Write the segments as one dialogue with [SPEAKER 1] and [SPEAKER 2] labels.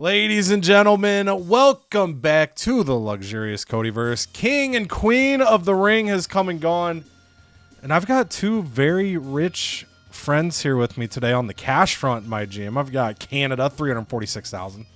[SPEAKER 1] Ladies and gentlemen, welcome back to the luxurious CodyVerse. King and Queen of the Ring has come and gone. And I've got two very rich friends here with me today on the cash front, MyGM. I've got Canada, 346,000.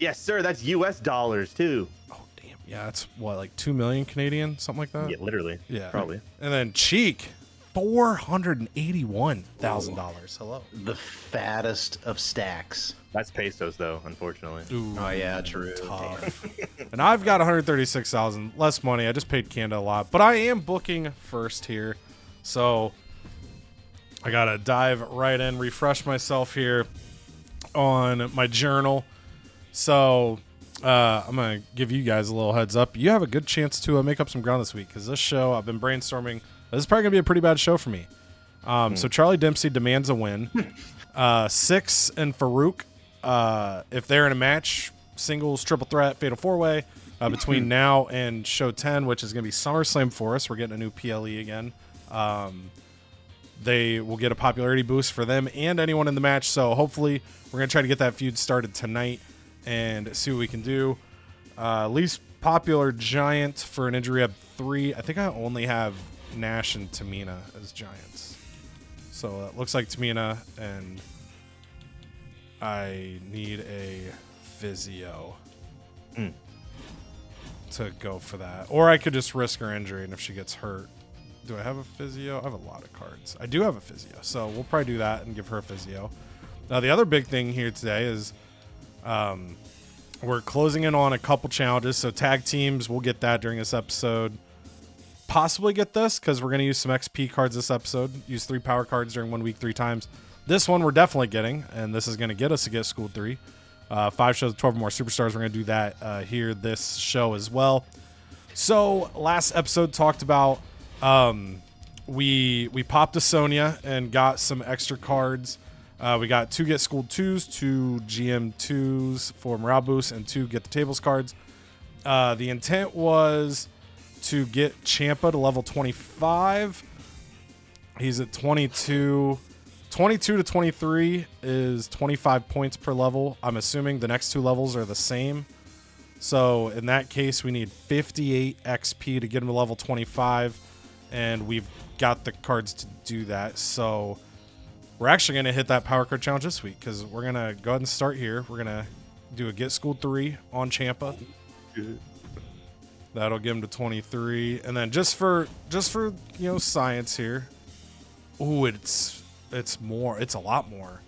[SPEAKER 2] Yes, sir. That's US dollars too.
[SPEAKER 1] Oh, damn. Yeah, that's what, like 2 million Canadian, something like that?
[SPEAKER 2] Yeah, literally.
[SPEAKER 1] Yeah.
[SPEAKER 2] Probably.
[SPEAKER 1] And then Cheek, $481,000. Hello.
[SPEAKER 3] The fattest of stacks.
[SPEAKER 2] That's pesos though, unfortunately.
[SPEAKER 1] Ooh,
[SPEAKER 3] Oh yeah, true.
[SPEAKER 1] tough. And I've got 136,000 less money. I just paid Canada a lot, but I am booking first here, so I gotta dive right in, refresh myself here on my journal. So I'm gonna give you guys a little heads up. You have a good chance to make up some ground this week because this show I've been brainstorming. This is probably gonna be a pretty bad show for me. So Charlie Dempsey demands a win. Six and Farouk. If they're in a match, singles, triple threat, fatal four-way, between now and show 10, which is going to be SummerSlam for us. We're getting a new PLE again. They will get a popularity boost for them and anyone in the match. So hopefully we're going to try to get that feud started tonight and see what we can do. Least popular giant for an injury up 3. I think I only have Nash and Tamina as giants. So it looks like Tamina, and I need a physio to go for that. Or I could just risk her injury, and if she gets hurt. Do I have a physio? I have a lot of cards. I do have a physio, so we'll probably do that and give her a physio. Now, the other big thing here today is we're closing in on a couple challenges. So tag teams, we'll get that during this episode. Possibly get this because we're going to use some XP cards this episode. Use 3 power cards during 1 week 3 times. This one we're definitely getting, and this is going to get us to get School 3. 5 shows, 12 more superstars. We're going to do that here this show as well. So last episode talked about we popped a Sonya and got some extra cards. We got 2 get School 2s, 2 GM 2s for morale boost, and 2 get the tables cards. The intent was to get Ciampa to level 25. He's at 22. 22 to 23 is 25 points per level. I'm assuming the next 2 levels are the same. So in that case, we need 58 XP to get him to level 25. And we've got the cards to do that. So we're actually going to hit that power card challenge this week because we're going to go ahead and start here. We're going to do a get School 3 on Ciampa. That'll get him to 23. And then just for science here. Ooh, it's more. It's a lot more.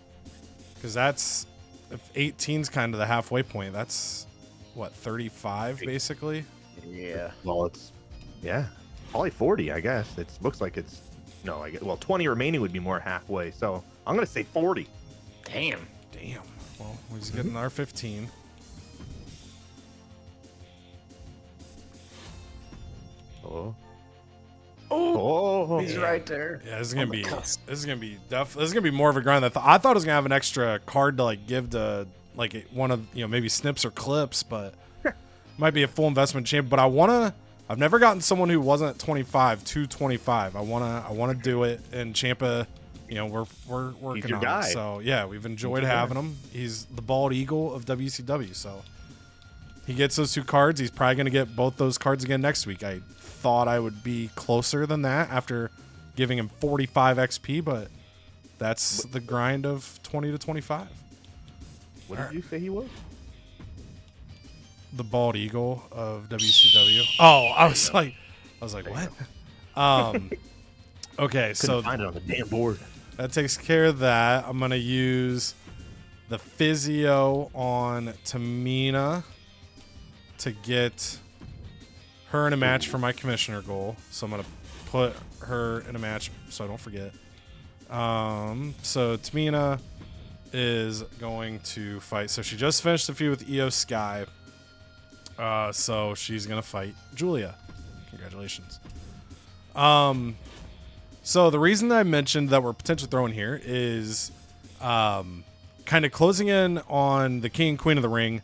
[SPEAKER 1] Because that's, if 18's kind of the halfway point, that's what, 35 basically?
[SPEAKER 3] Yeah.
[SPEAKER 2] Well, it's probably 40, I guess. It looks like it's 20 remaining would be more halfway. So I'm gonna say 40.
[SPEAKER 3] Damn.
[SPEAKER 1] Well, we're just getting our 15.
[SPEAKER 3] Oh, he's right there.
[SPEAKER 1] Yeah, this is gonna be more of a grind. I thought I was gonna have an extra card to like give to like one of maybe snips or clips, but might be a full investment champ. But I've never gotten someone who wasn't at 25 to 25. I wanna do it, and Ciampa, we're working on
[SPEAKER 2] guy.
[SPEAKER 1] it. So yeah, we've enjoyed having him. He's the bald eagle of WCW, so he gets those 2 cards. He's probably gonna get both those cards again next week. I thought I would be closer than that after giving him 45 XP, but that's the grind of 20 to 25.
[SPEAKER 2] What did you say he was?
[SPEAKER 1] The bald eagle of WCW. Oh, I was like, what? Okay, so
[SPEAKER 2] Couldn't find it on the damn board.
[SPEAKER 1] that takes care of that. I'm gonna use the physio on Tamina to get her in a match for my commissioner goal. So I'm going to put her in a match so I don't forget. So Tamina is going to fight. So she just finished the feud with Io Sky. So she's going to fight Julia. Congratulations. So the reason that I mentioned that we're potentially throwing here is kind of closing in on the King and Queen of the Ring.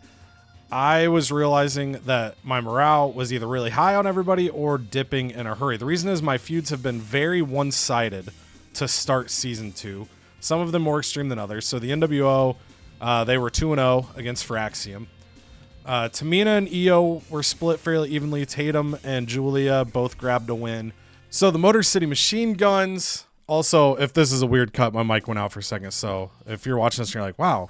[SPEAKER 1] I was realizing that my morale was either really high on everybody or dipping in a hurry. The reason is my feuds have been very one-sided to start season 2. Some of them more extreme than others. So the NWO They were 2-0 against Firaxium. Tamina and Io were split fairly evenly. Tatum and Julia both grabbed a win. So the Motor City Machine Guns. Also, if this is a weird cut, my mic went out for a second. So if you're watching this and you're like, wow,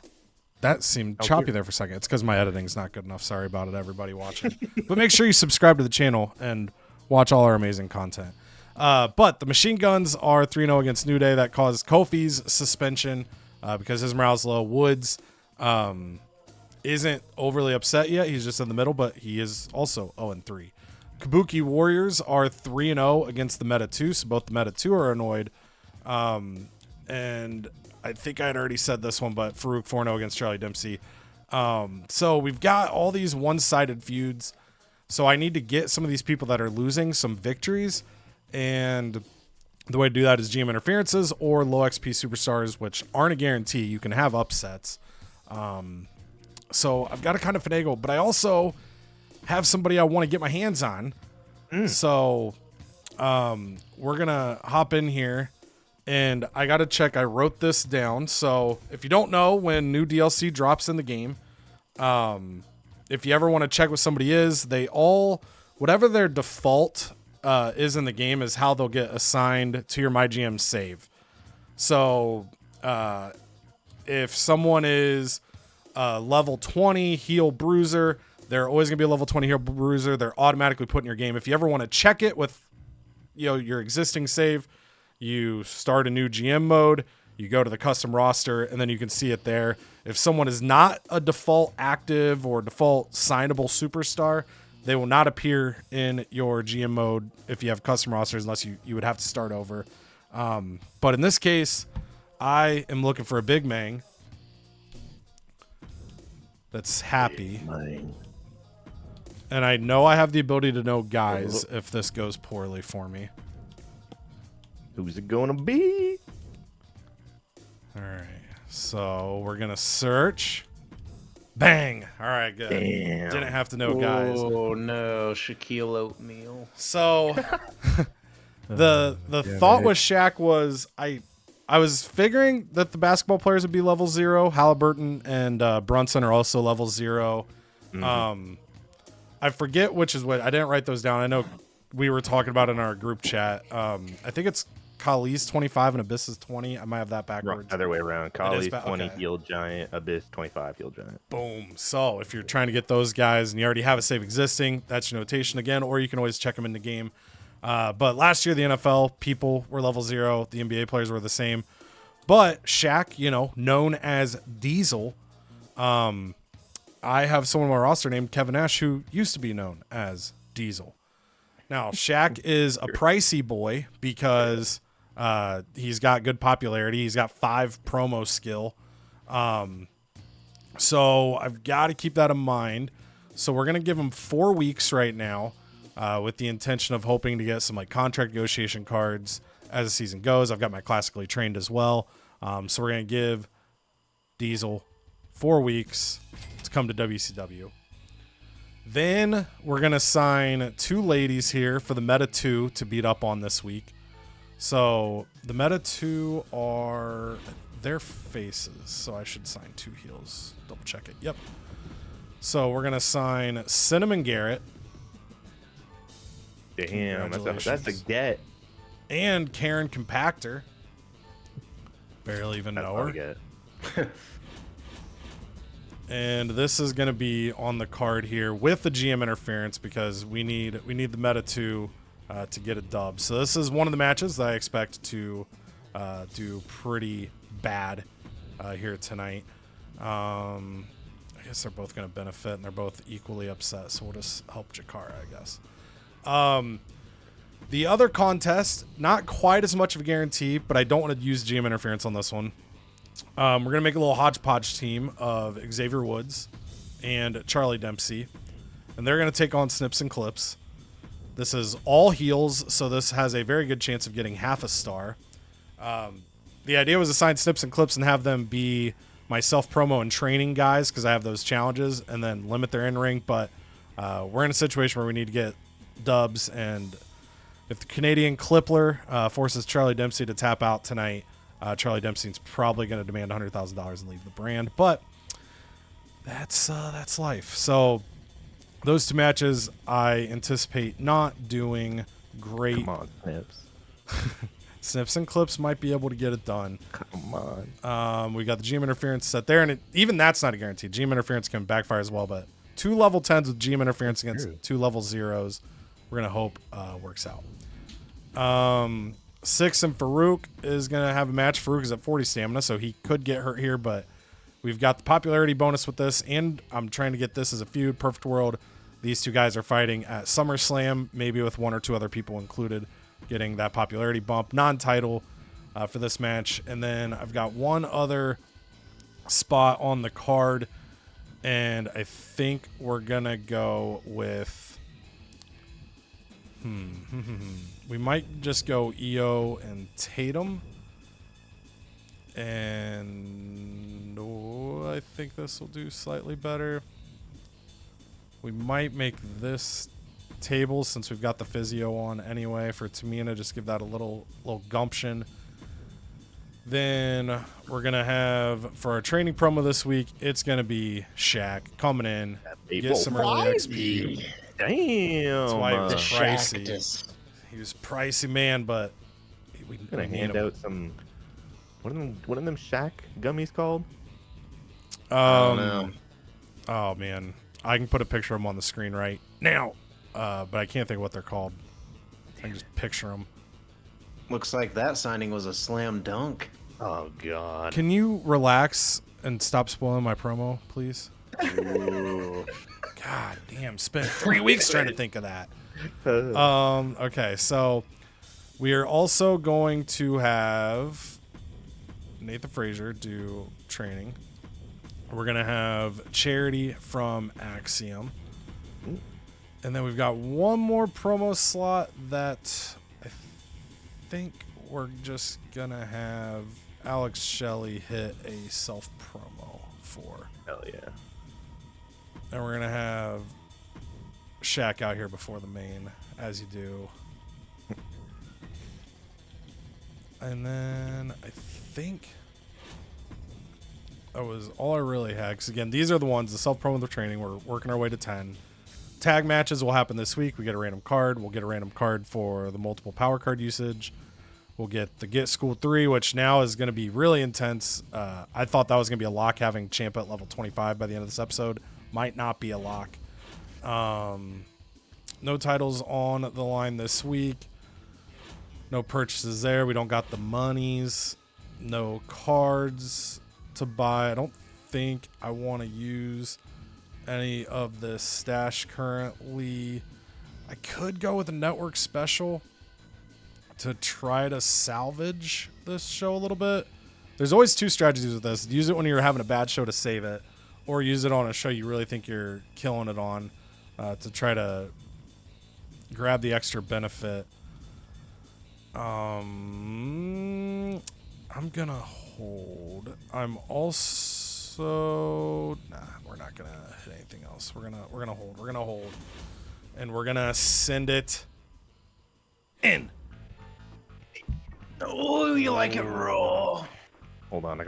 [SPEAKER 1] that seemed choppy there for a second, it's because my editing's not good enough. Sorry about it, everybody watching. But make sure you subscribe to the channel and watch all our amazing content. But the Machine Guns are 3-0 against New Day. That caused Kofi's suspension because his morale's low. Woods isn't overly upset yet. He's just in the middle, but he is also 0-3. Kabuki Warriors are 3-0 against the Meta 2, so both the Meta 2 are annoyed. And I think I had already said this one, but Farouk 4-0 against Charlie Dempsey. So we've got all these one-sided feuds. So I need to get some of these people that are losing some victories. And the way to do that is GM interferences or low XP superstars, which aren't a guarantee. You can have upsets. So I've got to kind of finagle, but I also have somebody I want to get my hands on. So we're going to hop in here, and I got to check. I wrote this down. So if you don't know, when new DLC drops in the game, if you ever want to check what somebody is, they all, whatever their default is in the game is how they'll get assigned to your MyGM save. So if someone is level 20 heal bruiser, they're always going to be a level 20 heal bruiser. They're automatically put in your game. If you ever want to check it with your existing save, you start a new GM mode, you go to the custom roster, and then you can see it there. If someone is not a default active or default signable superstar, they will not appear in your GM mode if you have custom rosters unless you would have to start over. But in this case, I am looking for a big Mang that's happy. And I know I have the ability to know guys if this goes poorly for me.
[SPEAKER 2] Who's it going to be?
[SPEAKER 1] All right. So we're going to search. Bang. All right, good.
[SPEAKER 2] Damn.
[SPEAKER 1] Didn't have to know guys.
[SPEAKER 3] Oh, no. Shaquille Oatmeal.
[SPEAKER 1] So the thought with Shaq was I was figuring that the basketball players would be level 0. Halliburton and Brunson are also level 0. I forget which is what. I didn't write those down. I know we were talking about it in our group chat. I think it's Kali's 25 and Abyss is 20. I might have that backwards.
[SPEAKER 2] Other way around. Kali's 20
[SPEAKER 1] okay.
[SPEAKER 2] healed giant, Abyss 25 healed giant.
[SPEAKER 1] Boom. So if you're trying to get those guys and you already have a save existing, that's your notation again, or you can always check them in the game. But last year, the NFL people were level 0. The NBA players were the same. But Shaq, known as Diesel, I have someone on my roster named Kevin Nash who used to be known as Diesel. Now, Shaq is a pricey boy because he's got good popularity. He's got 5 promo skill. So I've got to keep that in mind. So we're going to give him 4 weeks right now with the intention of hoping to get some contract negotiation cards as the season goes. I've got my classically trained as well. So we're going to give Diesel 4 weeks to come to WCW. Then we're going to sign 2 ladies here for the Meta 2 to beat up on this week. So the Meta 2 are their faces. So I should sign 2 heels. Double check it. Yep. So we're going to sign Cinnamon Garrett.
[SPEAKER 2] Damn, that's a get.
[SPEAKER 1] And Karen Compactor. Barely even know her. And this is going to be on the card here with the GM interference because we need the Meta 2 to get a dub. So this is one of the matches that I expect to do pretty bad here tonight. I guess they're both going to benefit, and they're both equally upset. So we'll just help Jakara, I guess. The other contest, not quite as much of a guarantee, but I don't want to use GM interference on this one. We're going to make a little hodgepodge team of Xavier Woods and Charlie Dempsey, and they're going to take on Snips and Clips. This is all heels, so this has a very good chance of getting half a star. The idea was to sign Snips and Clips and have them be my self-promo and training guys because I have those challenges, and then limit their in-ring, but we're in a situation where we need to get dubs, and if the Canadian Clippler forces Charlie Dempsey to tap out tonight, Charlie Dempsey's probably going to demand $100,000 and leave the brand. But that's life. So those two matches I anticipate not doing great.
[SPEAKER 2] Come on, Snips.
[SPEAKER 1] Snips and Clips might be able to get it done.
[SPEAKER 2] Come on.
[SPEAKER 1] We got the GM interference set there, and even that's not a guarantee. GM interference can backfire as well, but 2 level 10s with GM interference against 2 level 0s, we're gonna hope works out. Six and Farouk is gonna have a match. Farouk is at 40 stamina, so he could get hurt here, but we've got the popularity bonus with this, and I'm trying to get this as a feud. Perfect world. These two guys are fighting at SummerSlam, maybe with 1 or 2 other people included, getting that popularity bump, non-title for this match. And then I've got one other spot on the card, and I think we're gonna go with we might just go EO and Tatum, and I think this will do slightly better. We might make this table, since we've got the physio on anyway, for Tamina, just give that a little gumption. Then we're gonna have, for our training promo this week, it's gonna be Shaq coming in, get some early XP.
[SPEAKER 2] Damn.
[SPEAKER 1] That's why he was pricey.
[SPEAKER 3] Shactus.
[SPEAKER 1] He was pricey, man, but we
[SPEAKER 2] gonna hand out some. What are them Shaq gummies called?
[SPEAKER 3] I don't know.
[SPEAKER 1] Oh man, I can put a picture of them on the screen right now, but I can't think of what they're called. I can just picture them.
[SPEAKER 3] Looks like that signing was a slam dunk.
[SPEAKER 2] Oh god.
[SPEAKER 1] Can you relax and stop spoiling my promo, please? God damn, spent 3 weeks trying to think of that. Okay, so we are also going to have Nathan Frazier do training. We're going to have Charity from Axiom. And then we've got one more promo slot that I think we're just going to have Alex Shelley hit a self promo for.
[SPEAKER 2] Hell yeah.
[SPEAKER 1] And we're going to have Shaq out here before the main, as you do. And then I think that was all I really had. Because again, these are the ones, the self-promo, the training. We're working our way to 10. Tag matches will happen this week. We get a random card. We'll get a random card for the multiple power card usage. We'll get the Get School 3, which now is going to be really intense. I thought that was going to be a lock, having Champ at level 25 by the end of this episode. Might not be a lock. No titles on the line this week. No purchases there. We don't got the monies. No cards to buy. I don't think I want to use any of this stash currently. I could go with a network special to try to salvage this show a little bit. There's always 2 strategies with this. Use it when you're having a bad show to save it, or use it on a show you really think you're killing it on to try to grab the extra benefit. I'm gonna hold. I'm also we're not gonna hit anything else. We're gonna hold. We're gonna hold, and we're gonna send it in.
[SPEAKER 3] Oh, you like it raw.
[SPEAKER 2] Hold on,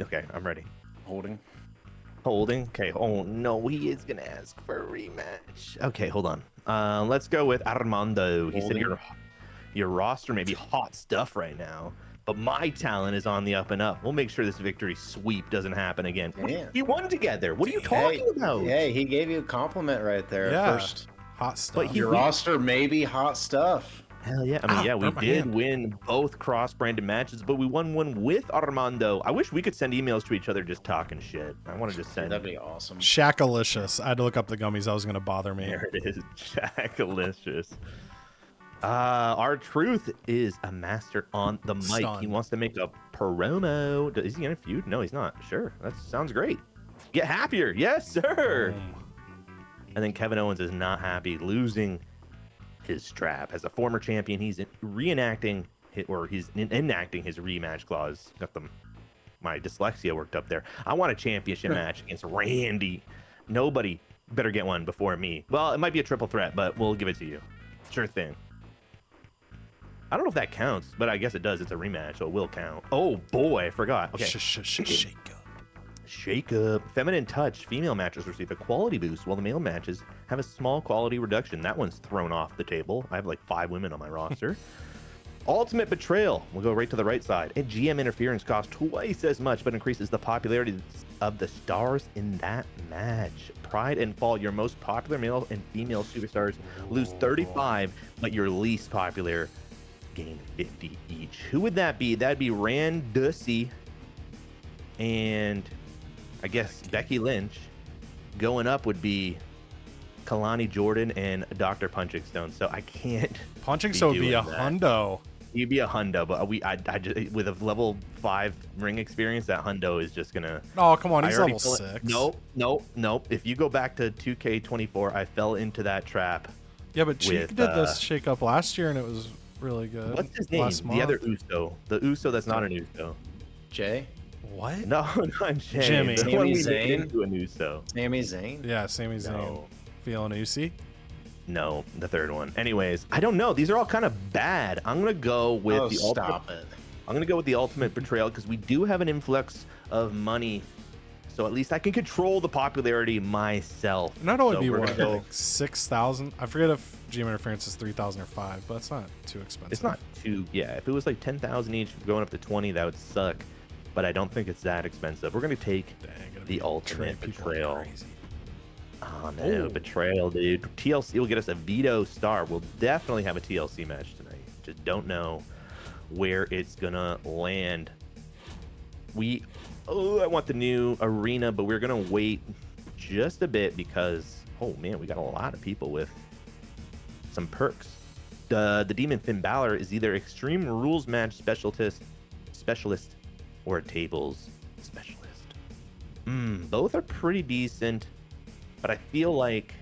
[SPEAKER 2] Okay, I'm ready.
[SPEAKER 3] Holding.
[SPEAKER 2] Okay. Oh no, he is gonna ask for a rematch. Okay, hold on. Let's go with Armando. He said your roster may be hot stuff right now, but my talent is on the up and up. We'll make sure this victory sweep doesn't happen again.
[SPEAKER 3] Yeah.
[SPEAKER 2] We won together. What are you talking about?
[SPEAKER 3] Hey, he gave you a compliment right there.
[SPEAKER 1] Yeah.
[SPEAKER 3] First.
[SPEAKER 1] Hot stuff.
[SPEAKER 2] But
[SPEAKER 3] Your roster may be hot stuff.
[SPEAKER 2] Hell yeah. I mean, yeah, we
[SPEAKER 1] burnt my
[SPEAKER 2] did
[SPEAKER 1] hand.
[SPEAKER 2] win both cross-branded matches, but we won one with Armando. I wish we could send emails to each other just talking shit. I want to just send.
[SPEAKER 3] That'd be awesome.
[SPEAKER 1] Shackalicious. I had to look up the gummies. That was gonna bother me.
[SPEAKER 2] There it is. Jackalicious. Our truth is a master on the mic.
[SPEAKER 1] Stunned.
[SPEAKER 2] He wants to make a promo. Is he in a feud? No, he's not. Sure. That sounds great. Get happier. Yes, sir. And then Kevin Owens is not happy losing his strap. As a former champion, he's enacting his rematch clause. Got my dyslexia worked up there. I want a championship match against Randy. Nobody better get one before me. Well, it might be a triple threat, but we'll give it to you. Sure thing. I don't know if that counts, but I guess it does. It's a rematch, so it will count. Oh boy, I forgot. Okay.
[SPEAKER 1] Shake up.
[SPEAKER 2] Shake up. Feminine touch. Female matches receive a quality boost, while the male matches have a small quality reduction. That one's thrown off the table. I have like 5 women on my roster. Ultimate betrayal. We'll go right to the right side. And GM interference costs twice as much, but increases the popularity of the stars in that match. Pride and Fall. Your most popular male and female superstars lose 35, but your least popular gain 50 each. Who would that be? That'd be Rand Dussy and I guess Becky Lynch. Going up would be Kalani Jordan and Dr. Punching Stone. So I can't.
[SPEAKER 1] Punching Stone would be a hundo.
[SPEAKER 2] He'd be a hundo, but I just, with a level 5 ring experience, that hundo is just gonna.
[SPEAKER 1] Oh, come on, he's level 6.
[SPEAKER 2] Nope. If you go back to 2K24, I fell into that trap.
[SPEAKER 1] Yeah, but Cheek did this shake up last year, and it was really good.
[SPEAKER 2] What's his name? The other Uso. The Uso that's not an Uso.
[SPEAKER 3] Jay?
[SPEAKER 1] What?
[SPEAKER 2] No, not Jay.
[SPEAKER 1] Jimmy.
[SPEAKER 2] The one we
[SPEAKER 3] Zayn?
[SPEAKER 2] made into an Uso.
[SPEAKER 3] Sami Zayn?
[SPEAKER 1] Yeah, Sami Zayn.
[SPEAKER 2] No.
[SPEAKER 1] Villanucci?
[SPEAKER 2] No, the third one. Anyways, I don't know. These are all kind of bad. I'm gonna go with the
[SPEAKER 3] stop
[SPEAKER 2] ultimate.
[SPEAKER 3] it.
[SPEAKER 2] I'm gonna go with the ultimate betrayal because we do have an influx of money, so at least I can control the popularity myself.
[SPEAKER 1] Not only
[SPEAKER 2] So
[SPEAKER 1] be
[SPEAKER 2] we're
[SPEAKER 1] what,
[SPEAKER 2] gonna go-
[SPEAKER 1] like 6,000? I forget if GM interference is 3,000 or 5, but it's not too expensive.
[SPEAKER 2] It's not too. Yeah, if it was like 10,000 each, going up to 20, that would suck. But I don't think it's that expensive. We're gonna take the ultimate betrayal. Oh no, betrayal, dude. TLC will get us a veto star. We'll definitely have a TLC match tonight. Just don't know where it's gonna land. I want the new arena, but we're gonna wait just a bit because, oh man, we got a lot of people with some perks. The Demon Finn Balor is either Extreme Rules match specialist, or a tables specialist. Both are pretty decent. But I feel like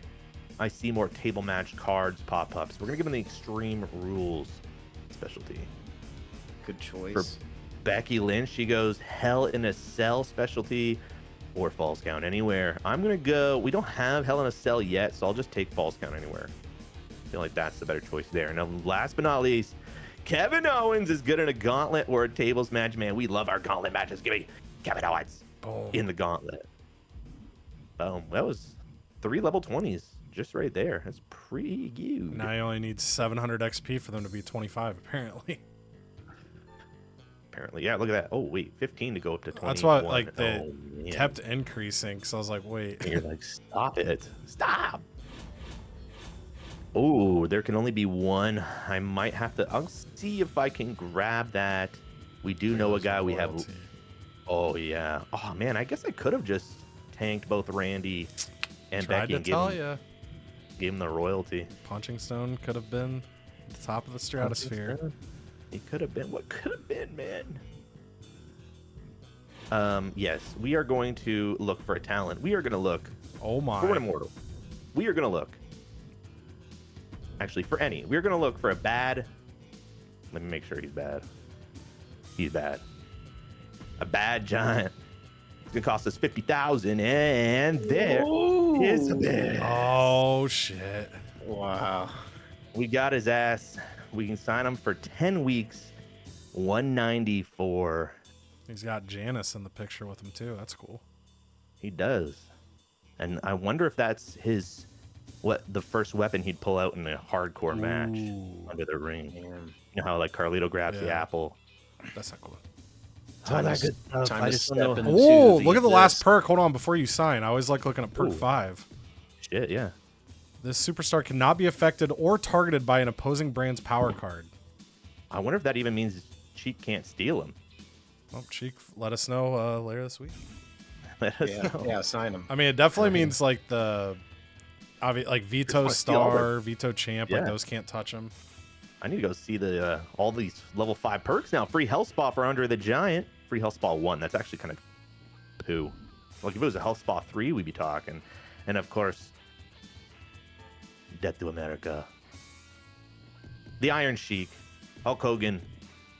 [SPEAKER 2] I see more table match cards pop up. So we're going to give him the Extreme Rules specialty.
[SPEAKER 3] Good choice.
[SPEAKER 2] For Becky Lynch, she goes Hell in a Cell specialty or Falls Count Anywhere. I'm going to go, we don't have Hell in a Cell yet, so I'll just take Falls Count Anywhere. I feel like that's the better choice there. Now, last but not least, Kevin Owens is good in a gauntlet or a tables match. Man, we love our gauntlet matches. Give me Kevin Owens in the gauntlet. Boom. That was 3 level 20s just right there. That's pretty good.
[SPEAKER 1] Now you only need 700 XP for them to be 25, apparently.
[SPEAKER 2] Yeah, look at that. Oh, wait, 15 to go up to 20.
[SPEAKER 1] That's why, like, they kept increasing, because I was like, wait.
[SPEAKER 2] And you're like, stop it. Stop. Oh, there can only be one. I might have to. I'll see if I can grab that. We do know a guy we have. Oh, yeah. Oh, man, I guess I could have just tanked both Randy and Becky and gave him the royalty.
[SPEAKER 1] Punching Stone could have been the top of the stratosphere.
[SPEAKER 2] He could have been. What could have been, man? Yes, we are going to look for a talent. We are going to look
[SPEAKER 1] Oh my.
[SPEAKER 2] for an immortal. We are going to look. Actually, for any. We're going to look for a bad. Let me make sure he's bad. He's bad. A bad giant. It's going to cost us 50,000, and there is a bid.
[SPEAKER 1] Oh shit.
[SPEAKER 3] Wow.
[SPEAKER 2] We got his ass. We can sign him for 10 weeks. 194.
[SPEAKER 1] He's got Janice in the picture with him too. That's cool.
[SPEAKER 2] He does. And I wonder if that's the first weapon he'd pull out in a hardcore match under the ring.
[SPEAKER 3] Man.
[SPEAKER 2] You know how like Carlito grabs the apple.
[SPEAKER 1] That's not cool.
[SPEAKER 3] Time
[SPEAKER 2] that
[SPEAKER 3] to,
[SPEAKER 2] good stuff.
[SPEAKER 3] time
[SPEAKER 2] I
[SPEAKER 3] to
[SPEAKER 2] just
[SPEAKER 3] step
[SPEAKER 2] don't know.
[SPEAKER 3] into
[SPEAKER 1] Oh, look at the last
[SPEAKER 3] this.
[SPEAKER 1] perk. Hold on, before you sign. I always like looking at perk
[SPEAKER 2] Ooh.
[SPEAKER 1] 5.
[SPEAKER 2] Shit, yeah.
[SPEAKER 1] This superstar cannot be affected or targeted by an opposing brand's power card.
[SPEAKER 2] I wonder if that even means Cheek can't steal him.
[SPEAKER 1] Well, Cheek, let us know later this week.
[SPEAKER 2] Let us
[SPEAKER 3] Yeah,
[SPEAKER 2] know.
[SPEAKER 3] yeah, sign him.
[SPEAKER 1] I mean, it definitely means like like Veto
[SPEAKER 2] wanna steal all
[SPEAKER 1] Star, Veto Champ, like
[SPEAKER 2] Yeah.
[SPEAKER 1] those can't touch him.
[SPEAKER 2] I need to go see the all these level 5 perks now. Free health spa for Under the Giant. Free health spa 1. That's actually kind of poo. Like if it was a health spa 3, we'd be talking. And of course, Death to America. The Iron Sheik, Hulk Hogan,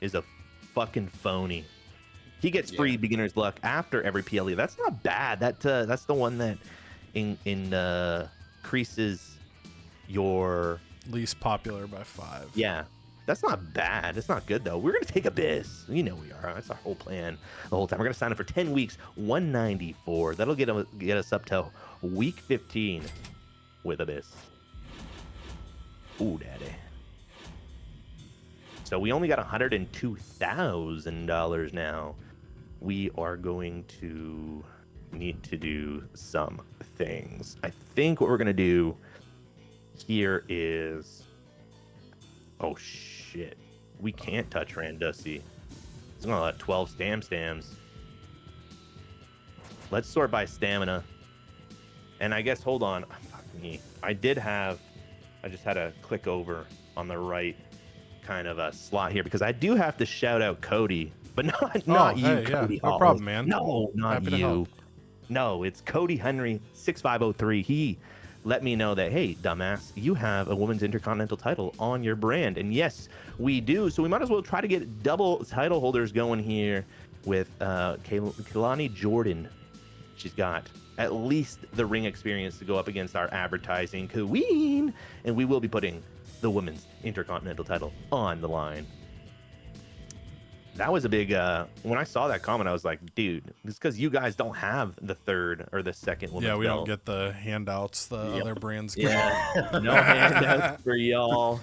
[SPEAKER 2] is a fucking phony. He gets free beginner's luck after every PLE. That's not bad. That's the one that increases your
[SPEAKER 1] Least popular by 5.
[SPEAKER 2] yeah. That's not bad. It's not good though. We're gonna take Abyss. You know we are. That's our whole plan the whole time. We're gonna sign up for 10 weeks, 194. That'll get us up to week 15 with Abyss. Ooh, daddy. So we only got $102,000 now. We are going to need to do some things. I think what we're gonna do here is, oh shit, we can't touch Randussi. It's gonna let 12 stams. Let's sort by stamina. And I guess, hold on, fuck me. I just had to click over on the right kind of a slot here because I do have to shout out Cody, but not you,
[SPEAKER 1] hey,
[SPEAKER 2] Cody.
[SPEAKER 1] Yeah, no
[SPEAKER 2] Halls.
[SPEAKER 1] problem, man.
[SPEAKER 2] No, not
[SPEAKER 1] Happy to
[SPEAKER 2] you.
[SPEAKER 1] help.
[SPEAKER 2] No, it's Cody Henry 6503. He let me know that, hey, dumbass, you have a women's intercontinental title on your brand. And yes, we do. So we might as well try to get double title holders going here with Kehlani Jordan. She's got at least the ring experience to go up against our advertising queen. And we will be putting the women's intercontinental title on the line. That was a big, when I saw that comment, I was like, dude, it's because you guys don't have the third or the second women's
[SPEAKER 1] Yeah, we
[SPEAKER 2] belt.
[SPEAKER 1] don't get the handouts the other brands get.
[SPEAKER 2] Yeah, no handouts for y'all.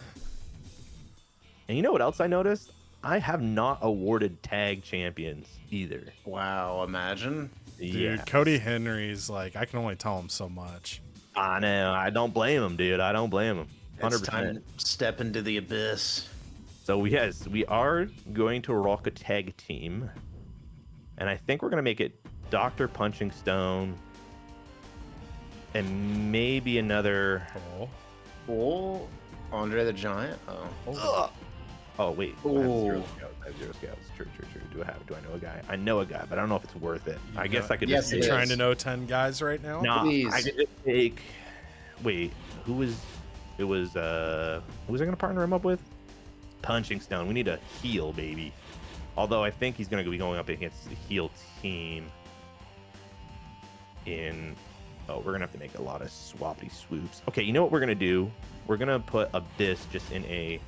[SPEAKER 2] And you know what else I noticed? I have not awarded tag champions either.
[SPEAKER 3] Wow, imagine.
[SPEAKER 1] Dude,
[SPEAKER 2] Yes.
[SPEAKER 1] Cody Henry's like, I can only tell him so much.
[SPEAKER 2] I know. I don't blame him, dude. I don't blame him. 100%.
[SPEAKER 3] It's time to step into the abyss.
[SPEAKER 2] So yes, we are going to rock a tag team. And I think we're going to make it Dr. Punching Stone and maybe another...
[SPEAKER 3] Oh, Andre the Giant.
[SPEAKER 2] Oh wait. I have
[SPEAKER 3] Ooh.
[SPEAKER 2] zero scouts. True. Do I know a guy? I know a guy, but I don't know if it's worth it. I guess I could
[SPEAKER 3] Yes,
[SPEAKER 2] just
[SPEAKER 3] it
[SPEAKER 1] You
[SPEAKER 3] is.
[SPEAKER 1] trying to know 10 guys right now?
[SPEAKER 2] No,
[SPEAKER 3] Please.
[SPEAKER 2] I could just take. Wait, who was I gonna partner him up with? Punching Stone. We need a heel, baby. Although I think he's gonna be going up against the heel team in. Oh, we're gonna have to make a lot of swappity swoops. Okay, you know what we're gonna do? We're gonna put Abyss just in a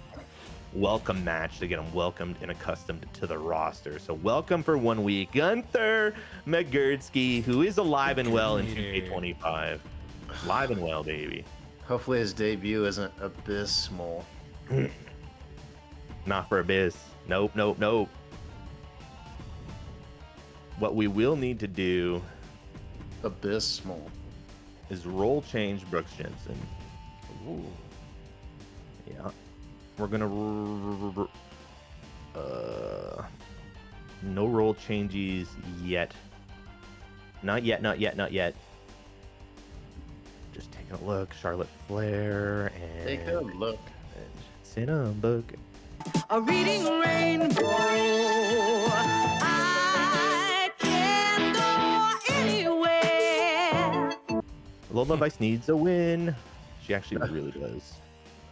[SPEAKER 2] welcome match to get them welcomed and accustomed to the roster. So welcome for 1 week, Gunther McGurdsky, who is alive and well in 2K25. Live and well, baby.
[SPEAKER 3] Hopefully his debut isn't abysmal.
[SPEAKER 2] Not for Abyss. Nope. What we will need to do
[SPEAKER 3] Abysmal.
[SPEAKER 2] is role change Brooks Jensen.
[SPEAKER 3] Ooh.
[SPEAKER 2] Yeah. We're gonna no role changes yet. Not yet. Just taking a look. Charlotte Flair and
[SPEAKER 3] Take a look.
[SPEAKER 2] Cinnabug.
[SPEAKER 4] A reading rainbow. I can go anywhere.
[SPEAKER 2] Lola Vice needs a win. She actually really does.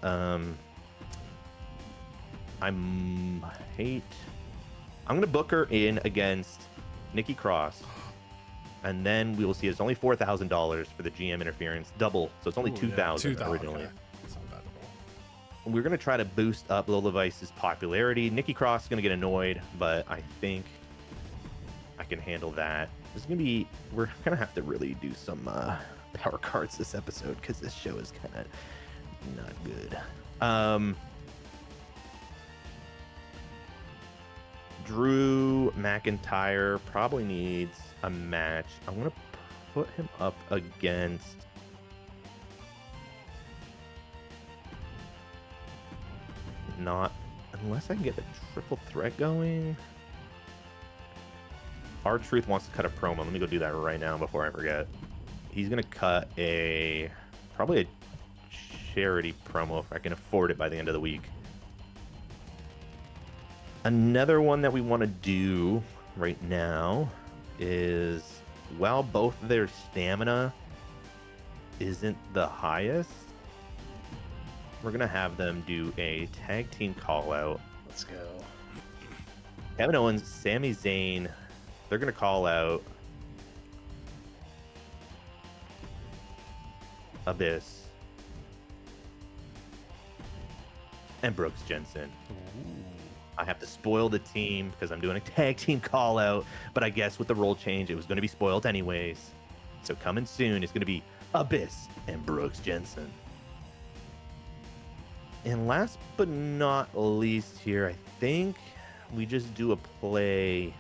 [SPEAKER 2] I'm gonna book her in against Nikki Cross, and then we will see. It's only $4,000 for the GM interference, double, so it's only
[SPEAKER 1] Ooh,
[SPEAKER 2] 2,000
[SPEAKER 1] yeah,
[SPEAKER 2] originally.
[SPEAKER 1] Okay. That's not bad at all.
[SPEAKER 2] We're gonna try to boost up Lola Vice's popularity. Nikki Cross is gonna get annoyed, but I think I can handle that. We're gonna have to really do some power cards this episode because this show is kind of not good. Drew McIntyre probably needs a match. I'm gonna put him up against not unless I can get the triple threat going. R-Truth wants to cut a promo. Let me go do that right now before I forget. He's gonna cut probably a charity promo if I can afford it by the end of the week. Another one that we want to do right now is, while both their stamina isn't the highest, we're gonna have them do a tag team call out.
[SPEAKER 3] Let's go.
[SPEAKER 2] Kevin Owens, Sami Zayn, they're gonna call out Abyss. and Brooks Jensen.
[SPEAKER 1] Ooh.
[SPEAKER 2] I have to spoil the team because I'm doing a tag team call out, but I guess with the role change, it was going to be spoiled anyways. So coming soon is going to be Abyss and Brooks Jensen. And last but not least here, I think we just do a play.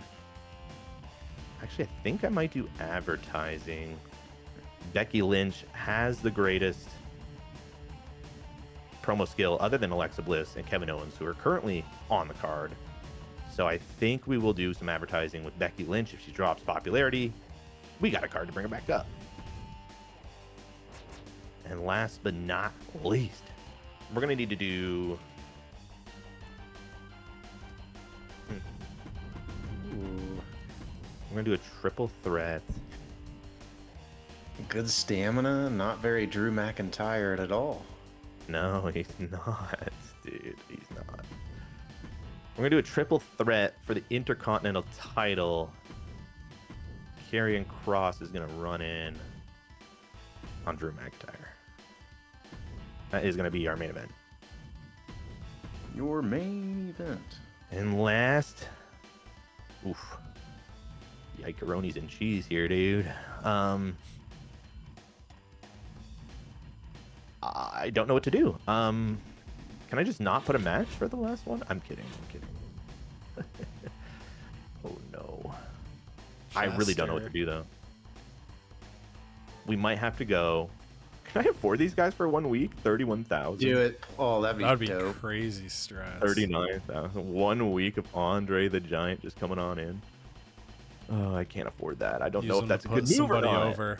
[SPEAKER 2] Actually, I think I might do advertising. Becky Lynch has the greatest promo skill other than Alexa Bliss and Kevin Owens, who are currently on the card. So I think we will do some advertising with Becky Lynch. If she drops popularity, we got a card to bring her back up. And last but not least, we're going to need to do... We're going to do a triple threat.
[SPEAKER 3] Good stamina, not very Drew McIntyre at all.
[SPEAKER 2] No, he's not, dude. He's not. We're going to do a triple threat for the Intercontinental title. Karrion Kross is going to run in on Drew McIntyre. That is going to be our main event.
[SPEAKER 3] Your main event.
[SPEAKER 2] And last, oof, yikeronis and cheese here, dude. I don't know what to do. Can I just not put a match for the last one? I'm kidding. Oh no. I really don't know what to do though. We might have to go. Can I afford these guys for 1 week? 31,000.
[SPEAKER 3] Do it. Oh, that'd be dope.
[SPEAKER 1] Crazy strats.
[SPEAKER 2] 39,000. 1 week of Andre the Giant just coming on in. Oh, I can't afford that. I don't know if that's a good move or not.
[SPEAKER 1] Over.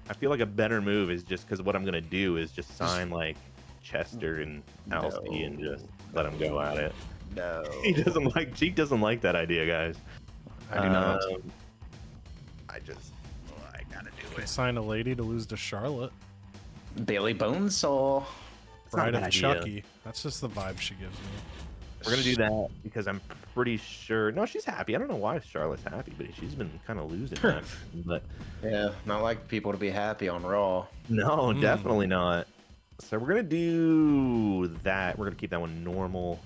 [SPEAKER 2] I feel like a better move is just because what I'm gonna do is just sign like Chester and Alcee and just let him go at it.
[SPEAKER 3] No.
[SPEAKER 2] Cheek doesn't like that idea, guys.
[SPEAKER 3] I do not.
[SPEAKER 2] I gotta do
[SPEAKER 1] Could
[SPEAKER 2] it.
[SPEAKER 1] sign a lady to lose to Charlotte.
[SPEAKER 3] Bailey Bonesaw.
[SPEAKER 1] Bride
[SPEAKER 2] not a
[SPEAKER 1] of
[SPEAKER 2] bad idea.
[SPEAKER 1] Chucky. That's just the vibe she gives me.
[SPEAKER 2] We're gonna do that because I'm pretty sure. No, she's happy. I don't know why Charlotte's happy, but she's been kind of losing that. But
[SPEAKER 3] Yeah, not like people to be happy on Raw.
[SPEAKER 2] no, definitely not. So we're gonna do that. We're gonna keep that one normal.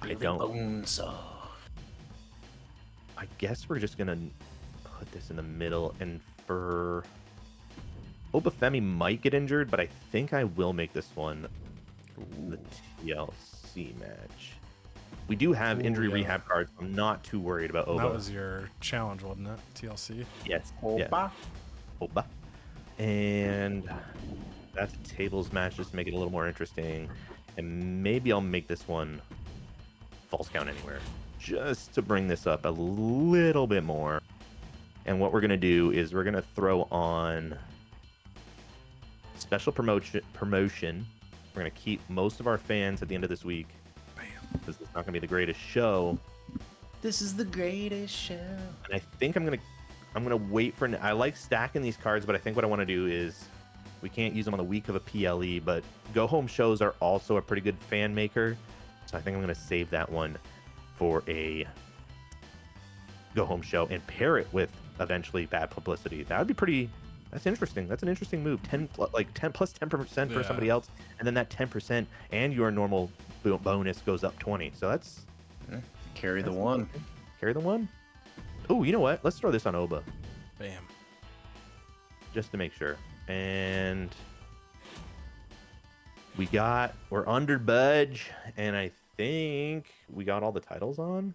[SPEAKER 3] Bailey
[SPEAKER 2] I don't.
[SPEAKER 3] Bonesaw.
[SPEAKER 2] I guess we're just gonna put this in the middle, and for Obafemi might get injured, but I think I will make this one the TLC match. We do have injury rehab cards. I'm not too worried about Oba.
[SPEAKER 1] That was your challenge, wasn't it? TLC.
[SPEAKER 2] Yes.
[SPEAKER 3] Oba.
[SPEAKER 2] Yeah. Oba. And that's a tables match just to make it a little more interesting. And maybe I'll make this one false count anywhere just to bring this up a little bit more. And what we're going to do is we're going to throw on special promotion. We're going to keep most of our fans at the end of this week. Because it's not going to be the greatest show.
[SPEAKER 3] This is the greatest show.
[SPEAKER 2] And I think I'm gonna wait for. I like stacking these cards, but I think what I want to do is we can't use them on the week of a PLE. But go home shows are also a pretty good fan maker, so I think I'm gonna save that one for a go home show and pair it with eventually bad publicity. That would be pretty. That's interesting. That's an interesting move. 10 plus 10% for somebody else, and then that 10% and your normal bonus goes up 20. So that's
[SPEAKER 3] Carry the one.
[SPEAKER 2] Carry the one. Oh, you know what? Let's throw this on Oba
[SPEAKER 1] Bam.
[SPEAKER 2] just to make sure. And we're under budge, and I think we got all the titles on.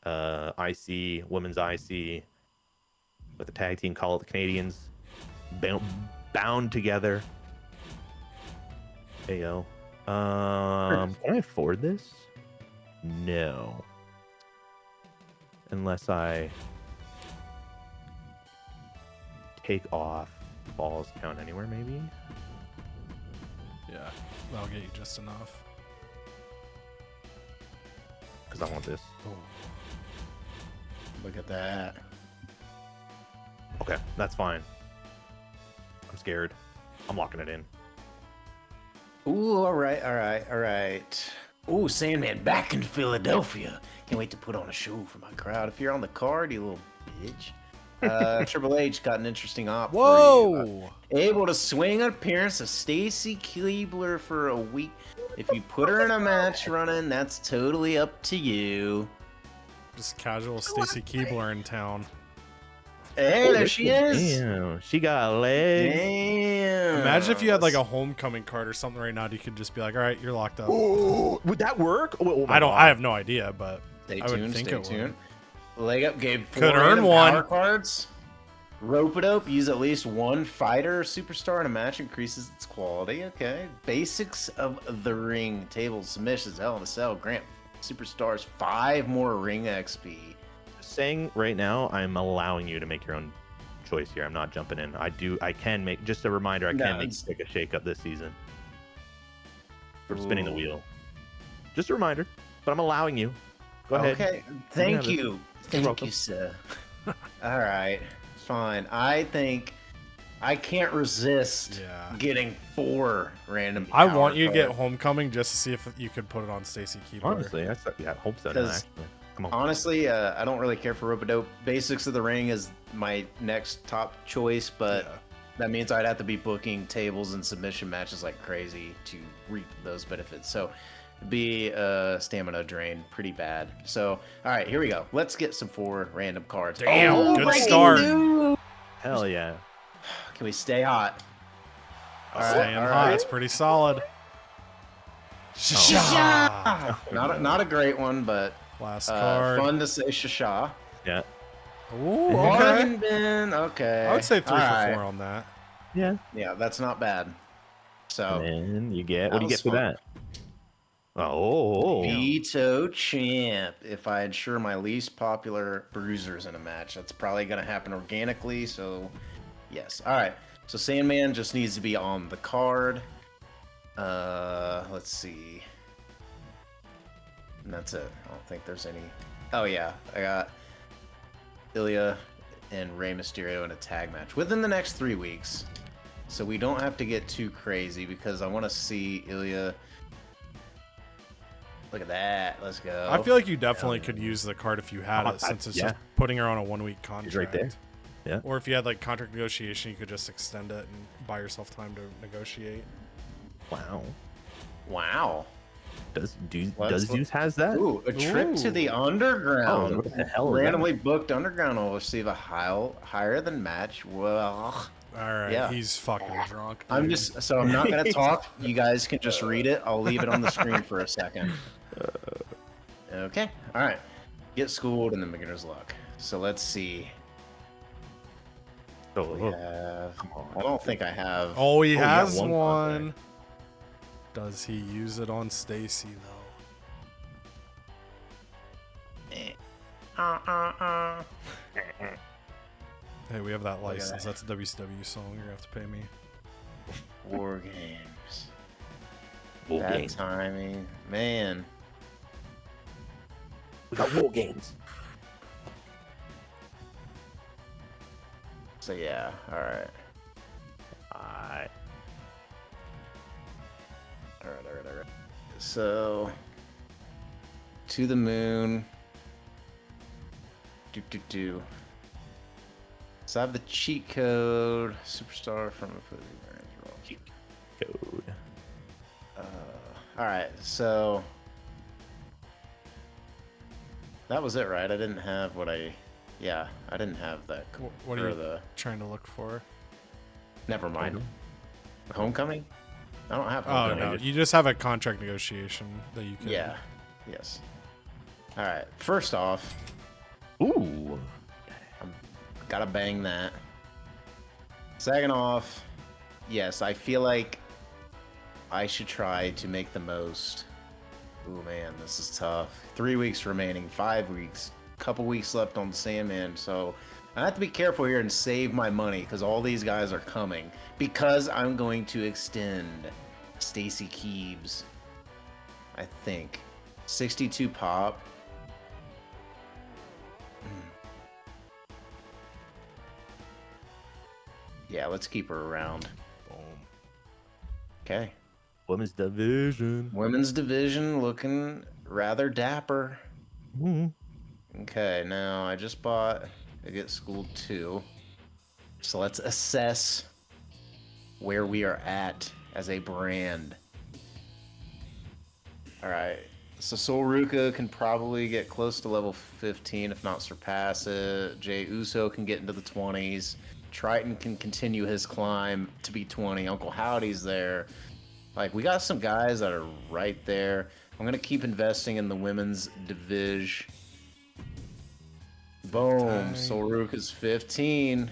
[SPEAKER 2] IC, women's IC, with the tag team call it the Canadians, bound together. Ayo. Can I afford this? No. Unless I take off balls count anywhere, maybe?
[SPEAKER 1] Yeah, that'll get you just enough.
[SPEAKER 2] Because I want this.
[SPEAKER 3] Look at that.
[SPEAKER 2] Okay, that's fine. I'm scared. I'm locking it in.
[SPEAKER 3] Ooh, all right. Ooh, Sandman back in Philadelphia. Can't wait to put on a show for my crowd. If you're on the card, you little bitch. Triple H got an interesting op for you.
[SPEAKER 1] Whoa!
[SPEAKER 3] Able to swing an appearance of Stacy Keibler for a week. If you put her in a match running, that's totally up to you.
[SPEAKER 1] Just casual Stacy Keebler in town.
[SPEAKER 3] Hey, there she is.
[SPEAKER 2] Damn, she got legs.
[SPEAKER 3] Damn.
[SPEAKER 1] Imagine if you had like a homecoming card or something right now. You could just be like, all right, you're locked up.
[SPEAKER 2] Ooh, would that work? Oh my
[SPEAKER 1] I don't.
[SPEAKER 2] God.
[SPEAKER 1] I have no idea, but
[SPEAKER 3] Stay
[SPEAKER 1] I would
[SPEAKER 3] tuned.
[SPEAKER 1] think
[SPEAKER 3] Stay
[SPEAKER 1] it
[SPEAKER 3] tuned.
[SPEAKER 1] would.
[SPEAKER 3] Leg up gave 4
[SPEAKER 1] Could earn
[SPEAKER 3] random
[SPEAKER 1] one.
[SPEAKER 3] power cards. Rope it up. Use at least one fighter or superstar in a match. Increases its quality. Okay. Basics of the ring. Tables, submissions, Hell in a Cell. Grant superstars 5 more ring XP.
[SPEAKER 2] Saying right now, I'm allowing you to make your own choice here. I'm not jumping in. I can make, just a reminder, I
[SPEAKER 3] No,
[SPEAKER 2] can make
[SPEAKER 3] it's-
[SPEAKER 2] pick a shake up this season for spinning the
[SPEAKER 3] Ooh.
[SPEAKER 2] wheel. Just a reminder, but I'm allowing you. Go ahead.
[SPEAKER 3] Okay.
[SPEAKER 2] have
[SPEAKER 3] Thank
[SPEAKER 2] it.
[SPEAKER 3] you. Thank
[SPEAKER 2] welcome.
[SPEAKER 3] you, sir. All right. Fine. I think I can't resist
[SPEAKER 1] Yeah.
[SPEAKER 3] getting 4 random.
[SPEAKER 1] I
[SPEAKER 3] power
[SPEAKER 1] want you to get
[SPEAKER 3] cards.
[SPEAKER 1] homecoming just to see if you could put it on Stacy Keebler.
[SPEAKER 2] Honestly, I hope so. Now,
[SPEAKER 3] 'Cause
[SPEAKER 2] actually. Come on.
[SPEAKER 3] Honestly, I don't really care for Rope-a-Dope. Basics of the Ring is my next top choice, but
[SPEAKER 1] Yeah.
[SPEAKER 3] that means I'd have to be booking tables and submission matches like crazy to reap those benefits. So, it'd be stamina drain pretty bad. So, all right, here we go. Let's get some 4 random cards.
[SPEAKER 1] Damn,
[SPEAKER 3] Oh,
[SPEAKER 1] good
[SPEAKER 3] my
[SPEAKER 1] start.
[SPEAKER 3] dude.
[SPEAKER 2] Hell yeah.
[SPEAKER 3] Can we stay hot? All right,
[SPEAKER 1] Staying
[SPEAKER 3] all
[SPEAKER 1] hot.
[SPEAKER 3] right.
[SPEAKER 1] It's pretty solid. Shasha.
[SPEAKER 3] Not a great one, but
[SPEAKER 1] Last card.
[SPEAKER 3] fun to say shasha.
[SPEAKER 2] Yeah.
[SPEAKER 1] Ooh, okay.
[SPEAKER 3] Bargain bin, okay.
[SPEAKER 1] I would say 3
[SPEAKER 3] All
[SPEAKER 1] for
[SPEAKER 3] right.
[SPEAKER 1] 4 on that.
[SPEAKER 2] Yeah.
[SPEAKER 3] Yeah, that's not bad. So,
[SPEAKER 2] And then you get,
[SPEAKER 3] That
[SPEAKER 2] what do you
[SPEAKER 3] was
[SPEAKER 2] get for
[SPEAKER 3] fun.
[SPEAKER 2] that? Oh.
[SPEAKER 3] Veto champ. If I insure my least popular bruisers in a match, that's probably going to happen organically. So, yes. All right. So, Sandman just needs to be on the card. Let's see. And that's it. I don't think there's any. Oh, yeah. I got Ilya and Rey Mysterio in a tag match within the next 3 weeks. So, we don't have to get too crazy because I want to see Ilya. Look at that. Let's go.
[SPEAKER 1] I feel like you definitely could use the card if you had
[SPEAKER 2] Oh,
[SPEAKER 1] it, since it's
[SPEAKER 2] yeah.
[SPEAKER 1] just putting her on a 1-week contract.
[SPEAKER 2] right there. Yeah.
[SPEAKER 1] Or if you had like contract negotiation, you could just extend it and buy yourself time to negotiate.
[SPEAKER 2] Wow.
[SPEAKER 3] Wow.
[SPEAKER 2] Does
[SPEAKER 3] Let's
[SPEAKER 2] Zeus has that?
[SPEAKER 3] Ooh, a trip to the
[SPEAKER 2] Oh,
[SPEAKER 3] underground.
[SPEAKER 2] what the hell is that?
[SPEAKER 3] Randomly booked underground will receive a higher than match. Well,
[SPEAKER 1] All right,
[SPEAKER 3] Yeah.
[SPEAKER 1] he's fucking drunk.
[SPEAKER 3] I'm
[SPEAKER 1] dude.
[SPEAKER 3] just so I'm not gonna talk. You guys can just read it. I'll leave it on the screen for a second. Okay. All right. Get schooled and then beginner's luck. So let's see.
[SPEAKER 2] Oh,
[SPEAKER 3] We have, I don't think I have.
[SPEAKER 1] Oh, he
[SPEAKER 2] Oh, yeah,
[SPEAKER 1] has
[SPEAKER 2] one
[SPEAKER 1] one. Does he use it on Stacy though? Hey, we have that license. That's a WCW song. You're gonna have to pay me.
[SPEAKER 3] War games.
[SPEAKER 2] War
[SPEAKER 3] That
[SPEAKER 2] games.
[SPEAKER 3] timing, man.
[SPEAKER 2] We got war games.
[SPEAKER 3] So yeah. All right.
[SPEAKER 2] Alright.
[SPEAKER 3] All right. So, to the moon. Do. So I have the cheat code. Superstar from a
[SPEAKER 2] Cheat code.
[SPEAKER 3] all right. So that was it, right? I didn't have what I. Yeah, I didn't have that.
[SPEAKER 1] What
[SPEAKER 3] or
[SPEAKER 1] are you
[SPEAKER 3] the?
[SPEAKER 1] trying to look for?
[SPEAKER 3] Never mind. Homecoming. I don't have
[SPEAKER 1] Oh
[SPEAKER 3] homecoming.
[SPEAKER 1] no, you just have a contract negotiation that you can.
[SPEAKER 3] Yeah. Yes. All right. First off,
[SPEAKER 2] Ooh.
[SPEAKER 3] gotta bang that. Second off, yes, I feel like I should try to make the most. Ooh, man, this is tough. 3 weeks remaining, 5 weeks, couple weeks left on Sandman, so I have to be careful here and save my money because all these guys are coming. Because I'm going to extend Stacy Keebs, I think. 62 pop. Yeah, let's keep her around.
[SPEAKER 1] Boom.
[SPEAKER 3] Okay.
[SPEAKER 2] Women's division.
[SPEAKER 3] Women's division looking rather dapper.
[SPEAKER 2] Mhm.
[SPEAKER 3] Okay, now I just bought I Get Schooled 2. So let's assess where we are at as a brand. All right. So Sol Ruka can probably get close to level 15, if not surpass it. Jay Uso can get into the 20s. Triton can continue his climb to be 20. Uncle Howdy's there. Like, we got some guys that are right there. I'm going to keep investing in the women's division. Boom.
[SPEAKER 1] Dang.
[SPEAKER 3] Sol Ruka's 15.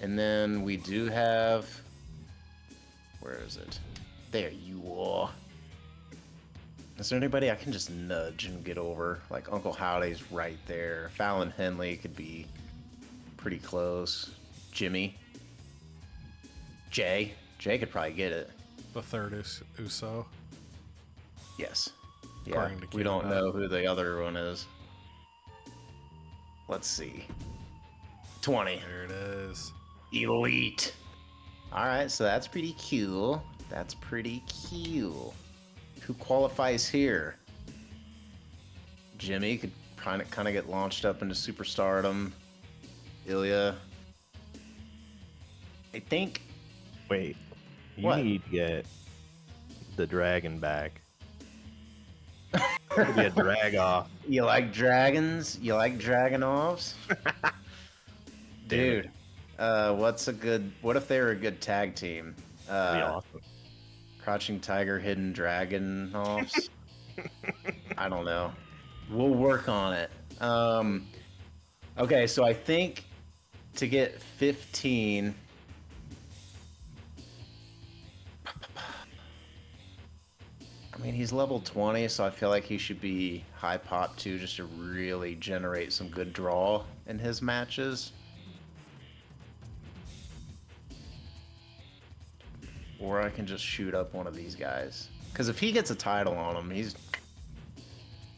[SPEAKER 3] And then we do have... Where is it? There you are. Is there anybody I can just nudge and get over? Like Uncle Howdy's right there. Fallon Henley could be pretty close. Jimmy. Jay. Jay could probably get it.
[SPEAKER 1] The third is Uso.
[SPEAKER 3] Yes. Yeah.
[SPEAKER 1] According to
[SPEAKER 3] We don't
[SPEAKER 1] Keto.
[SPEAKER 3] know who the other one is. Let's see. 20.
[SPEAKER 1] There it is.
[SPEAKER 3] Elite. Alright, so that's pretty cool. That's pretty cool. Who qualifies here? Jimmy could kind of get launched up into superstardom. Ilya. I think.
[SPEAKER 2] Wait, you
[SPEAKER 3] What?
[SPEAKER 2] need to get the dragon back. It'll be a drag off.
[SPEAKER 3] You like dragons? You like Dragonovs? Dude, what if they were a good tag team?
[SPEAKER 2] That'd be awesome.
[SPEAKER 3] Crouching Tiger, Hidden Dragon offs. I don't know. We'll work on it. Okay, so I think to get 15. I mean, he's level 20, so I feel like he should be high pop too, just to really generate some good draw in his matches. Or I can just shoot up one of these guys. Because if he gets a title on him, he's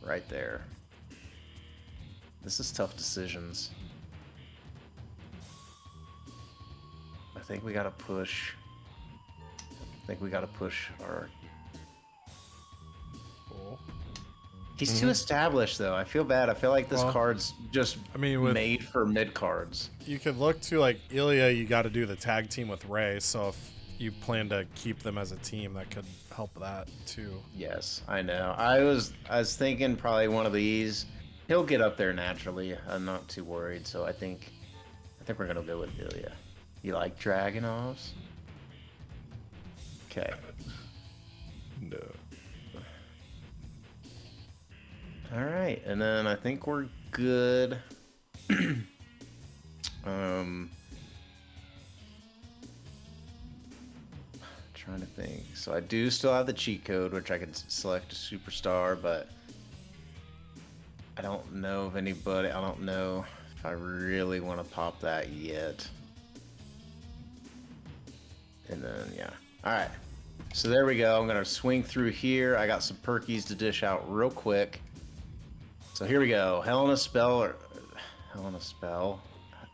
[SPEAKER 3] right there. This is tough decisions. I think we gotta push. Our...
[SPEAKER 1] Cool.
[SPEAKER 3] He's too established, though. I feel bad. I feel like this
[SPEAKER 1] Well,
[SPEAKER 3] card's just
[SPEAKER 1] I mean, with
[SPEAKER 3] made for mid cards.
[SPEAKER 1] you could look to like Ilya, you got to do the tag team with Ray. So if you plan to keep them as a team, that could help that too.
[SPEAKER 3] Yes, I know. I was thinking probably one of these. He'll get up there naturally. I'm not too worried. So I think we're gonna go with Ilya. You like Dragonovs? Okay.
[SPEAKER 1] No.
[SPEAKER 3] All right, and then I think we're good. Trying to think. So I do still have the cheat code, which I could select a superstar, but I don't know of anybody. I don't know if I really want to pop that yet. And then, yeah. All right. So there we go. I'm going to swing through here. I got some perkies to dish out real quick. So here we go. Hell in a Spell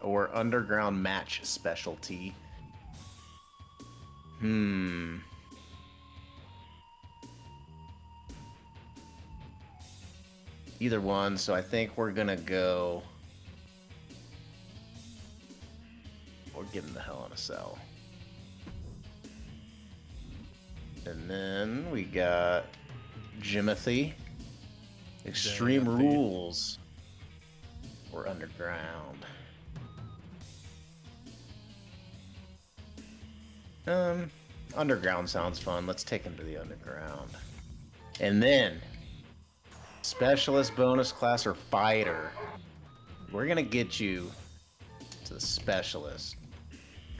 [SPEAKER 3] or Underground Match Specialty. Either one, so I think we're gonna go. We're giving the Hell in a Cell. And then we got Jimothy. Extreme
[SPEAKER 1] Jimothy.
[SPEAKER 3] Rules. Or Underground. Underground sounds fun. Let's take him to the Underground. And then Specialist bonus class or Fighter. We're gonna get you to the Specialist.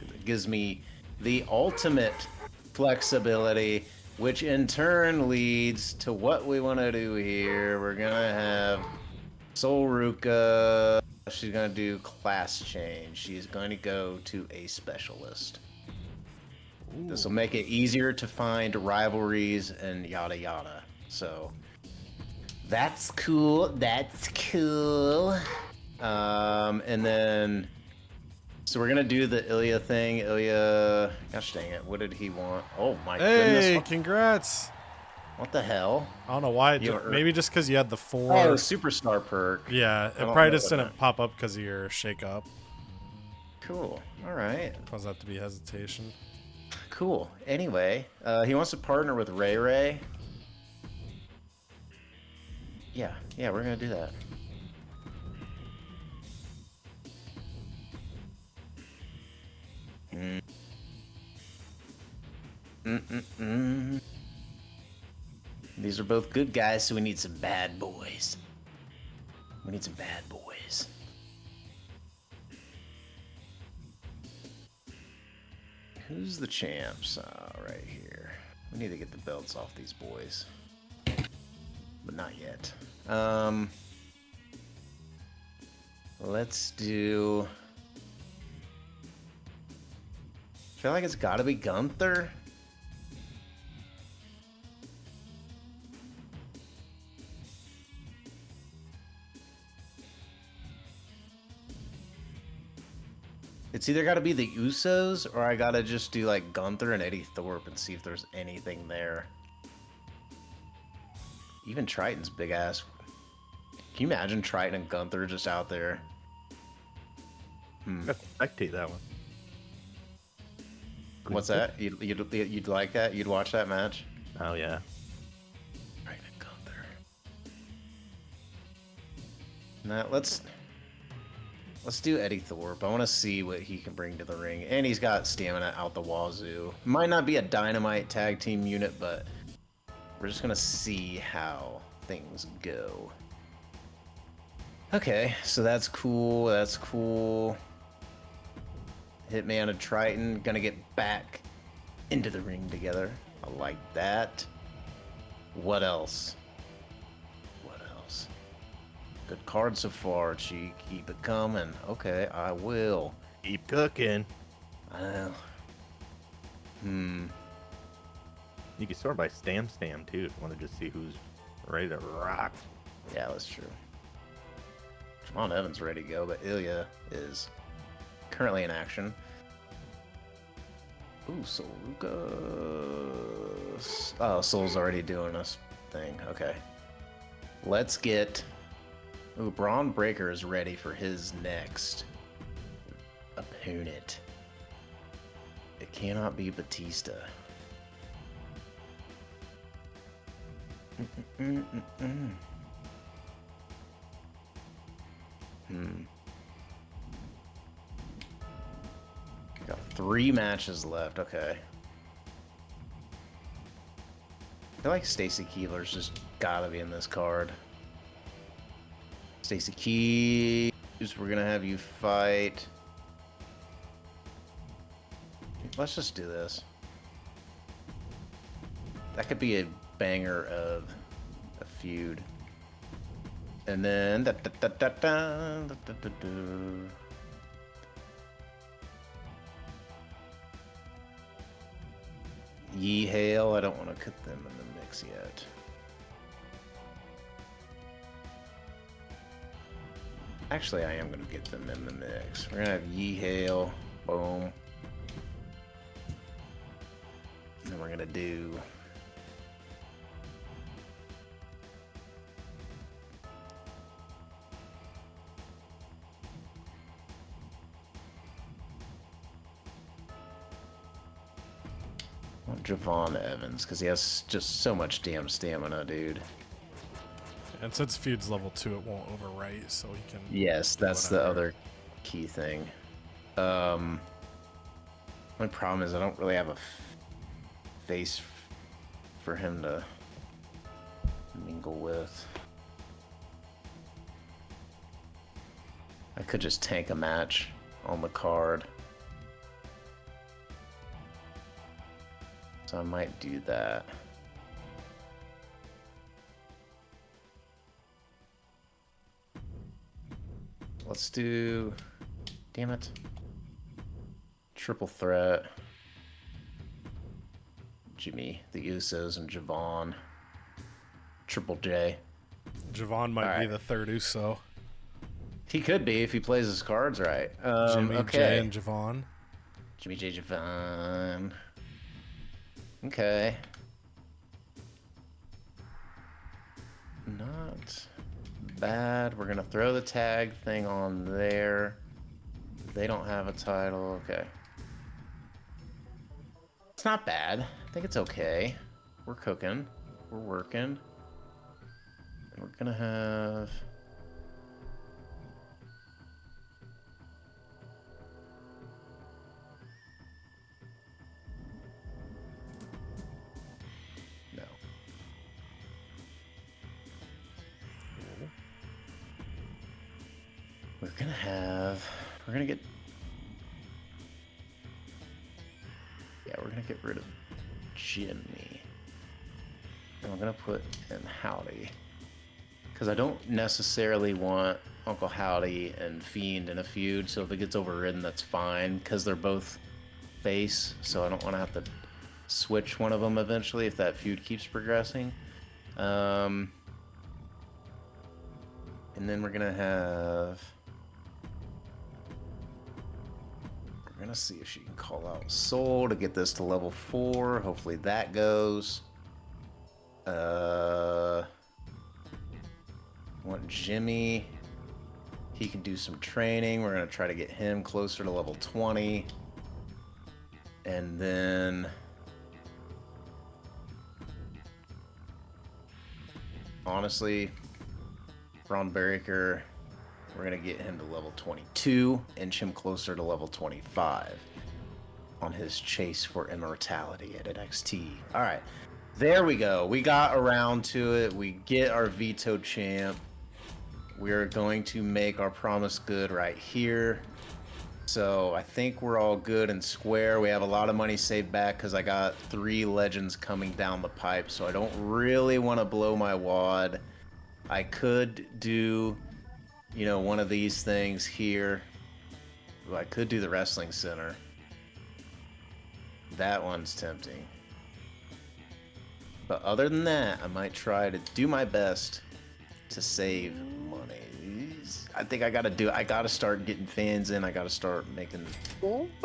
[SPEAKER 3] It gives me the ultimate flexibility, which in turn leads to what we want to do here. We're gonna have Sol Ruka. She's gonna do class change. She's going to go to a Specialist. This will make it easier to find rivalries and yada yada. So that's cool. That's cool. And then, so we're gonna do the Ilya thing. Ilya, gosh dang it, what did he want? Oh my
[SPEAKER 1] Hey,
[SPEAKER 3] goodness!
[SPEAKER 1] congrats!
[SPEAKER 3] What the hell?
[SPEAKER 1] I don't know why. Maybe just because you had the 4.
[SPEAKER 3] Oh, superstar perk.
[SPEAKER 1] Yeah, it
[SPEAKER 3] don't
[SPEAKER 1] probably
[SPEAKER 3] know
[SPEAKER 1] just
[SPEAKER 3] what
[SPEAKER 1] didn't pop up because of your shake up.
[SPEAKER 3] Cool. All right.
[SPEAKER 1] Caused that to be hesitation.
[SPEAKER 3] Cool. Anyway, he wants to partner with Ray Ray. Yeah, we're gonna do that. These are both good guys, so we need some bad boys. We need some bad boys. Who's the champs? Right here. We need to get the belts off these boys. But not yet. Let's do... I feel like it's gotta be Gunther. It's either gotta be the Usos, or I gotta just do like Gunther and Eddie Thorpe and see if there's anything there. Even Triton's big ass. Can you imagine Triton and Gunther just out there?
[SPEAKER 2] Let's spectate that one.
[SPEAKER 3] What's that? You'd like that? You'd watch that match?
[SPEAKER 2] Oh yeah.
[SPEAKER 3] Triton and Gunther. Now let's do Eddie Thorpe. I want to see what he can bring to the ring, and he's got stamina out the wazoo. Might not be a dynamite tag team unit, but we're just gonna see how things go. Okay, so that's cool. That's cool. Hitman and Triton gonna get back into the ring together. I like that. What else? What else? Good card so far, Cheek. Keep it coming. Okay, I will.
[SPEAKER 2] Keep cooking.
[SPEAKER 3] I know.
[SPEAKER 2] You can sort by Stam too if you want to just see who's ready to rock.
[SPEAKER 3] Yeah, that's true. Javon Evans ready to go, but Ilya is currently in action. Ooh, Soul Lucas. Oh, Soul's already doing this thing. Okay. Let's get... Ooh, Braun Breaker is ready for his next opponent. It cannot be Batista. Got 3 matches left. Okay. I feel like Stacy Keebler's just gotta be in this card. Stacy Keebler, we're gonna have you fight. Let's just do this. That could be a banger of a feud. And then Yee Hail, I don't want to put them in the mix yet. Actually, I am going to get them in the mix. We're going to have Yee Hail, boom. And then we're going to do... Javon Evans, because he has just so much damn stamina, dude.
[SPEAKER 1] And since feud's level 2, it won't overwrite, so he can...
[SPEAKER 3] Yes, that's the other key thing. My problem is I don't really have a face for him to mingle with. I could just tank a match on the card. So I might do that. Let's do... Damn it. Triple threat. Jimmy, the Usos, and Javon. Triple J.
[SPEAKER 1] Javon might be the third Uso.
[SPEAKER 3] He could be if he plays his cards right.
[SPEAKER 1] Jimmy J and Javon.
[SPEAKER 3] Jimmy J. Javon. Okay. Not bad. We're gonna throw the tag thing on there. They don't have a title. Okay. It's not bad. I think it's okay. We're cooking. We're working. And we're gonna have. No. We're gonna get. Yeah, we're gonna get rid of Jimmy. And I'm gonna put in Howdy. Because I don't necessarily want Uncle Howdy and Fiend in a feud, so if it gets overridden, that's fine, because they're both face, so I don't want to have to switch one of them eventually if that feud keeps progressing. And then we're gonna have. We're gonna see if she can call out Soul to get this to level 4. Hopefully that goes. Want Jimmy. He can do some training. We're gonna try to get him closer to level 20. And then honestly, Braun Breaker, we're gonna get him to level 22, inch him closer to level 25 on his chase for immortality at NXT. All right, there we go. We got around to it. We get our veto champ. We're going to make our promise good right here. So I think we're all good and square. We have a lot of money saved back because I got 3 legends coming down the pipe, so I don't really want to blow my wad. I could do, you know, one of these things here. I could do the wrestling center. That one's tempting. But other than that, I might try to do my best to save money. I think I gotta start getting fans in. I gotta start making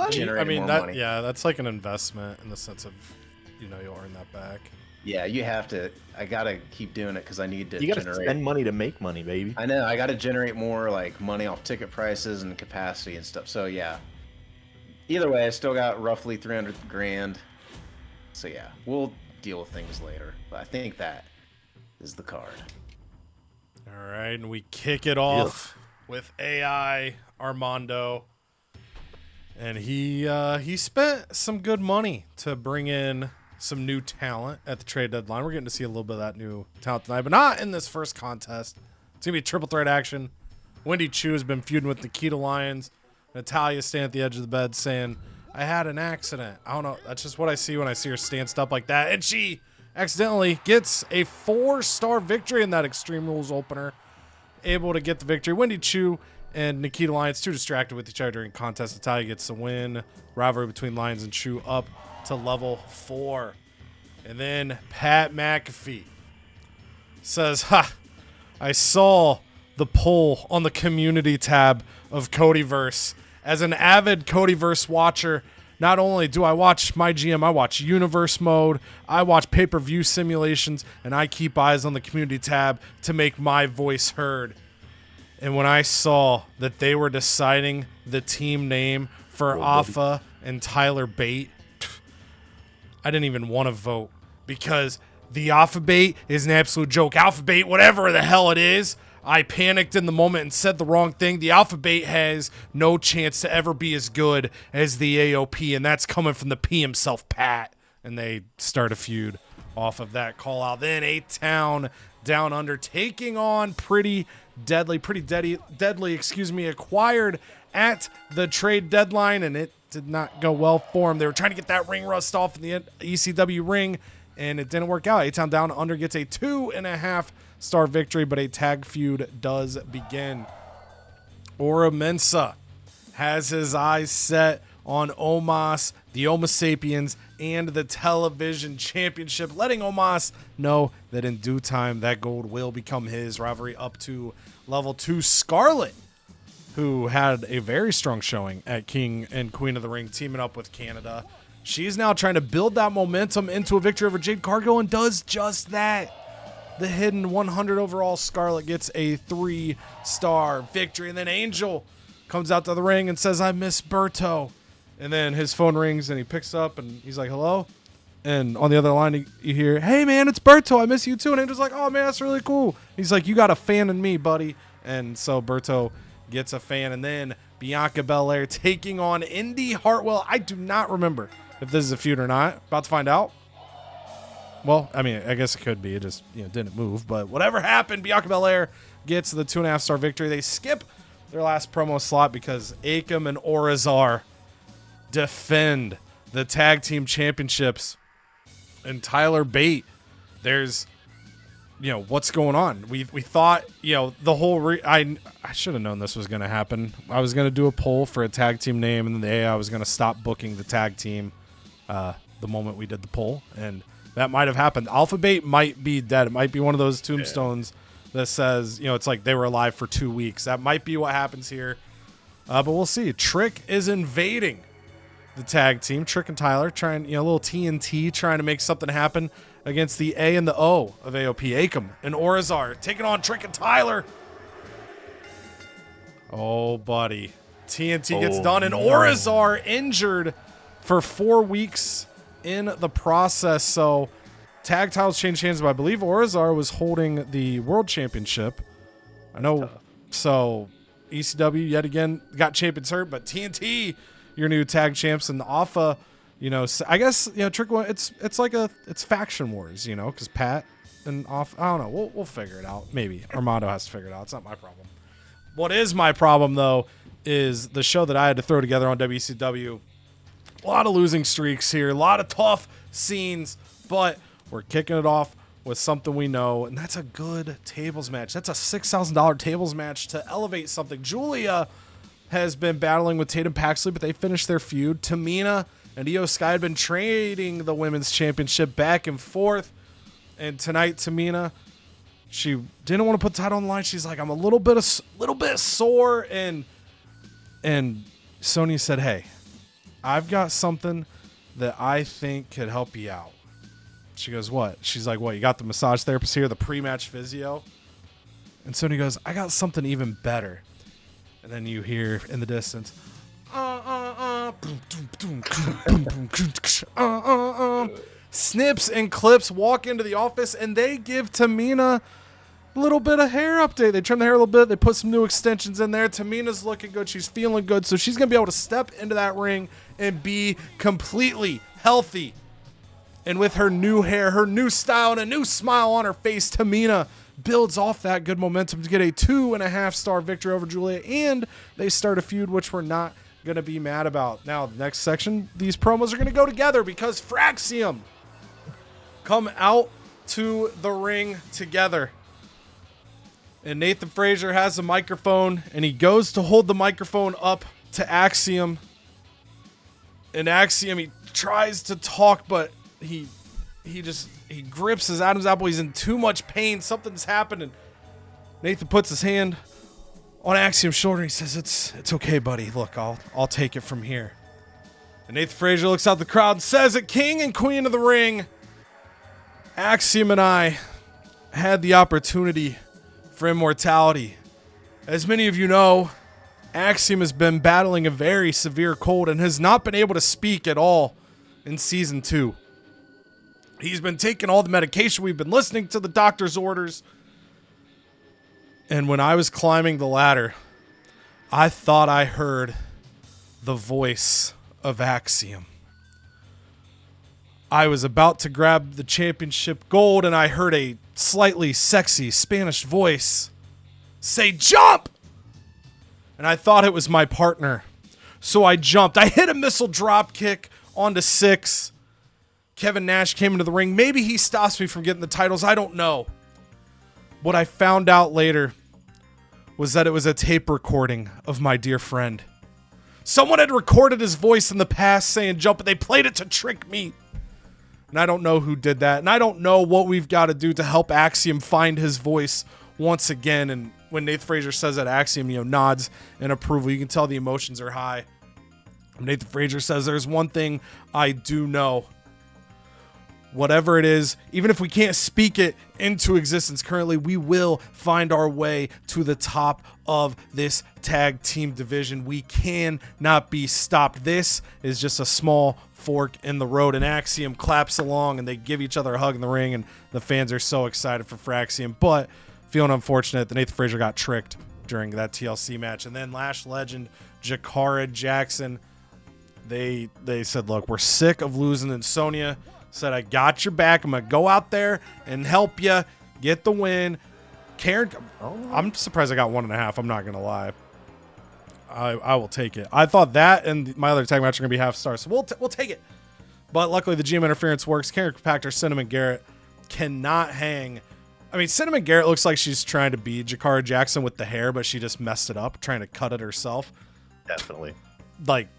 [SPEAKER 3] generating more money.
[SPEAKER 1] Yeah, that's like an investment in the sense of, you know, you'll earn that back.
[SPEAKER 3] Yeah, you have to. I gotta keep doing it because I need to.
[SPEAKER 2] You gotta spend money to make money, baby.
[SPEAKER 3] I know. I gotta generate more like money off ticket prices and capacity and stuff. So yeah. Either way, I still got roughly 300 grand. So yeah, we'll deal with things later. But I think that is the card.
[SPEAKER 1] All right, and we kick it off with AI Armando, and he spent some good money to bring in some new talent at the trade deadline. We're getting to see a little bit of that new talent tonight, but not in this first contest. It's gonna be triple threat action. Wendy Chu has been feuding with Nikita Lyons. Natalia standing at the edge of the bed saying, "I had an accident." I don't know. That's just what I see when I see her stand up like that, and she accidentally gets a 4-star victory in that Extreme Rules opener. Able to get the victory. Wendy Chu and Nikita Lyons too distracted with each other during contest. Natalia gets the win. Rivalry between Lyons and Chu up to level 4. And then Pat McAfee says, I saw the poll on the community tab of CodyVerse. As an avid CodyVerse watcher, not only do I watch MyGM, I watch Universe Mode, I watch pay-per-view simulations, and I keep eyes on the community tab to make my voice heard. And when I saw that they were deciding the team name for Alpha and Tyler Bate, I didn't even want to vote because the Alpha Bate is an absolute joke. Alpha Bate, whatever the hell it is, I panicked in the moment and said the wrong thing. The Alpha Bate has no chance to ever be as good as the AOP, and that's coming from the P himself, Pat. And they start a feud off of that call out. Then A-Town Down Under taking on Pretty Deadly, acquired at the trade deadline, and it did not go well for him. They were trying to get that ring rust off in the ECW ring, and it didn't work out. A-Town Down Under gets a 2.5-star victory, but a tag feud does begin. Ora Mensa has his eyes set on Omos, the Homo Sapiens, and the television championship, letting Omos know that in due time that gold will become his. Rivalry up to level 2. Scarlett, who had a very strong showing at King and Queen of the Ring, teaming up with Canada. She's now trying to build that momentum into a victory over Jade Cargill and does just that. The hidden 100 overall Scarlett gets a 3-star victory. And then Angel comes out to the ring and says, "I miss Berto." And then his phone rings and he picks up and he's like, "Hello?" And on the other line, you hear, "Hey, man, it's Berto. I miss you, too." And Angel's like, "Oh, man, that's really cool." He's like, "You got a fan in me, buddy." And so Berto gets a fan. And then Bianca Belair taking on Indy Hartwell. I do not remember if this is a feud or not. About to find out. Well, I mean, I guess it could be. It just didn't move. But whatever happened, Bianca Belair gets the 2.5-star victory. They skip their last promo slot because Akam and Orizar defend the tag team championships. And Tyler Bate, there's, what's going on? We thought, the whole, I should have known this was going to happen. I was going to do a poll for a tag team name, and then I was going to stop booking the tag team the moment we did the poll, and that might have happened. Alpha Bate might be dead. It might be one of those tombstones that says, it's like they were alive for 2 weeks. That might be what happens here, but we'll see. Trick is invading the tag team. Trick and Tyler trying, a little TNT, trying to make something happen against the A and the O of AOP. Akam and Orizar taking on Trick and Tyler. Oh, buddy. TNT gets done, and Orizar injured for 4 weeks in the process. So tag titles changed hands, but I believe Orizar was holding the world championship. I know. So ECW yet again got champions hurt, but TNT, your new tag champs, and Alpha, I guess, Trick, it's like it's faction wars, because Pat and Alpha, I don't know, we'll figure it out. Maybe Armando has to figure it out. It's not my problem. What is my problem, though, is the show that I had to throw together on WCW. A lot of losing streaks here, a lot of tough scenes, but we're kicking it off with something we know, and that's a good tables match. That's a $6,000 tables match to elevate something. Julia has been battling with Tatum Paxley, but they finished their feud. Tamina and Io Sky had been trading the women's championship back and forth, and tonight Tamina, she didn't want to put the title on the line. She's like, I'm a little bit sore, and Sonya said, "Hey, I've got something that I think could help you out." She goes, "What?" She's like, "What, you got the massage therapist here, the pre-match physio?" And Sonya goes, "I got something even better." And then you hear in the distance, Snips and Clips walk into the office, and they give Tamina a little bit of hair update. They trim the hair a little bit. They put some new extensions in there. Tamina's looking good. She's feeling good. So she's going to be able to step into that ring and be completely healthy. And with her new hair, her new style, and a new smile on her face, Tamina builds off that good momentum to get a 2.5-star victory over Julia, and they start a feud, which we're not going to be mad about. Now, the next section, these promos are going to go together because Fraxium come out to the ring together. And Nathan Frazier has a microphone, and he goes to hold the microphone up to Axiom. And Axiom, he tries to talk, but he grips his Adam's apple. He's in too much pain. Something's happened. And Nathan puts his hand on Axiom's shoulder. And he says, it's okay, buddy. Look, I'll take it from here. And Nathan Frazier looks out the crowd and says, "At King and Queen of the Ring, Axiom and I had the opportunity for immortality. As many of you know, Axiom has been battling a very severe cold and has not been able to speak at all in Season 2. He's been taking all the medication. We've been listening to the doctor's orders. And when I was climbing the ladder, I thought I heard the voice of Axiom. I was about to grab the championship gold, and I heard a slightly sexy Spanish voice say, 'Jump!' And I thought it was my partner. So I jumped. I hit a missile drop kick onto 6. Kevin Nash came into the ring. Maybe he stops me from getting the titles. I don't know. What I found out later was that it was a tape recording of my dear friend. Someone had recorded his voice in the past saying 'jump,' and they played it to trick me. And I don't know who did that. And I don't know what we've got to do to help Axiom find his voice once again." And when Nathan Frazier says that, Axiom, nods in approval. You can tell the emotions are high. Nathan Frazier says, "There's one thing I do know. whatever it is, even if we can't speak it into existence currently, we will find our way to the top of this tag team division. We cannot be stopped. This is just a small fork in the road. And Axiom claps along and they give each other a hug in the ring, and the fans are so excited for Fraxium, but feeling unfortunate that Nathan Frazier got tricked during that TLC match. And then Lash legend Jakara Jackson, they said, look, we're sick of losing, and Sonya said, I got your back. I'm going to go out there and help you get the win. Karen, I'm surprised I got 1.5. I'm not going to lie. I will take it. I thought that and my other tag match are going to be half stars, so we'll take it. But luckily, the GM interference works. Karen Pachter, Cinnamon Garrett cannot hang. I mean, Cinnamon Garrett looks like she's trying to be Jakara Jackson with the hair, but she just messed it up, trying to cut it herself.
[SPEAKER 2] Definitely.
[SPEAKER 1] Like,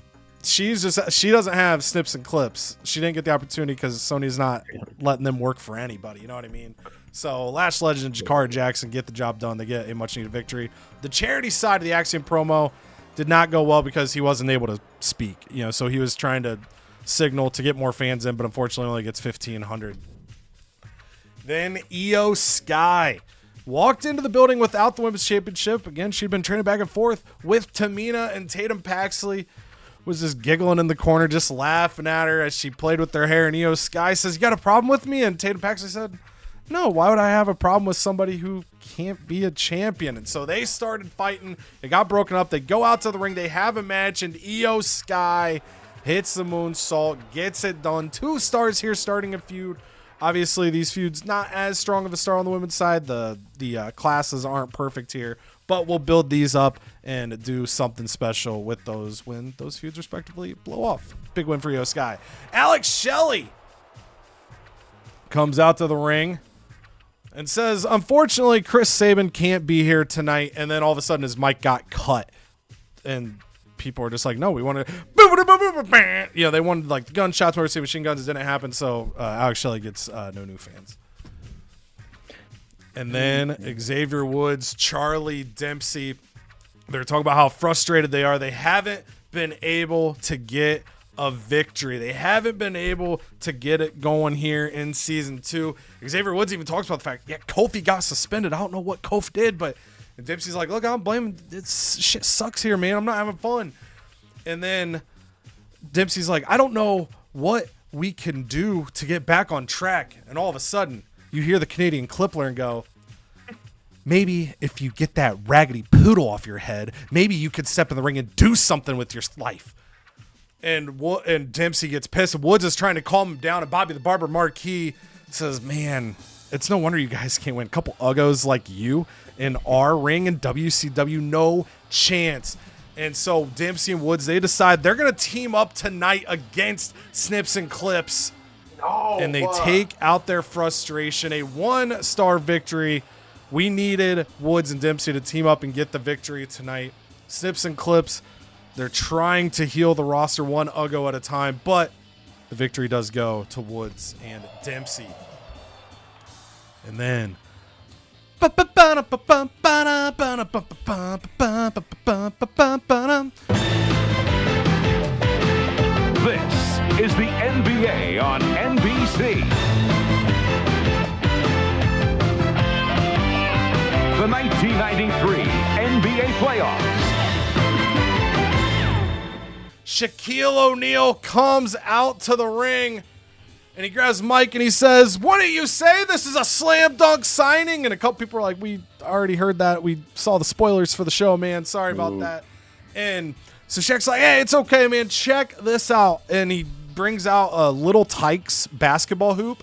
[SPEAKER 1] she doesn't have snips and clips. She didn't get the opportunity because Sony's not letting them work for anybody. You know what I mean? So Lash Legend and Jakara Jackson get the job done. They get a much needed victory. The charity side of the Axiom promo did not go well because he wasn't able to speak. You know, so he was trying to signal to get more fans in, but unfortunately only gets 1,500. Then Io Sky walked into the building without the women's championship. Again, she'd been training back and forth with Tamina, and Tatum Paxley was just giggling in the corner, just laughing at her as she played with their hair. And Io Sky says, you got a problem with me? And Tatum Paxley said, no, why would I have a problem with somebody who can't be a champion? And so they started fighting. They got broken up. They go out to the ring. They have a match, and Io Sky hits the moonsault, gets it done. 2 stars here starting a feud. Obviously, these feuds not as strong of a star on the women's side. The classes aren't perfect here, but we'll build these up and do something special with those when those feuds respectively blow off. Big win for Io Sky. Alex Shelley comes out to the ring and says, unfortunately, Chris Sabin can't be here tonight. And then all of a sudden his mic got cut. And people were just like, no, we wanted, you know, they wanted like the gunshots, Motor City Machine Guns. It didn't happen. So Alex Shelley gets no new fans. And then Xavier Woods, Charlie Dempsey, they're talking about how frustrated they are. They haven't been able to get a victory. They haven't been able to get it going here in season 2. Xavier Woods even talks about the fact, yeah, Kofi got suspended. I don't know what Kofi did, but Dempsey's like, look, I'm blaming, shit sucks here, man. I'm not having fun. And then Dempsey's like, I don't know what we can do to get back on track. And all of a sudden, you hear the Canadian Clippler and go, maybe if you get that raggedy poodle off your head, maybe you could step in the ring and do something with your life. And Dempsey gets pissed. Woods is trying to calm him down, and Bobby the Barber Marquis says, man, it's no wonder you guys can't win. A couple uggos like you in our ring in WCW, no chance. And so Dempsey and Woods, they decide they're going to team up tonight against Snips and Clips. And they take out their frustration. A 1-star victory. We needed Woods and Dempsey to team up and get the victory tonight. Snips and Clips, they're trying to heal the roster one Uggo at a time, but the victory does go to Woods and Dempsey. And then
[SPEAKER 5] this is the NBA on NBC. The 1993 NBA playoffs.
[SPEAKER 1] Shaquille O'Neal comes out to the ring and he grabs Mike and he says, what do you say? This is a slam dunk signing. And a couple people are like, we already heard that. We saw the spoilers for the show, man. Sorry about that. And so Shaq's like, hey, it's okay, man. Check this out. And he brings out a Little Tykes basketball hoop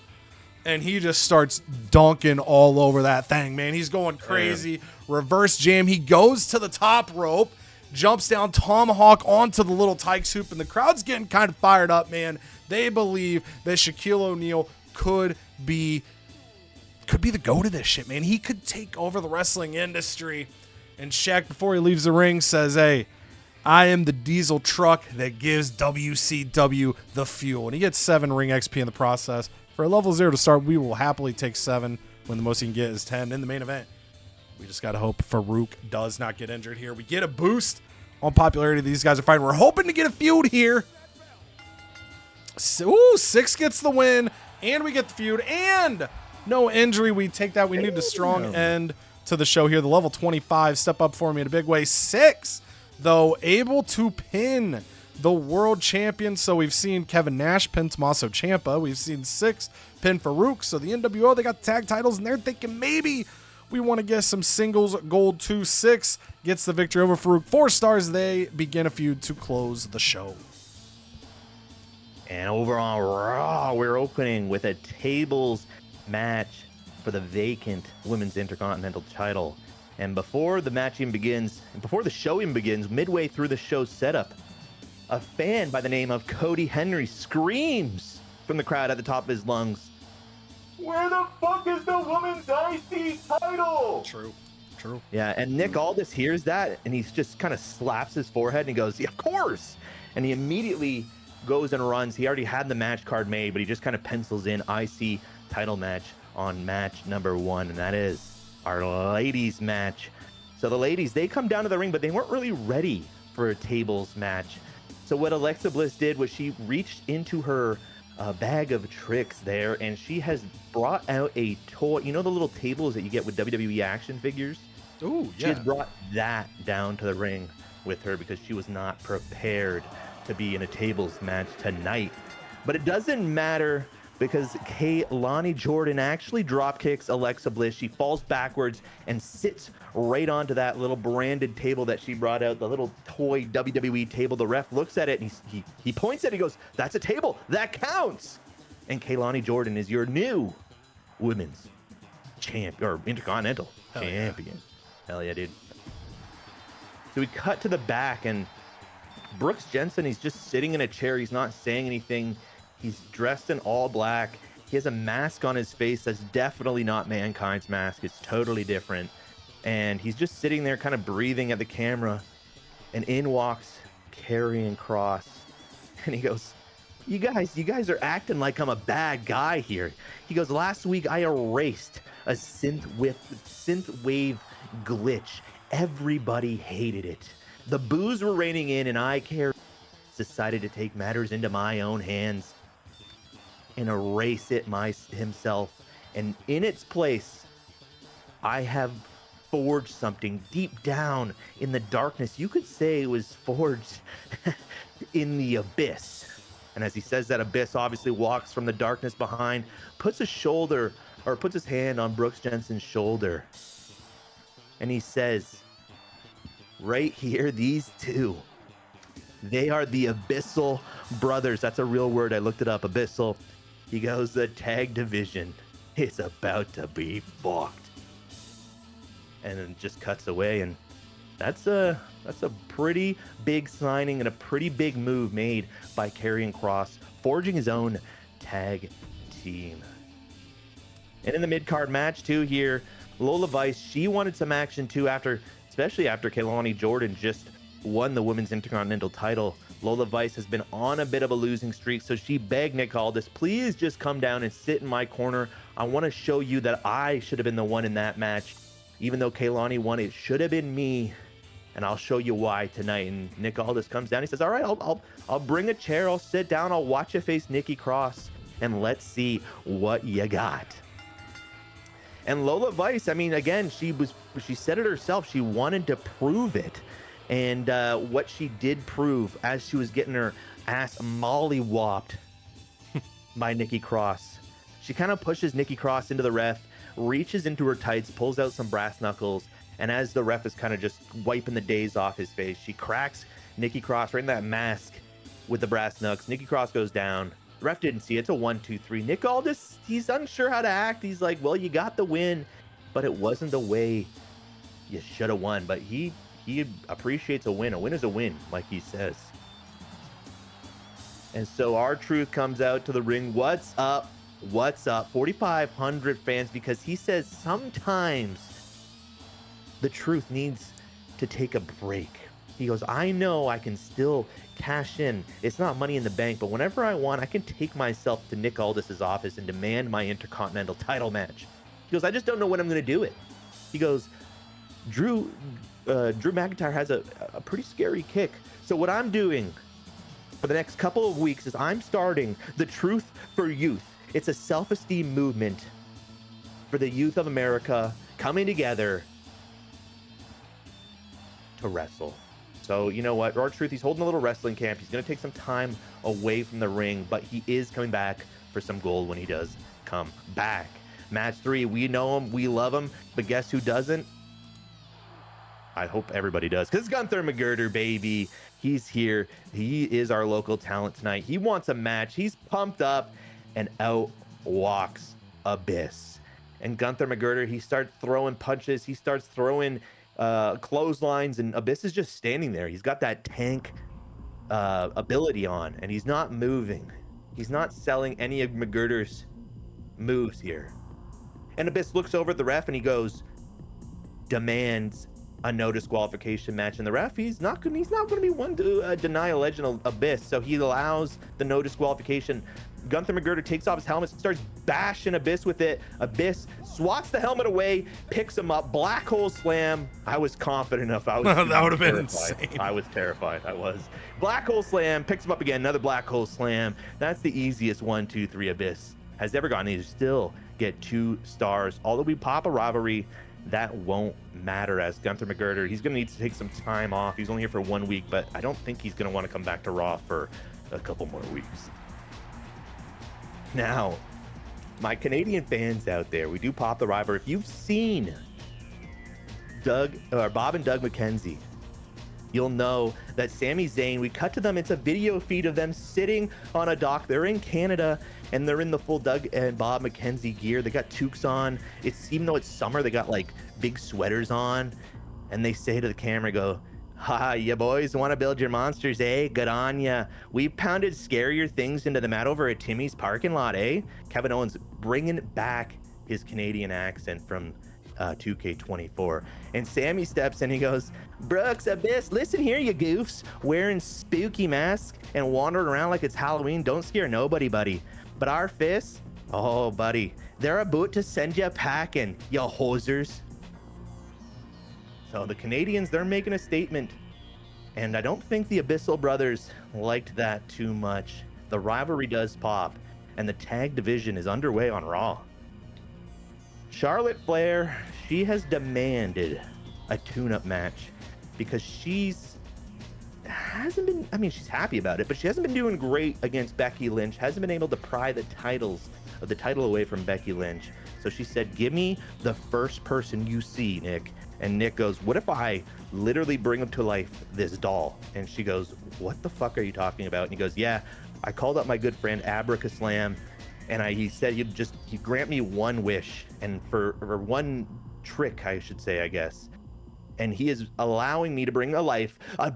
[SPEAKER 1] and he just starts dunking all over that thing, man. He's going crazy. Damn. Reverse jam. He goes to the top rope, jumps down, tomahawk onto the Little Tykes hoop, and the crowd's getting kind of fired up, man. They believe that Shaquille O'Neal could be the GOAT of this shit, man. He could take over the wrestling industry. And Shaq, before he leaves the ring, says, hey, I am the diesel truck that gives WCW the fuel. And he gets 7 ring XP in the process. For a level 0 to start, we will happily take 7 when the most you can get is 10 in the main event. We just got to hope Farouk does not get injured here. We get a boost on popularity. These guys are fighting. We're hoping to get a feud here. So, 6 gets the win. and we get the feud, and no injury. We take that. We need a strong end to the show here. The level 25 step up for me in a big way. 6, though, able to pin the world champion. So we've seen Kevin Nash pin Tommaso Ciampa. We've seen 6 pin Farouk. So the NWO, they got the tag titles, and they're thinking maybe we want to get some singles gold. 2-6 gets the victory over Farouk. 4 stars. They begin a feud to close the show.
[SPEAKER 2] And over on Raw, we're opening with a tables match for the vacant Women's Intercontinental title. And before the match even begins, before the show even begins, midway through the show's setup, a fan by the name of Cody Henry screams from the crowd at the top of his lungs, "Where the fuck is the Women's IC title?"
[SPEAKER 1] True.
[SPEAKER 2] Yeah, and Nick Aldis hears that, and he just kind of slaps his forehead, and he goes, "Yeah, of course!" And he immediately goes and runs. He already had the match card made, but he just kind of pencils in IC title match on match number 1, and that is our ladies match. So the ladies, they come down to the ring, but they weren't really ready for a tables match. So what Alexa Bliss did was she reached into her bag of tricks there, and she has brought out a toy. You know the little tables that you get with WWE action figures?
[SPEAKER 1] Ooh,
[SPEAKER 2] She has brought that down to the ring with her because she was not prepared to be in a tables match tonight. But it doesn't matter because Kaylani Jordan actually drop kicks Alexa Bliss. She falls backwards and sits right onto that little branded table that she brought out, the little toy WWE table. The ref looks at it and he points at it. He goes, "That's a table. That counts." And Kaylani Jordan is your new women's champion, or Intercontinental champion. Hell yeah, dude. So we cut to the back, and Brooks Jensen, he's just sitting in a chair. He's not saying anything. He's dressed in all black. He has a mask on his face that's definitely not Mankind's mask. It's totally different. And he's just sitting there kind of breathing at the camera. And in walks Karrion Kross. And he goes, you guys are acting like I'm a bad guy here. He goes, "Last week I erased a synthwave glitch. Everybody hated it. The boos were raining in, and I decided to take matters into my own hands and erase it himself. And in its place, I have forged something deep down in the darkness. You could say it was forged in the abyss." And as he says that, Abyss obviously walks from the darkness behind, puts his hand on Brooks Jensen's shoulder. And he says, "Right here, these two, they are the Abyssal Brothers." That's a real word. I looked it up, Abyssal. He goes, "The tag division is about to be fucked." And then just cuts away, and that's a pretty big signing and a pretty big move made by Karrion Kross, forging his own tag team. And in the mid-card match too here, Lola Vice, she wanted some action too, especially after Kaylani Jordan just won the Women's Intercontinental title. Lola Vice has been on a bit of a losing streak, so she begged Nick Aldis, "Please just come down and sit in my corner. I want to show you that I should have been the one in that match. Even though Kaylani won, it should have been me, and I'll show you why tonight." And Nick Aldis comes down. He says, "All right, I'll bring a chair. I'll sit down. I'll watch you face Nikki Cross, and let's see what you got." And Lola Vice, I mean, again, she said it herself. She wanted to prove it. And what she did prove as she was getting her ass mollywopped by Nikki Cross, she kind of pushes Nikki Cross into the ref, reaches into her tights, pulls out some brass knuckles, and as the ref is kind of just wiping the daze off his face, she cracks Nikki Cross right in that mask with the brass knucks. Nikki Cross goes down. The ref didn't see it. It's a 1-2-3. Nick Aldis, he's unsure how to act. He's like, "Well, you got the win, but it wasn't the way you should have won." But he appreciates a win. A win is a win, like he says. And so R-Truth comes out to the ring. What's up? What's up? 4,500 fans, because he says sometimes the truth needs to take a break. He goes, "I know I can still cash in. It's not money in the bank, but whenever I want, I can take myself to Nick Aldis's office and demand my Intercontinental title match." He goes, "I just don't know when I'm going to do it." He goes, Drew McIntyre has a pretty scary kick. So what I'm doing for the next couple of weeks is I'm starting the Truth for Youth. It's a self-esteem movement for the youth of America coming together to wrestle. So you know what, R-Truth, he's holding a little wrestling camp. He's going to take some time away from the ring, but he is coming back for some gold when he does come back. Match 3, we know him, we love him, but guess who doesn't? I hope everybody does, because Gunther McGirder, baby. He's here. He is our local talent tonight. He wants a match. He's pumped up, and out walks Abyss. And Gunther McGirder, he starts throwing punches. He starts throwing clotheslines, and Abyss is just standing there. He's got that tank ability on, and he's not moving. He's not selling any of McGirder's moves here. And Abyss looks over at the ref, and he goes, demands a no disqualification match. And the ref, he's not going to be one to deny a legend Abyss. So he allows the no disqualification. Gunther McGirder takes off his helmet, starts bashing Abyss with it. Abyss swats the helmet away, picks him up, black hole slam. I was confident enough. I was
[SPEAKER 1] That would have been
[SPEAKER 2] terrified.
[SPEAKER 1] insane.
[SPEAKER 2] I was terrified. I was. Black hole slam, picks him up again, another black hole slam. That's the easiest 1, 2, 3 Abyss has ever gotten. He still get 2 stars. Although we pop a rivalry, that won't matter, as Gunther McGirder, he's going to need to take some time off. He's only here for 1 week, but I don't think he's going to want to come back to Raw for a couple more weeks. Now, my Canadian fans out there, we do pop the rivalry. If you've seen Bob and Doug McKenzie, you'll know that Sami Zayn, we cut to them. It's a video feed of them sitting on a dock. They're in Canada, and they're in the full Doug and Bob McKenzie gear. They got toques on. Even though it's summer, they got like big sweaters on, and they say to the camera, go, "Ha, you boys want to build your monsters, eh? Good on ya. We pounded scarier things into the mat over at Timmy's parking lot, eh?" Kevin Owens bringing back his Canadian accent from 2K24. And Sammy steps in, he goes, "Brooks, Abyss, listen here, you goofs. Wearing spooky masks and wandering around like it's Halloween. Don't scare nobody, buddy. But our fists, oh, buddy, they're about to send you packing, you hosers." So the Canadians, they're making a statement. And I don't think the Abyssal brothers liked that too much. The rivalry does pop, and the tag division is underway on Raw. Charlotte Flair, she has demanded a tune-up match because she's happy about it, but she hasn't been doing great against Becky Lynch, hasn't been able to pry the title away from Becky Lynch. So she said, "Give me the first person you see, Nick." And Nick goes, "What if I literally bring to life this doll?" And she goes, "What the fuck are you talking about?" And he goes, "Yeah, I called up my good friend Abracaslam, and he said he'd grant me one wish, and for one trick, I should say, I guess. And he is allowing me to bring to life a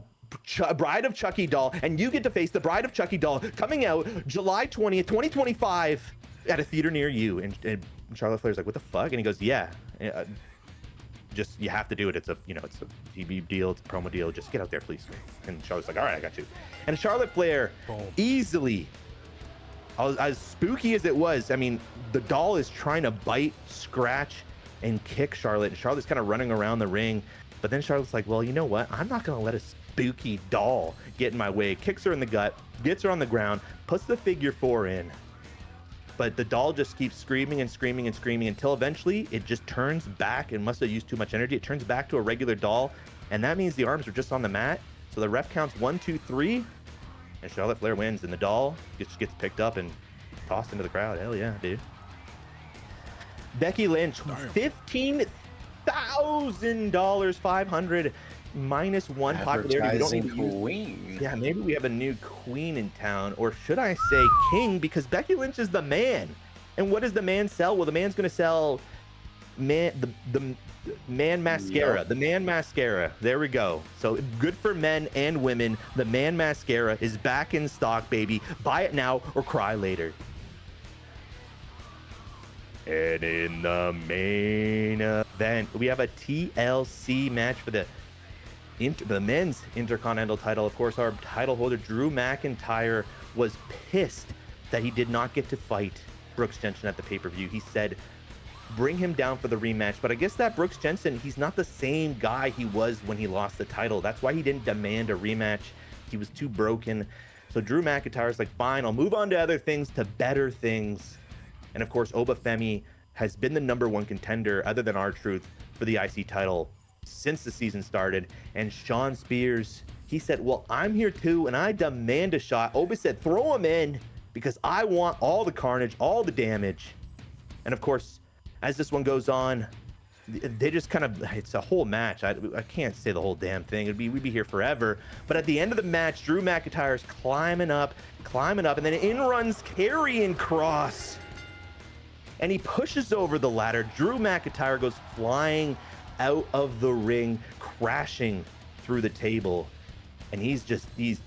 [SPEAKER 2] Bride of Chucky doll, and you get to face the Bride of Chucky doll coming out July 20th, 2025 at a theater near you." And Charlotte Flair's like, "What the fuck?" And he goes, "Yeah, just you have to do it. It's a TV deal, it's a promo deal. Just get out there, please." And Charlotte's like, "All right, I got you." And Charlotte Flair easily, as spooky as it was, I mean, the doll is trying to bite, scratch, and kick Charlotte. And Charlotte's kind of running around the ring. But then Charlotte's like, "Well, you know what? I'm not going to let a spooky doll get in my way." Kicks her in the gut, gets her on the ground, puts the figure 4 in. But the doll just keeps screaming and screaming and screaming until eventually it just turns back and must have used too much energy. It turns back to a regular doll. And that means the arms are just on the mat. So the ref counts 1, 2, 3. And Charlotte Flair wins. And the doll just gets picked up and tossed into the crowd. Hell yeah, dude. Becky Lynch, $15,000, 500 minus 1 popularity. We don't need to
[SPEAKER 3] queen.
[SPEAKER 2] Yeah, maybe we have a new queen in town, or should I say king, because Becky Lynch is the man. And what does the man sell? Well, the man's going to sell the man mascara.
[SPEAKER 3] Yep.
[SPEAKER 2] The man mascara. There we go. So good for men and women. The man mascara is back in stock, baby. Buy it now or cry later. And in the main event, we have a TLC match for the men's Intercontinental title. Of course, our title holder, Drew McIntyre, was pissed that he did not get to fight Brooks Jensen at the pay-per-view. He said, bring him down for the rematch. But I guess that Brooks Jensen, he's not the same guy he was when he lost the title. That's why he didn't demand a rematch. He was too broken. So Drew McIntyre's like, fine, I'll move on to other things, to better things. And of course, Obafemi has been the #1 contender, other than R-Truth, for the IC title since the season started. And Shawn Spears, he said, well, I'm here too, and I demand a shot. Oba said, throw him in, because I want all the carnage, all the damage. And of course, as this one goes on, they just kind of, it's a whole match. I can't say the whole damn thing. We'd be here forever. But at the end of the match, Drew McIntyre's climbing up, and then in runs Karrion Kross. And he pushes over the ladder. Drew McIntyre goes flying out of the ring, crashing through the table. And he's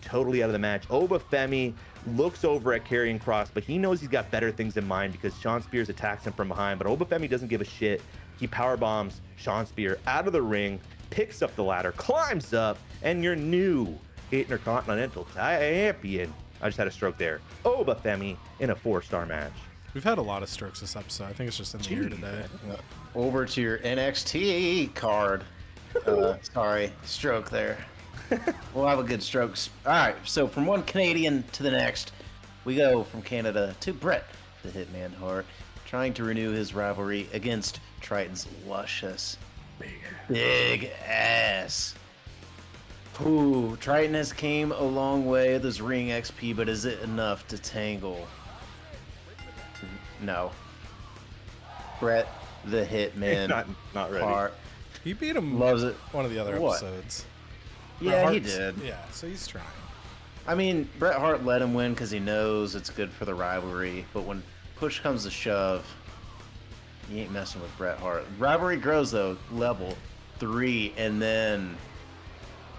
[SPEAKER 2] totally out of the match. Obafemi looks over at Karrion Kross, but he knows he's got better things in mind because Shawn Spears attacks him from behind. But Obafemi doesn't give a shit. He powerbombs Shawn Spears out of the ring, picks up the ladder, climbs up, and your new Intercontinental Champion. I just had a stroke there. Obafemi in a 4-star match.
[SPEAKER 1] We've had a lot of strokes this episode. I think it's just in the air today.
[SPEAKER 3] Over to your NXT card. Sorry, stroke there. We'll have a good stroke. All right, so from one Canadian to the next, we go from Canada to Bret the Hitman Hart, trying to renew his rivalry against Triton's luscious big ass. Ooh, Triton has came a long way with his ring XP, but is it enough to tangle? No. Bret the Hitman
[SPEAKER 2] not ready.
[SPEAKER 3] Hart
[SPEAKER 1] He beat him
[SPEAKER 3] loves it.
[SPEAKER 1] one of the other
[SPEAKER 3] What?
[SPEAKER 1] episodes.
[SPEAKER 3] Yeah,
[SPEAKER 1] Bret
[SPEAKER 3] he
[SPEAKER 1] Hart's-
[SPEAKER 3] did.
[SPEAKER 1] Yeah, so he's trying.
[SPEAKER 3] I mean, Bret Hart let him win because he knows it's good for the rivalry, but when push comes to shove, you ain't messing with Bret Hart. Rivalry grows though, level 3, and then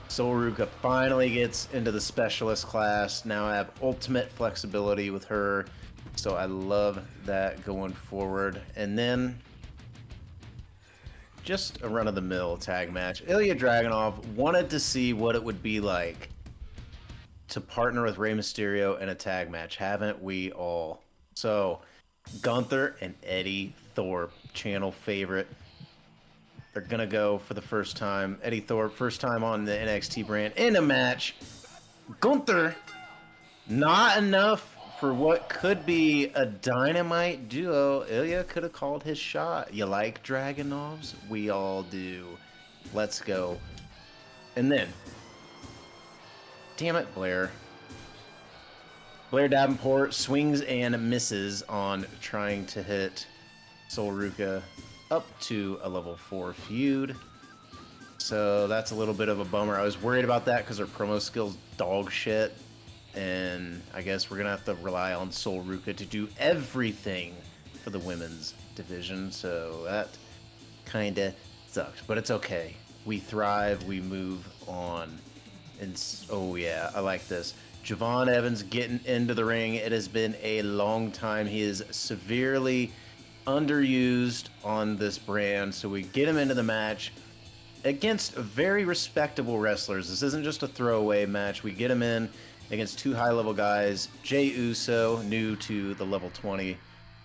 [SPEAKER 3] Sol Ruka finally gets into the specialist class. Now I have ultimate flexibility with her, so I love that going forward. And then just a run-of-the-mill tag match. Ilya Dragunov wanted to see what it would be like to partner with Rey Mysterio in a tag match, haven't we all? So, Gunther and Eddie Thorpe, channel favorite. They're gonna go for the first time. Eddie Thorpe, first time on the NXT brand in a match. Gunther, not enough for what could be a dynamite duo. Ilya could have called his shot. You like Dragunovs? We all do. Let's go. And then, damn it, Blair. Blair Davenport swings and misses on trying to hit Sol Ruka up to a level 4 feud. So that's a little bit of a bummer. I was worried about that because her promo skills dog shit. And I guess we're going to have to rely on Sol Ruka to do everything for the women's division. So that kind of sucks. But it's okay. We thrive. We move on. And oh, yeah, I like this. Javon Evans getting into the ring. It has been a long time. He is severely underused on this brand. So we get him into the match against very respectable wrestlers. This isn't just a throwaway match. We get him in against 2 high-level guys. Jey Uso, new to the level 20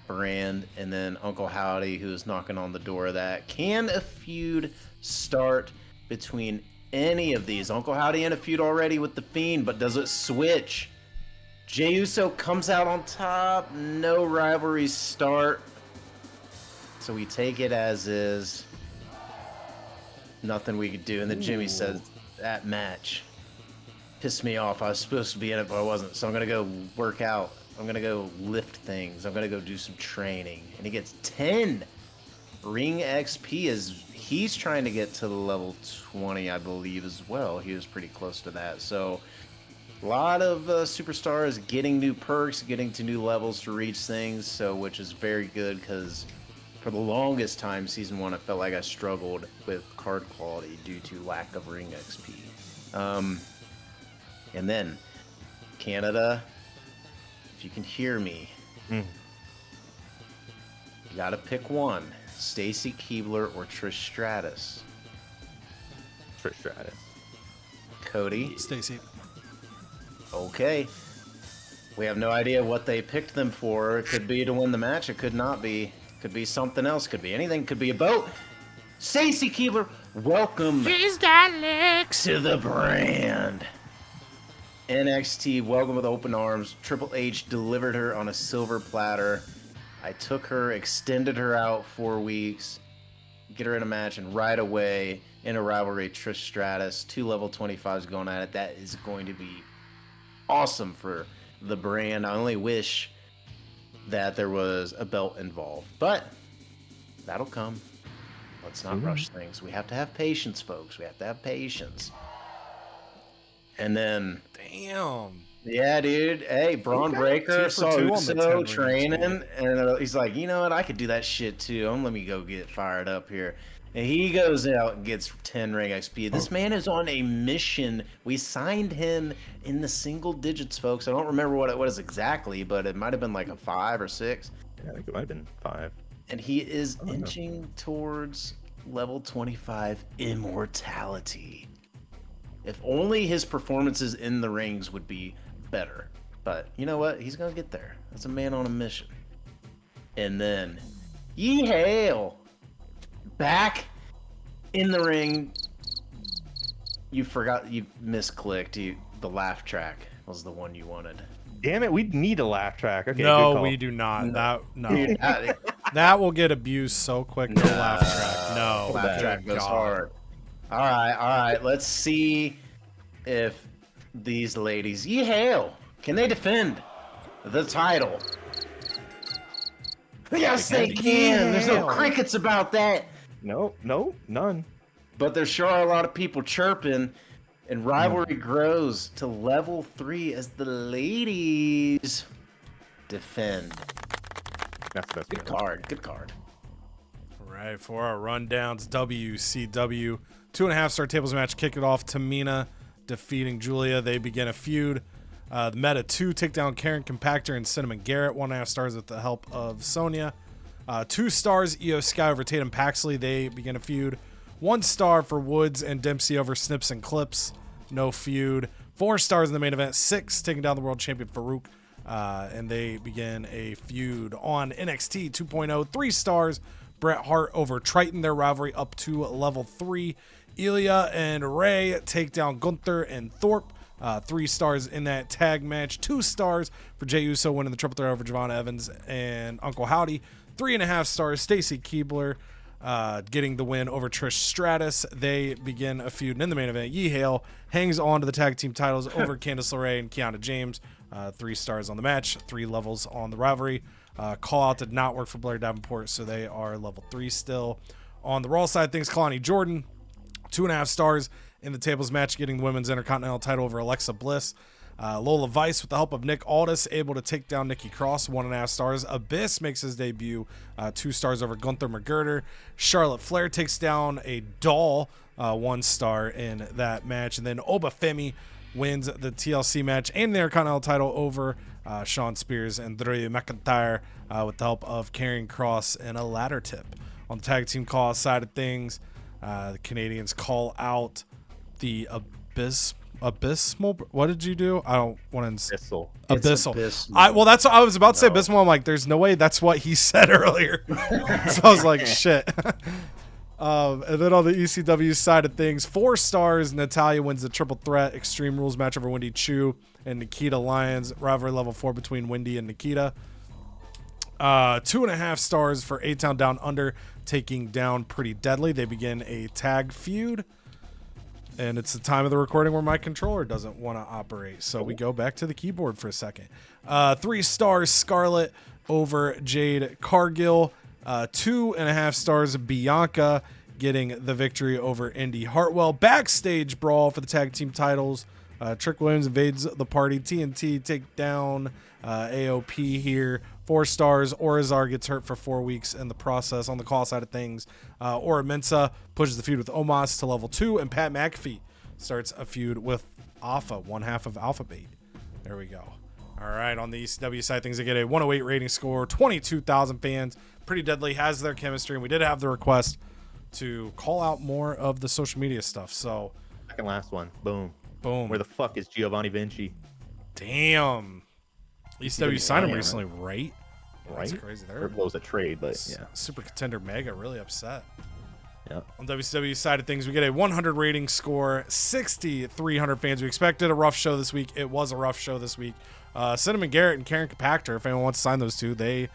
[SPEAKER 3] brand, and then Uncle Howdy, who is knocking on the door of that. Can a feud start between any of these? Uncle Howdy in a feud already with The Fiend, but does it switch? Jey Uso comes out on top. No rivalries start. So we take it as is. Nothing we could do. And then Jimmy says, that match pissed me off. I was supposed to be in it, but I wasn't. So I'm going to go work out. I'm going to go lift things. I'm going to go do some training. And he gets 10 ring XP as he's trying to get to the level 20, I believe, as well. He was pretty close to that. So a lot of superstars getting new perks, getting to new levels to reach things, so which is very good because for the longest time, Season 1, I felt like I struggled with card quality due to lack of ring XP. And then, Canada, if you can hear me, you gotta pick one. Stacy Keibler or Trish Stratus?
[SPEAKER 2] Trish Stratus.
[SPEAKER 3] Cody?
[SPEAKER 1] Stacy.
[SPEAKER 3] Okay. We have no idea what they picked them for. It could be to win the match. It could not be. Could be something else. Could be anything. Could be a boat. Stacy Keibler, welcome. She's got legs to the brand. NXT welcomed with open arms. Triple H delivered her on a silver platter. I took her, extended her out 4 weeks, get her in a match, and right away in a rivalry, Trish Stratus, 2 level 25s going at it. That is going to be awesome for the brand. I only wish that there was a belt involved, but that'll come. Let's not rush things. We have to have patience, folks. We have to have patience. And then,
[SPEAKER 1] Damn.
[SPEAKER 3] yeah, dude. Hey, Braun Breaker
[SPEAKER 1] 2 for 2 on the 10
[SPEAKER 3] so
[SPEAKER 1] ring
[SPEAKER 3] training, and he's like, you know what? I could do that shit too. Let me go get fired up here. And he goes out and gets 10 ring XP. This man is on a mission. We signed him in the single digits, folks. I don't remember what it was exactly, but it might have been like a 5 or 6.
[SPEAKER 2] Yeah, I think it might have been 5.
[SPEAKER 3] And he is inching towards level 25 immortality. If only his performances in the rings would be better. But you know what? He's going to get there. That's a man on a mission. And then, ye hail! Back in the ring. You forgot, you misclicked. The laugh track was the one you wanted.
[SPEAKER 2] Damn it, we need a laugh track. Okay, good
[SPEAKER 1] No,
[SPEAKER 2] call.
[SPEAKER 1] we do not. No.
[SPEAKER 3] Dude,
[SPEAKER 1] That will get abused so quick. No laugh track. No.
[SPEAKER 3] laugh track
[SPEAKER 1] Good
[SPEAKER 3] goes
[SPEAKER 1] God.
[SPEAKER 3] hard. All right. Let's see if these ladies, ye hail, can they defend the title? Yes, they can. There's no crickets about that.
[SPEAKER 2] No, none.
[SPEAKER 3] But there sure are a lot of people chirping, and rivalry grows to level 3 as the ladies defend.
[SPEAKER 2] That's the best.
[SPEAKER 3] Good card. Good card.
[SPEAKER 1] All right, for our rundowns, WCW 2.5-star tables match kicked it off. Tamina defeating Julia. They begin a feud. The Meta 2 take down Karen Compactor and Cinnamon Garrett. 1.5 stars with the help of Sonya. 2 stars, Io Sky over Tatum Paxley. They begin a feud. 1 star for Woods and Dempsey over Snips and Clips. No feud. 4 stars in the main event. 6 taking down the world champion Farouk. And they begin a feud on NXT 2.0. 3 stars, Bret Hart over Triton. Their rivalry up to level 3. Ilya and Ray take down Gunther and Thorpe. 3 stars in that tag match. 2 stars for Jey Uso winning the triple threat over Javon Evans and Uncle Howdy. 3.5 stars, Stacy Keibler getting the win over Trish Stratus. They begin a feud. And in the main event, Ye Hail hangs on to the tag team titles over Candice LeRae and Kiana James. 3 stars on the match, 3 levels on the rivalry. Call out did not work for Blair Davenport, so they are level 3 still. On the Raw side, things, Kalani Jordan, 2.5 stars in the tables match, getting the women's Intercontinental title over Alexa Bliss. Lola Vice, with the help of Nick Aldis, able to take down Nikki Cross, 1.5 stars. Abyss makes his debut, 2 stars over Gunther McGirder. Charlotte Flair takes down a doll, 1 star in that match. And then Oba Femi wins the TLC match and the Intercontinental title over Shawn Spears and Drew McIntyre with the help of Karrion Kross and a ladder tip. On the tag team call side of things, the Canadians call out the Abysmal. What did you do? I don't want to.
[SPEAKER 2] Abyssal.
[SPEAKER 1] Abyssal. Well, that's what I was about to say. Abysmal. I'm like, there's no way that's what he said earlier. So I was like, shit. And then on the ECW side of things, 4 stars. Natalya wins the triple threat Extreme Rules match over Wendy Chu and Nikita Lyons. Rivalry level 4 between Wendy and Nikita. 2.5 stars for A-Town Down Under taking down Pretty Deadly. They begin a tag feud. And it's the time of the recording where my controller doesn't want to operate. So we go back to the keyboard for a second. 3 stars, Scarlett over Jade Cargill. 2.5 stars, Bianca getting the victory over Indy Hartwell. Backstage brawl for the tag team titles. Trick Williams invades the party. TNT take down AOP here. 4 stars. Orizar gets hurt for 4 weeks in the process. On the call side of things, Ora Mensa pushes the feud with Omos to level 2, and Pat McAfee starts a feud with Alpha, 1/2 of Alpha Bait. There we go. All right, on the ECW side of things, they get a 108 rating score, 22,000 fans. Pretty Deadly has their chemistry, and we did have the request to call out more of the social media stuff. So,
[SPEAKER 2] Second last one. Boom.
[SPEAKER 1] boom.
[SPEAKER 2] Where the fuck is Giovanni Vinci?
[SPEAKER 1] Damn. ECW signed him recently, right?
[SPEAKER 2] Right?
[SPEAKER 1] That's crazy.
[SPEAKER 2] Or it was a trade, but yeah.
[SPEAKER 1] Super Contender Mega really upset.
[SPEAKER 2] Yep.
[SPEAKER 1] On WCW side of things, we get a 100 rating score, 6,300 fans. We expected a rough show this week. It was a rough show this week. Cinnamon Garrett and Karen Kapactor, if anyone wants to sign those two, they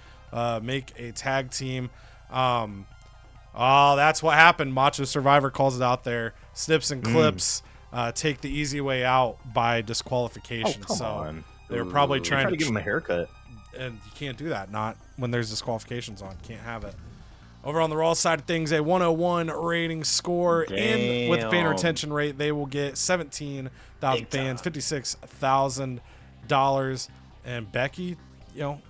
[SPEAKER 1] make a tag team. That's what happened. Macho Survivor calls it out there. Snips and Clips take the easy way out by disqualification.
[SPEAKER 2] Oh, come on.
[SPEAKER 1] They're probably
[SPEAKER 2] Trying
[SPEAKER 1] trying
[SPEAKER 2] to give him a haircut.
[SPEAKER 1] and you can't do that. Not when there's disqualifications on. Can't have it. Over on the Raw side of things, a 101 rating score. In with fan retention rate, they will get 17,000 fans, $56,000. And Becky,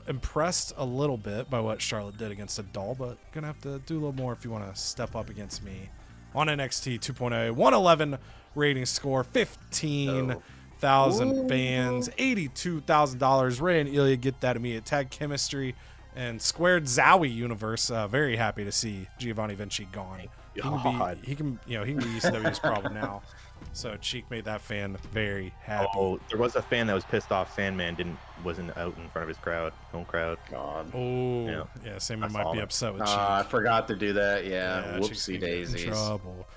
[SPEAKER 1] impressed a little bit by what Charlotte did against a doll, but gonna have to do a little more if you want to step up against me. On NXT 2.0, 111 rating score, 15,000 fans, $82,000. Ray and Ilya get that immediate tag chemistry. And Squared Zowie universe, very happy to see Giovanni Vinci gone. He can be ECW's problem now. So Cheek made that fan very happy.
[SPEAKER 2] Oh, there was a fan that was pissed off Sandman wasn't out in front of his home crowd.
[SPEAKER 3] God.
[SPEAKER 1] Oh, yeah, Sandman might be upset with Cheek.
[SPEAKER 3] I forgot to do that. Yeah,
[SPEAKER 1] Cheek's
[SPEAKER 3] whoopsie
[SPEAKER 1] gonna get in
[SPEAKER 3] daisies.
[SPEAKER 1] trouble.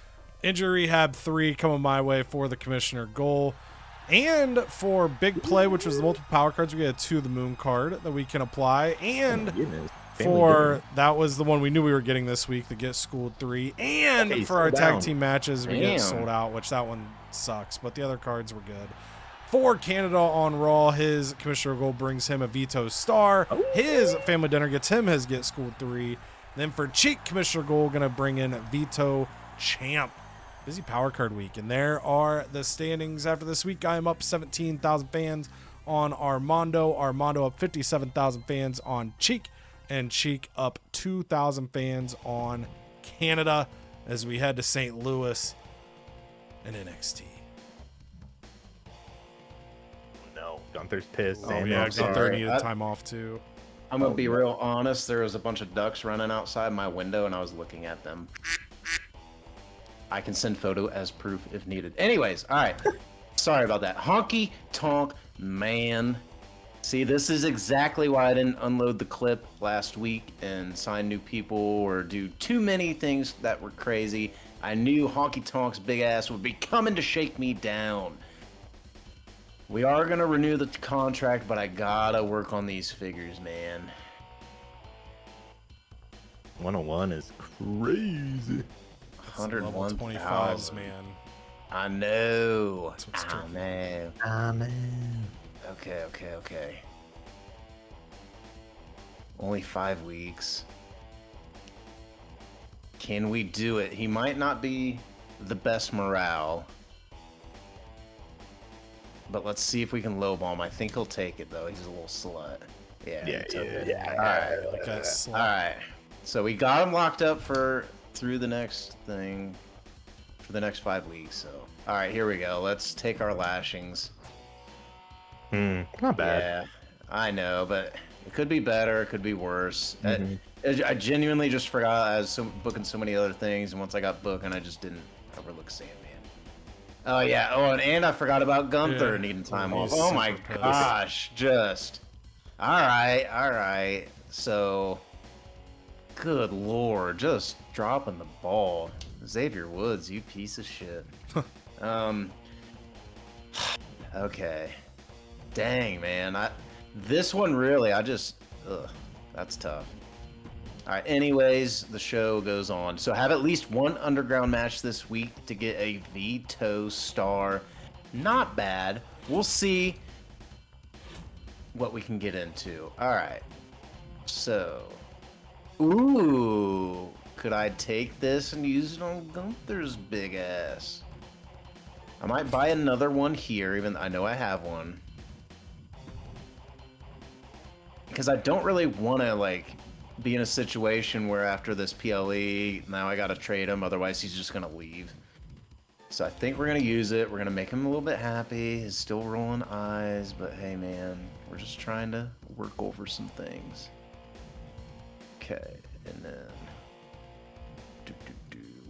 [SPEAKER 1] Injury Rehab 3 coming my way for the Commissioner goal. And for Big Play, which was the multiple power cards, we get a To the Moon card that we can apply. And that was the one we knew we were getting this week, the Get Schooled 3. And for our tag team matches, we get sold out, which that one sucks. But the other cards were good. For Canada on Raw, his Commissioner Gold brings him a Veto Star. His Family Dinner gets him his Get Schooled 3. Then for Cheek, Commissioner Gold going to bring in Veto Champ. Busy power card week. And there are the standings after this week. I am up 17,000 fans on Armando. Armando up 57,000 fans on Cheek. And Cheek up 2,000 fans on Canada as we head to St. Louis and NXT.
[SPEAKER 2] No, Gunther's pissed.
[SPEAKER 1] Gunther needed time off too.
[SPEAKER 3] I'm going to be real honest. There was a bunch of ducks running outside my window, and I was looking at them. I can send photo as proof if needed. Anyways, all right. Sorry about that. Honky Tonk Man. See, this is exactly why I didn't unload the clip last week and sign new people or do too many things that were crazy. I knew Honky Tonk's big ass would be coming to shake me down. We are going to renew the contract, but I gotta work on these figures, man.
[SPEAKER 2] 101 is crazy.
[SPEAKER 3] 101,000,
[SPEAKER 1] man.
[SPEAKER 3] I know.
[SPEAKER 1] That's what's
[SPEAKER 3] I know. Okay. Only 5 weeks. Can we do it? He might not be the best morale. But let's see if we can lowball him. I think he'll take it, though. He's a little slut. Yeah. All right.
[SPEAKER 1] Like a slut.
[SPEAKER 3] All right. So we got him locked up through the next thing for the next 5 weeks. So, all right, here we go. Let's take our lashings.
[SPEAKER 2] Not bad.
[SPEAKER 3] Yeah, I know, but it could be better. It could be worse. I genuinely just forgot I was booking so many other things, and once I got booking, I just didn't overlook Sandman. Oh yeah. Oh, and I forgot about Gunther needing time off. Oh my gosh, just. All right. So, good lord, just dropping the ball. Xavier Woods, you piece of shit. Okay. Dang, man. This one really, that's tough. All right, anyways, the show goes on. So have at least one underground match this week to get a Veto Star. Not bad. We'll see what we can get into. All right. So, ooh, could I take this and use it on Gunther's big ass? I might buy another one here, even though I know I have one. Because I don't really want to, be in a situation where after this PLE, now I got to trade him, otherwise he's just going to leave. So I think we're going to use it. We're going to make him a little bit happy. He's still rolling eyes, but hey, man, we're just trying to work over some things. Okay, and then...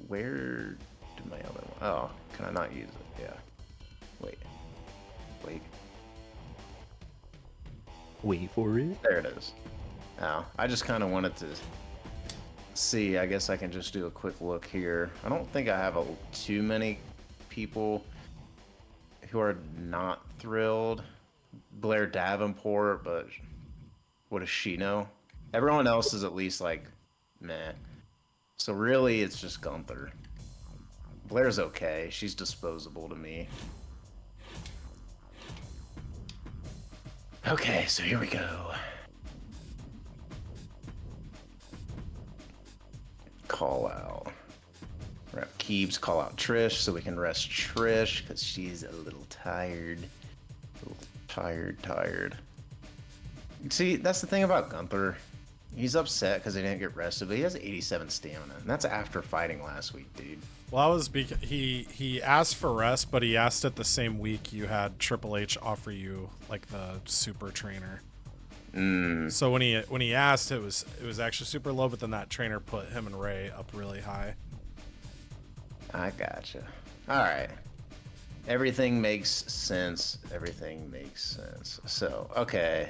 [SPEAKER 3] Where did my other one... Oh, can I not use it? Yeah. Wait.
[SPEAKER 2] Wait for it.
[SPEAKER 3] There it is. Oh, I just kind of wanted to see, I guess I can just do a quick look here. I don't think I have too many people who are not thrilled. Blair Davenport, but what does she know? Everyone else is at least like, meh. So really, it's just Gunther. Blair's okay. She's disposable to me. Okay, so here we go. Call out. We're gonna have Keebs call out Trish so we can rest Trish because she's a little tired. Tired. See, that's the thing about Gunther. He's upset because he didn't get rested, but he has 87 stamina, and that's after fighting last week, dude.
[SPEAKER 1] Well, that was because he asked for rest, but he asked it the same week you had Triple H offer you like the super trainer. So when he asked, it was actually super low, but then that trainer put him and Ray up really high.
[SPEAKER 3] I gotcha. All right. Everything makes sense. So, okay.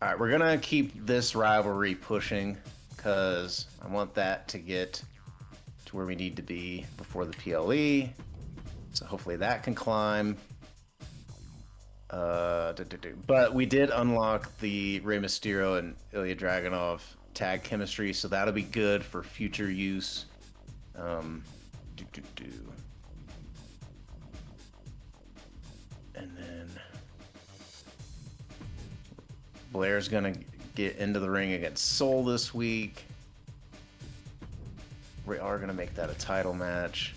[SPEAKER 3] All right, we're going to keep this rivalry pushing because I want that to get to where we need to be before the PLE. So hopefully that can climb. But we did unlock the Rey Mysterio and Ilya Dragunov tag chemistry, so that'll be good for future use. And then Blair's gonna get into the ring against Soul this week. We are gonna make that a title match.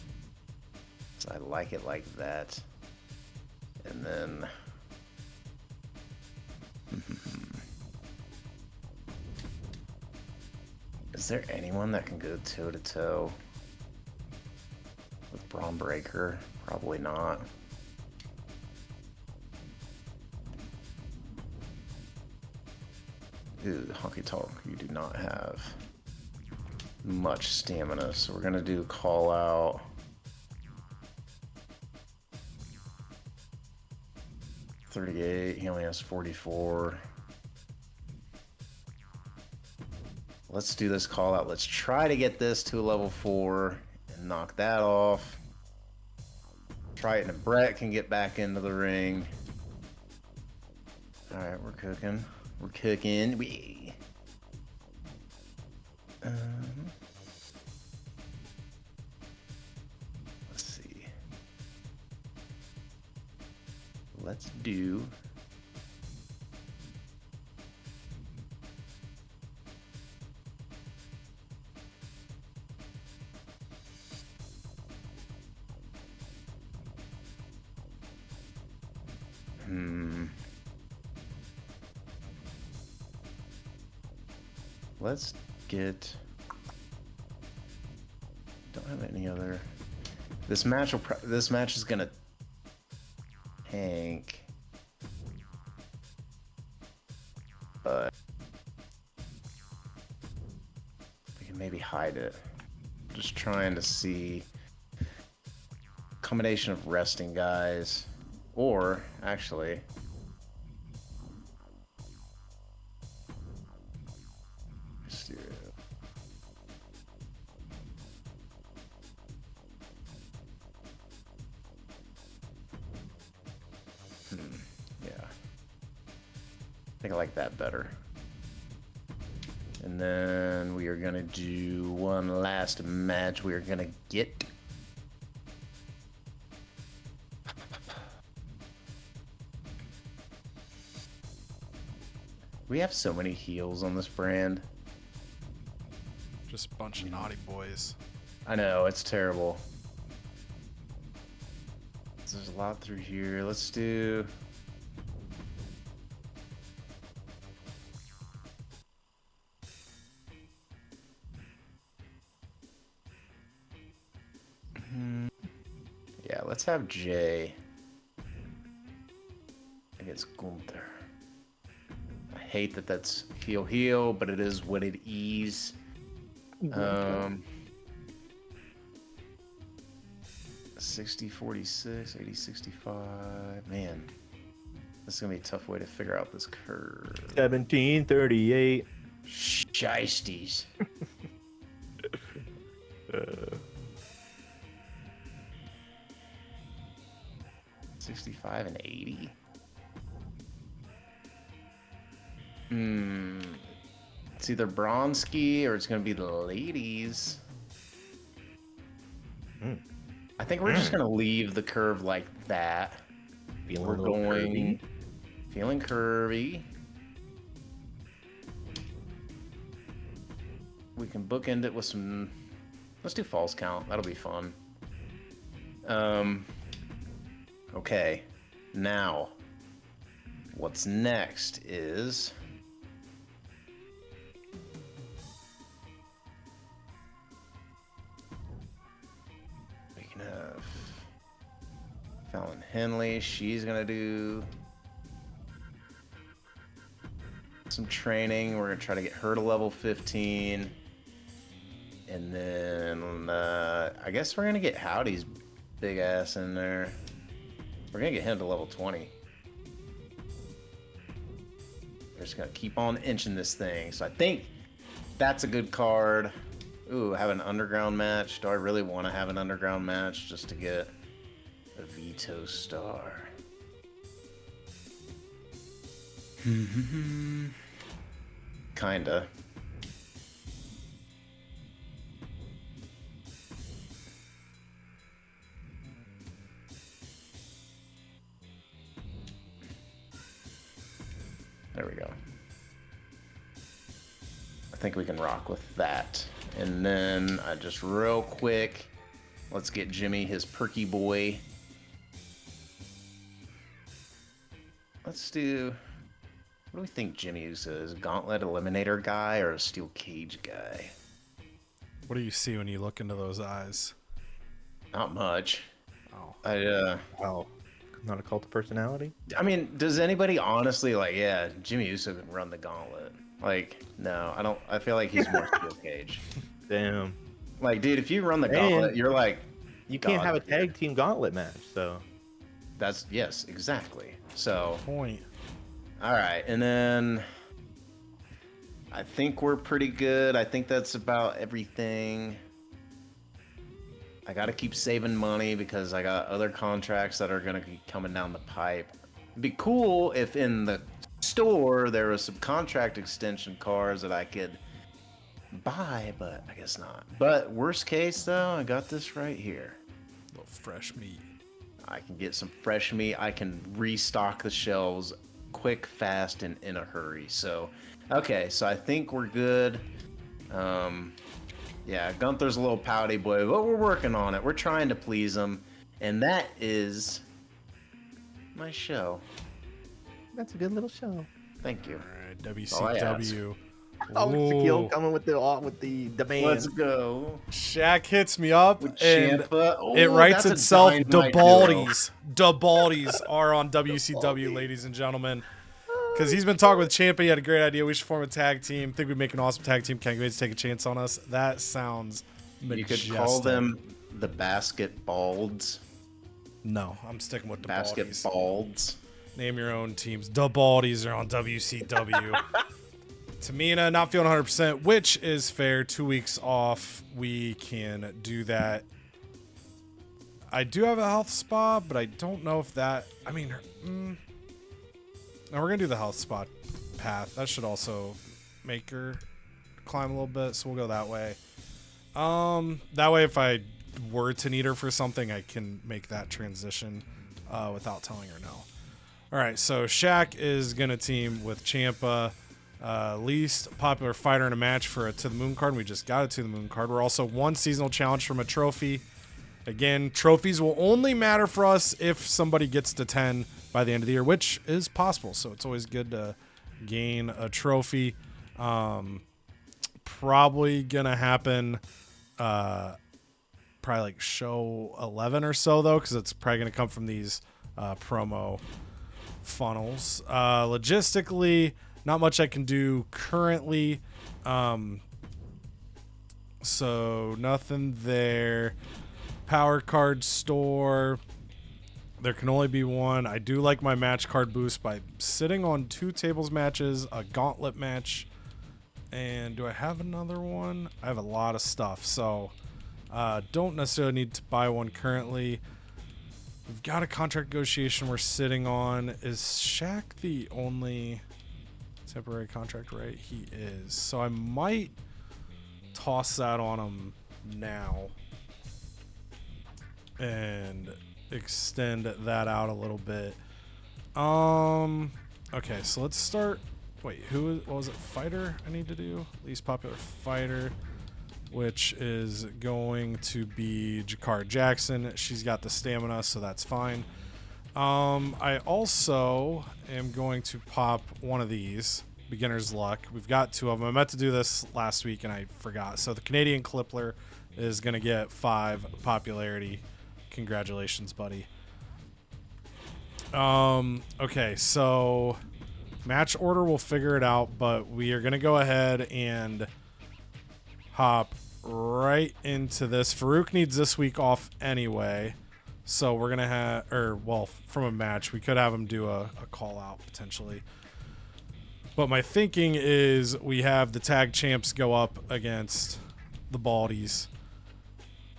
[SPEAKER 3] So I like it like that. And then is there anyone that can go toe to toe with Braun Breaker? Probably not. Ooh, Honky Tonk, you do not have much stamina, so we're gonna do call out. $38, he only has 44. Let's do this call out. Let's try to get this to a level 4 and knock that off. Triton and Brett can get back into the ring. All right, we're cooking. Let's see. Let's do. Let's get. Don't have any other. This match is gonna tank, but we can maybe hide it. Just trying to see combination of resting guys, or actually. I think I like that better. And then we are gonna do one last match. We are gonna get we have so many heels on this brand.
[SPEAKER 1] Just a bunch of naughty boys.
[SPEAKER 3] I know, it's terrible. There's a lot through here. Let's do yeah, let's have Jay against Gunther. I hate that that's heel, but it is what it is. 60, 46, 80, 65. Man, this is gonna be a tough way to figure out this curve.
[SPEAKER 2] 1738.
[SPEAKER 3] Shit. Shiesties. 65 and 80. It's either Bronski or it's gonna be the ladies. I think we're just gonna leave the curve like that.
[SPEAKER 2] Feeling
[SPEAKER 3] We're
[SPEAKER 2] a little
[SPEAKER 3] going
[SPEAKER 2] curvy.
[SPEAKER 3] feeling curvy. We can bookend it with some. Let's do false count. That'll be fun. Okay. Now, what's next is we can have Fallon Henley. She's gonna do some training. We're gonna try to get her to level 15. And then I guess we're gonna get Howdy's big ass in there. We're gonna get him to level 20. We're just gonna keep on inching this thing. So I think that's a good card. Ooh, have an underground match. Do I really want to have an underground match just to get a veto star? Kinda. There we go. I think we can rock with that. And then I just real quick, let's get Jimmy his perky boy. Let's do, what do we think Jimmy is? A gauntlet eliminator guy or a steel cage guy?
[SPEAKER 1] What do you see when you look into those eyes?
[SPEAKER 3] Not much.
[SPEAKER 1] Oh.
[SPEAKER 2] Wow. Not a cult of personality?
[SPEAKER 3] I mean, does anybody honestly like, yeah, Jimmy Uso can run the gauntlet? Like, no, I don't. I feel like he's more steel cage.
[SPEAKER 2] Damn.
[SPEAKER 3] Like, dude, if you run the gauntlet, you're like,
[SPEAKER 2] You can't
[SPEAKER 3] God,
[SPEAKER 2] have a
[SPEAKER 3] dude.
[SPEAKER 2] tag team gauntlet match, so.
[SPEAKER 3] That's, yes, exactly. So,
[SPEAKER 1] Point.
[SPEAKER 3] all right, and then I think we're pretty good. I think that's about everything. I got to keep saving money because I got other contracts that are going to be coming down the pipe. It'd be cool if in the store there was some contract extension cards that I could buy, but I guess not. But worst case, though, I got this right here.
[SPEAKER 1] A little fresh meat.
[SPEAKER 3] I can get some fresh meat. I can restock the shelves quick, fast, and in a hurry. So, okay, so I think we're good. Yeah, Gunther's a little pouty boy, but we're working on it. We're trying to please him. And that is my show.
[SPEAKER 2] That's a good little show.
[SPEAKER 3] Thank you.
[SPEAKER 1] All right,
[SPEAKER 3] all I
[SPEAKER 1] WCW.
[SPEAKER 2] Oh, Shaquille
[SPEAKER 1] Ooh.
[SPEAKER 2] coming with the demand.
[SPEAKER 3] Let's go.
[SPEAKER 1] Shaq hits me up
[SPEAKER 3] With
[SPEAKER 1] and
[SPEAKER 3] Ciampa.
[SPEAKER 1] it
[SPEAKER 3] Ooh,
[SPEAKER 1] writes
[SPEAKER 3] that's a
[SPEAKER 1] itself.
[SPEAKER 3] dynamite
[SPEAKER 1] DeBaldies. DeBaldies are on WCW, ladies and gentlemen. Because he's been talking with Ciampa. He had a great idea. We should form a tag team. Think we'd make an awesome tag team. Can't wait to take a chance on us. That sounds majestic.
[SPEAKER 3] You could call them the Basket Balds.
[SPEAKER 1] No, I'm sticking with
[SPEAKER 3] Basket
[SPEAKER 1] DeBaldies.
[SPEAKER 3] Balds.
[SPEAKER 1] Name your own teams. DeBaldies are on WCW. Tamina not feeling 100%, which is fair. 2 weeks off. We can do that. I do have a health spa, but I don't know if that... I mean... No, we're going to do the health spot path. That should also make her climb a little bit, so we'll go that way. That way, if I were to need her for something, I can make that transition without telling her no. All right, so Shaq is going to team with Ciampa. Least popular fighter in a match for a To The Moon card. We just got a To The Moon card. We're also one seasonal challenge from a trophy. Again, trophies will only matter for us if somebody gets to 10 by the end of the year, which is possible. So it's always good to gain a trophy. Probably going to happen probably like show 11 or so, though, because it's probably going to come from these promo funnels. Logistically, not much I can do currently. So nothing there. Power card store. There can only be one. I do like my match card boost by sitting on 2 tables matches, a gauntlet match, And do I have another one? I have a lot of stuff, so don't necessarily need to buy one currently. We've got a contract negotiation we're sitting on. Is Shaq the only temporary contract, right? He is. So I might toss that on him now and extend that out a little bit. Okay, so let's start. Wait, what was it? Fighter I need to do? Least popular fighter, which is going to be Jakar Jackson. She's got the stamina, so that's fine. I also am going to pop one of these, Beginner's Luck. We've got 2 of them. I meant to do this last week and I forgot. So the Canadian Clippler is going to get 5 popularity. Congratulations, buddy. Okay, so match order, we'll figure it out, but we are going to go ahead and hop right into this. Farouk needs this week off anyway, so we're going to have, from a match, we could have him do a call out potentially. But my thinking is we have the tag champs go up against the Baldies.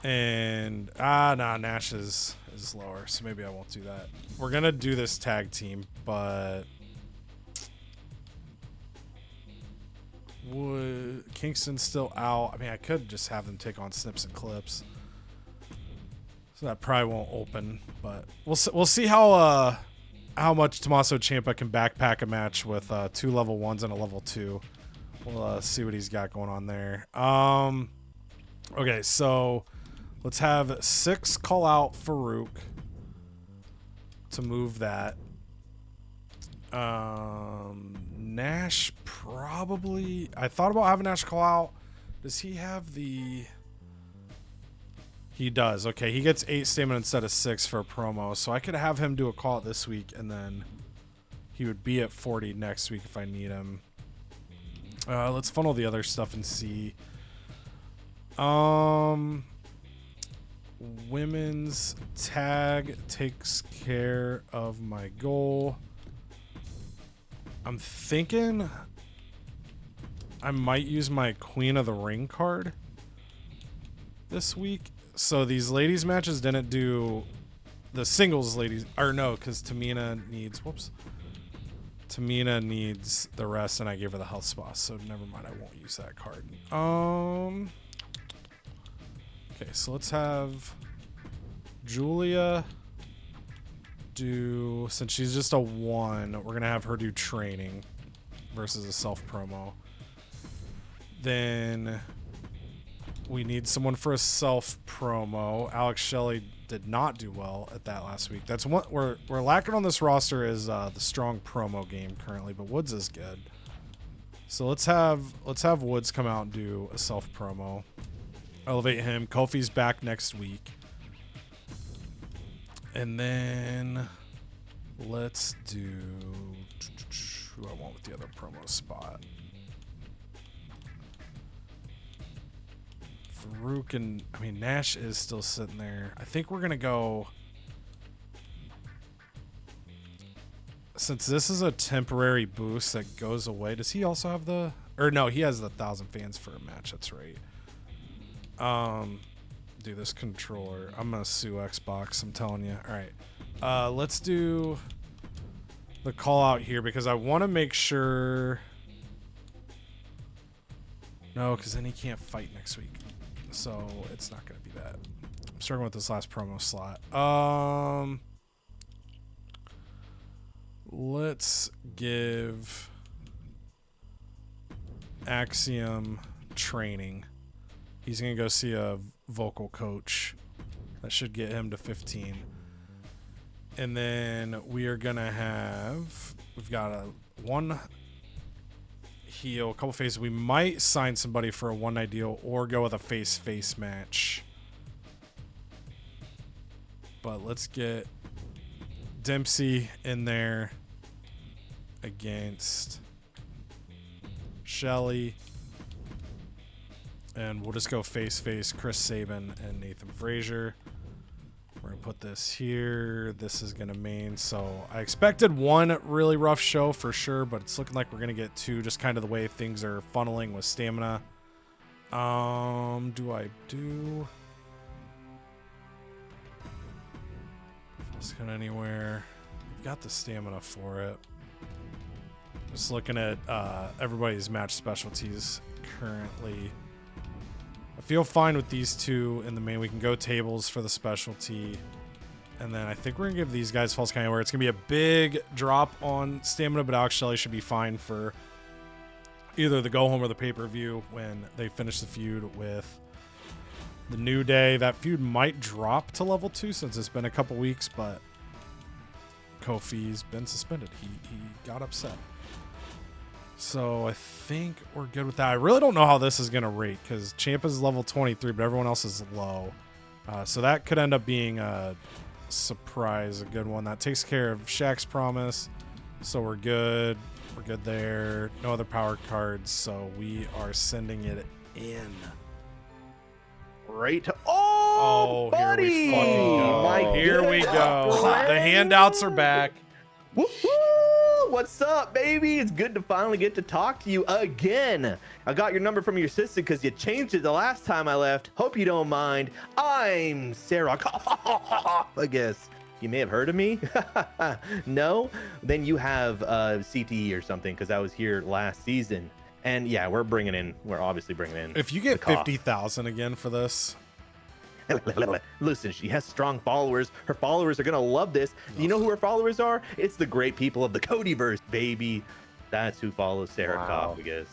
[SPEAKER 1] And, Nash is lower, so maybe I won't do that. We're going to do this tag team, but would Kingston still out? I mean, I could just have them take on Snips and Clips. So that probably won't open, but we'll see how much Tommaso Ciampa can backpack a match with 2 level 1s and a level 2. We'll see what he's got going on there. Okay, so let's have 6 call out Farouk to move that. Nash probably. I thought about having Nash call out. Does he have the? He does. Okay, he gets 8 stamina instead of 6 for a promo, so I could have him do a call out this week, and then he would be at 40 next week if I need him. Let's funnel the other stuff and see. Women's tag takes care of my goal. I'm thinking I might use my Queen of the Ring card this week. So these ladies matches didn't do the singles ladies, or no, because Tamina needs the rest, and I gave her the health spa, so never mind, I won't use that card. Okay, so let's have Julia do, since she's just a 1, we're gonna have her do training versus a self promo. Then we need someone for a self promo. Alex Shelley did not do well at that last week. That's what we're lacking on this roster is the strong promo game currently, but Woods is good. So let's have Woods come out and do a self promo. Elevate him. Kofi's back next week. And then let's do who I want with the other promo spot. Farouk and Nash is still sitting there. I think we're gonna go, since this is a temporary boost that goes away. Does he also have the, or no, he has the 1,000 fans for a match. That's right. Do this controller. I'm gonna sue Xbox. I'm telling you. All right. Let's do the call out here because I want to make sure. No, because then he can't fight next week. So it's not gonna be that. I'm struggling with this last promo slot. Let's give Axiom training. He's going to go see a vocal coach. That should get him to 15. And then we are going to have, we've got a 1 heel, a couple faces. We might sign somebody for a 1-night deal or go with a face-face match. But let's get Dempsey in there against Shelley. And we'll just go face-face Chris Sabin and Nathan Frazier. We're going to put this here. This is going to main. So I expected one really rough show for sure, but it's looking like we're going to get two, just kind of the way things are funneling with stamina. Do I do... Let's go anywhere. We've got the stamina for it. Just looking at everybody's match specialties currently. I feel fine with these two in the main. We can go tables for the specialty. And then I think we're going to give these guys False Count Anywhere. It's going to be a big drop on stamina, but Alex Shelley should be fine for either the go home or the pay-per-view when they finish the feud with the New Day. That feud might drop to level 2 since it's been a couple weeks, but Kofi's been suspended. He got upset. So I think we're good with that. I really don't know how this is going to rate because Ciampa's level 23, but everyone else is low. So that could end up being a surprise, a good one. That takes care of Shaq's promise. So we're good. We're good there. No other power cards. So we are sending it in.
[SPEAKER 2] Right. Oh,
[SPEAKER 1] Here
[SPEAKER 2] buddy.
[SPEAKER 1] we fucking go.
[SPEAKER 2] My
[SPEAKER 1] Here we go.
[SPEAKER 2] God.
[SPEAKER 1] The handouts are back.
[SPEAKER 2] Woo-hoo! What's up, baby? It's good to finally get to talk to you again. I got your number from your sister because you changed it the last time I left. Hope you don't mind. I'm Sarah. I guess you may have heard of me. No? Then you have CTE or something because I was here last season. And yeah, we're obviously bringing in.
[SPEAKER 1] If you get 50,000 again for this.
[SPEAKER 2] Listen, she has strong followers. Her followers are gonna love this. You know who her followers are? It's the great people of the CodyVerse, baby. That's who follows Sarah Koff, I guess.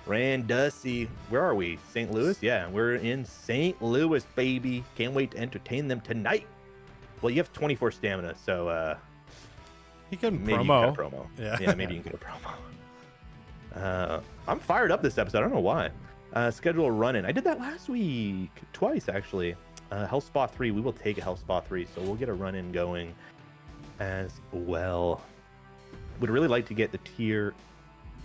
[SPEAKER 2] Rand Dusty, where are we? St. Louis? Yeah, we're in St. Louis, baby. Can't wait to entertain them tonight. Well, you have 24 stamina, so
[SPEAKER 1] He can
[SPEAKER 2] maybe
[SPEAKER 1] promo.
[SPEAKER 2] you can get a promo.
[SPEAKER 1] Yeah.
[SPEAKER 2] Maybe you can get a promo. I'm fired up this episode. I don't know why. Schedule a run-in. I did that last week. Twice, actually. Hell Spa 3. We will take a Hell Spa 3, so we'll get a run-in going as well. Would really like to get the tier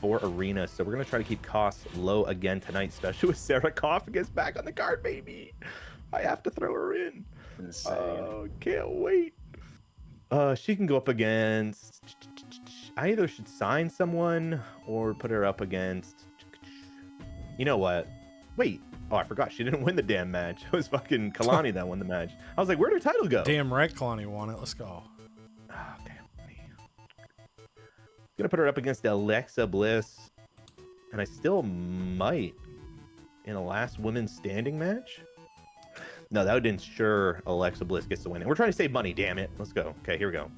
[SPEAKER 2] 4 arena, so we're going to try to keep costs low again tonight, especially with Sarah Koff gets back on the card, baby. I have to throw her in.
[SPEAKER 3] Insane.
[SPEAKER 2] Can't wait. She can go up against... I either should sign someone or put her up against... You know what? Wait. Oh, I forgot. She didn't win the damn match. It was fucking Kalani that won the match. I was like, where'd her title go?
[SPEAKER 1] Damn right, Kalani won it. Let's go.
[SPEAKER 2] Oh, damn. Gonna put her up against Alexa Bliss. And I still might in a last women's standing match. No, that would ensure Alexa Bliss gets the win. And we're trying to save money, damn it. Let's go. Okay, here we go.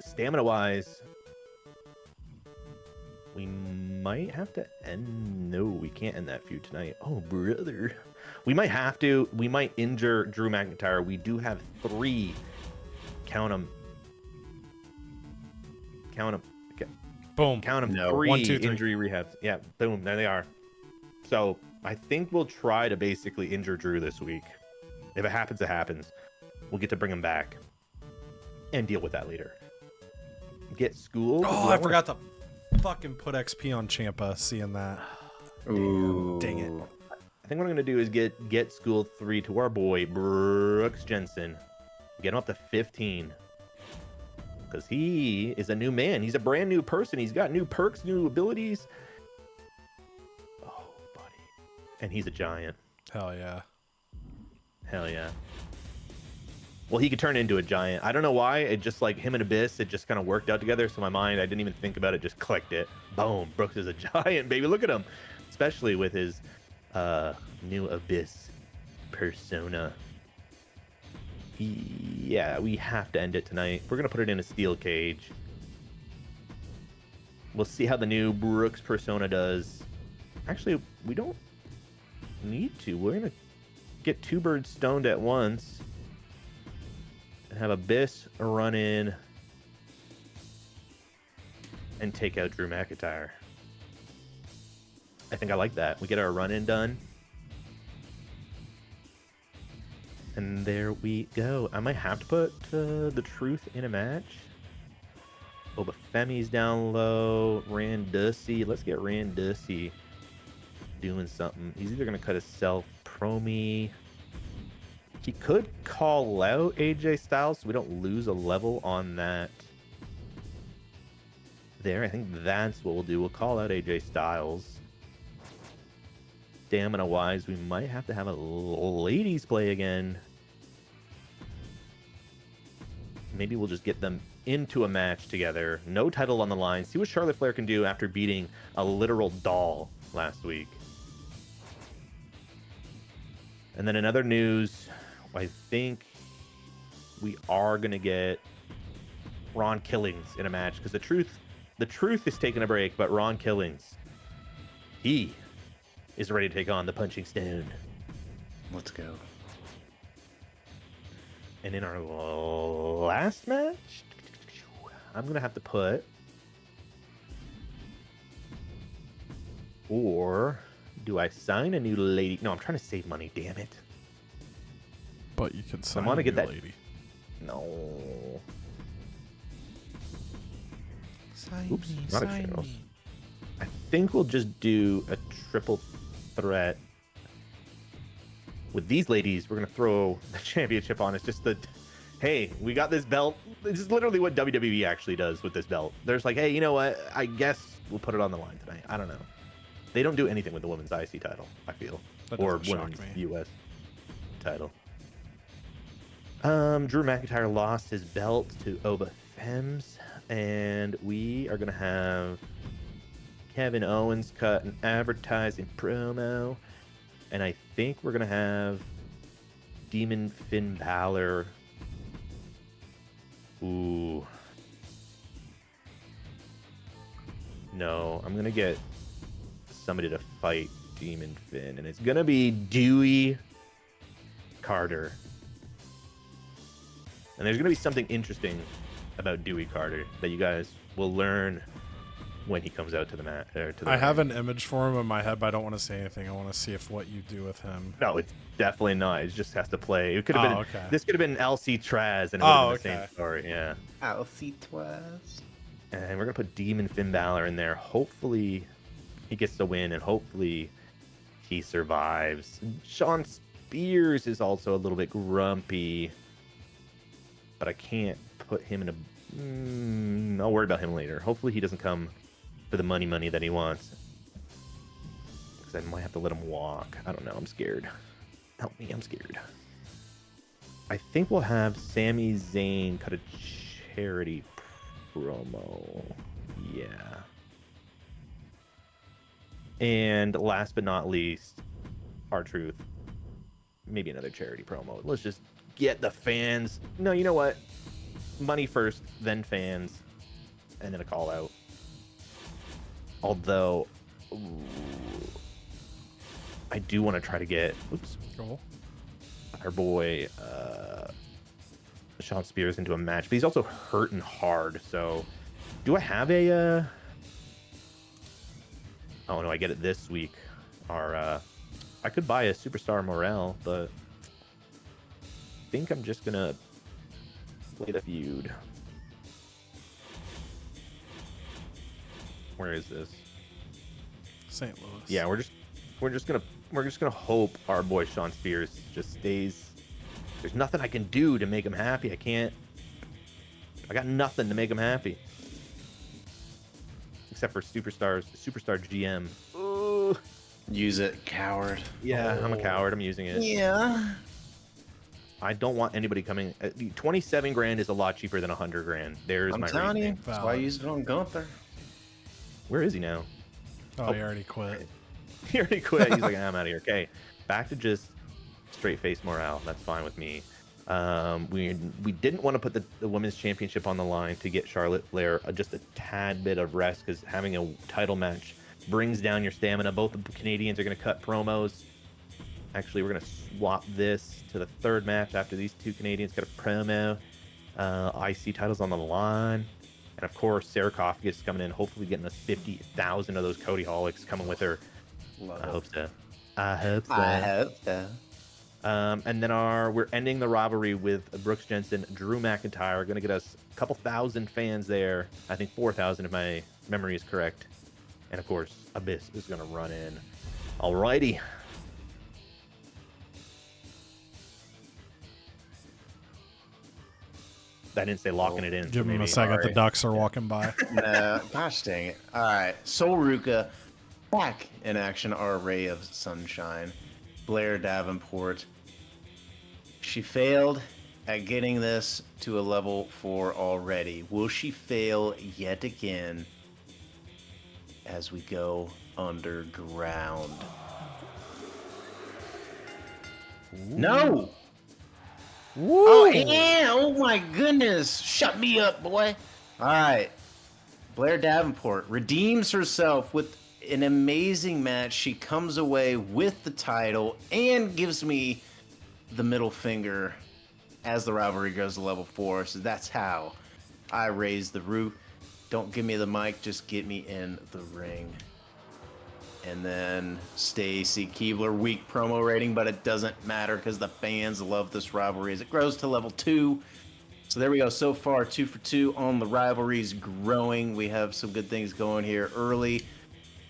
[SPEAKER 2] Stamina-wise, we might have to end... No, we can't end that feud tonight. Oh, brother. We might have to. We might injure Drew McIntyre. We do have 3. Count them. Count them. Okay.
[SPEAKER 1] Boom.
[SPEAKER 2] Count them.
[SPEAKER 3] No.
[SPEAKER 2] 3
[SPEAKER 1] 1, 2, 3.
[SPEAKER 2] injury rehabs. Yeah, boom. There they are. So I think we'll try to basically injure Drew this week. If it happens, it happens. We'll get to bring him back and deal with that later. Get schooled.
[SPEAKER 1] Oh, I forgot to fucking put XP on Ciampa, seeing that.
[SPEAKER 3] Ooh.
[SPEAKER 1] Dang it.
[SPEAKER 2] I think what I'm going to do is get schooled 3 to our boy, Brooks Jensen. Get him up to 15. Because he is a new man. He's a brand new person. He's got new perks, new abilities. Oh, buddy. And he's a giant.
[SPEAKER 1] Hell yeah.
[SPEAKER 2] Hell yeah. Well, he could turn into a giant. I don't know why. It just like him and Abyss, it just kind of worked out together. So my mind, I didn't even think about it, just clicked it. Boom. Brooks is a giant, baby. Look at him. Especially with his new Abyss persona. Yeah, we have to end it tonight. We're going to put it in a steel cage. We'll see how the new Brooks persona does. Actually, we don't need to. We're going to get 2 birds stoned at once. Have Abyss run in and take out Drew McIntyre. I think I like that. We get our run in done. And there we go. I might have to put the Truth in a match. Oh, but Femi's down low. Rand Dusty. Let's get Rand Dusty doing something. He's either going to cut himself, pro me. He could call out AJ Styles so we don't lose a level on that there. I think that's what we'll do. We'll call out AJ Styles. Stamina-wise, we might have to have a ladies play again. Maybe we'll just get them into a match together. No title on the line. See what Charlotte Flair can do after beating a literal doll last week. And then in other news, I think we are going to get Ron Killings in a match because the truth is taking a break, but Ron Killings, he is ready to take on the Punching Stone.
[SPEAKER 3] Let's go.
[SPEAKER 2] And in our last match, I'm going to have to put, or do I sign a new lady? No, I'm trying to save money, damn it.
[SPEAKER 1] But you can sign
[SPEAKER 2] wanna
[SPEAKER 1] a
[SPEAKER 2] get
[SPEAKER 1] new
[SPEAKER 2] that-
[SPEAKER 1] lady.
[SPEAKER 2] No. Oops, not externals. I think we'll just do a triple threat. With these ladies, we're going to throw the championship on. It's just the, hey, we got this belt. This is literally what WWE actually does with this belt. There's like, hey, you know what? I guess we'll put it on the line tonight. I don't know. They don't do anything with the women's IC title, I feel.
[SPEAKER 1] That
[SPEAKER 2] Or
[SPEAKER 1] doesn't shock
[SPEAKER 2] women's
[SPEAKER 1] me.
[SPEAKER 2] US title. Drew McIntyre lost his belt to Oba Fems. And we are going to have Kevin Owens cut an advertising promo. And I think we're going to have Demon Finn Balor. Ooh. No, I'm going to get somebody to fight Demon Finn. And it's going to be Dewey Carter. And there's going to be something interesting about Dewey Carter that you guys will learn when he comes out to the mat.
[SPEAKER 1] I have an image for him in my head, but I don't want to say anything. I want to see if what you do with him.
[SPEAKER 2] No, it's definitely not. It just has to play. It could have been.
[SPEAKER 1] Okay.
[SPEAKER 2] This could have been LC Traz, and it would have been the
[SPEAKER 1] okay.
[SPEAKER 2] same story. Yeah.
[SPEAKER 3] I'll see twice.
[SPEAKER 2] And we're gonna put Demon Finn Balor in there. Hopefully, he gets the win, and hopefully, he survives. Sean Spears is also a little bit grumpy, but I can't put him in a. I'll worry about him later. Hopefully, he doesn't come for the money that he wants. Because I might have to let him walk. I don't know. I'm scared. Help me. I'm scared. I think we'll have Sami Zayn cut a charity promo. Yeah. And last but not least, R-Truth. Maybe another charity promo. Let's just get the fans. No, you know what? Money first, then fans, and then a call out. Although, I do want to try to get,
[SPEAKER 1] Cool.
[SPEAKER 2] our boy Sean Spears into a match, but he's also hurting hard. So, do I have a? Oh no, I get it this week. I could buy a Superstar Morale, but I think I'm just gonna play the feud. Where is this?
[SPEAKER 1] St. Louis.
[SPEAKER 2] Yeah, we're just gonna hope our boy Sean Spears just stays. There's nothing I can do to make him happy. I got nothing to make him happy. Except for Superstar GM. Ooh.
[SPEAKER 3] Use it, coward.
[SPEAKER 2] Yeah, I'm a coward. I'm using it.
[SPEAKER 3] Yeah.
[SPEAKER 2] I don't want anybody coming. 27 grand is a lot cheaper than 100 grand. There's
[SPEAKER 3] I'm
[SPEAKER 2] my
[SPEAKER 3] telling you.
[SPEAKER 2] reasoning.
[SPEAKER 3] That's why I used it on Gunther.
[SPEAKER 2] Where is he now?
[SPEAKER 1] Oh, he already quit.
[SPEAKER 2] He already quit. He's like, I'm out of here. Okay, back to just straight face morale. That's fine with me. We didn't want to put the women's championship on the line to get Charlotte Flair just a tad bit of rest, because having a title match brings down your stamina. Both the Canadians are going to cut promos. Actually, we're going to swap this to the third match after these two Canadians got a promo. IC titles on the line. And of course, Sarah Coffey is coming in, hopefully getting us 50,000 of those Cody Holics coming with her.
[SPEAKER 3] Love
[SPEAKER 2] I
[SPEAKER 3] it.
[SPEAKER 2] hope so. I hope so.
[SPEAKER 3] I hope so.
[SPEAKER 2] And then we're ending the rivalry with Brooks Jensen, Drew McIntyre. Going to get us a couple thousand fans there. I think 4,000 if my memory is correct. And of course, Abyss is going to run in. Alrighty. I didn't say locking it in. so
[SPEAKER 1] Give him
[SPEAKER 2] maybe-
[SPEAKER 1] a second. The
[SPEAKER 3] Sorry.
[SPEAKER 1] ducks are walking by.
[SPEAKER 3] Gosh dang it. All right. Sol Ruka back in action. Our ray of sunshine. Blair Davenport. She failed at getting this to a level 4 already. Will she fail yet again as we go underground? No! Oh, yeah! Oh my goodness! Shut me up, boy! Alright. Blair Davenport redeems herself with an amazing match. She comes away with the title and gives me the middle finger as the rivalry goes to level 4. So that's how I raise the roof. Don't give me the mic, just get me in the ring. And then Stacy Keebler, weak promo rating, but it doesn't matter because the fans love this rivalry as it grows to level 2. So there we go. So far, 2 for 2 on the rivalries growing. We have some good things going here early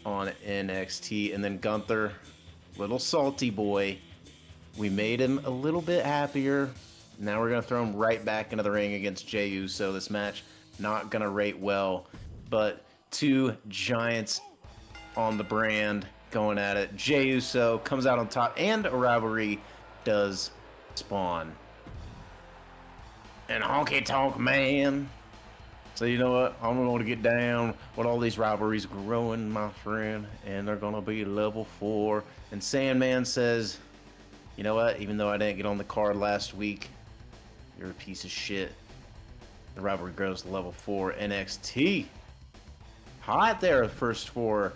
[SPEAKER 3] on NXT. And then Gunther, little salty boy. We made him a little bit happier. Now we're going to throw him right back into the ring against Jey Uso. This match not going to rate well, but two giants on the brand going at it. Jey Uso comes out on top, and a rivalry does spawn. And Honky Tonk Man. So you know what? I'm going to get down with all these rivalries growing, my friend, and they're going to be level 4. And Sandman says, you know what? Even though I didn't get on the card last week, you're a piece of shit. The rivalry grows to level 4. NXT. Hot there, the first 4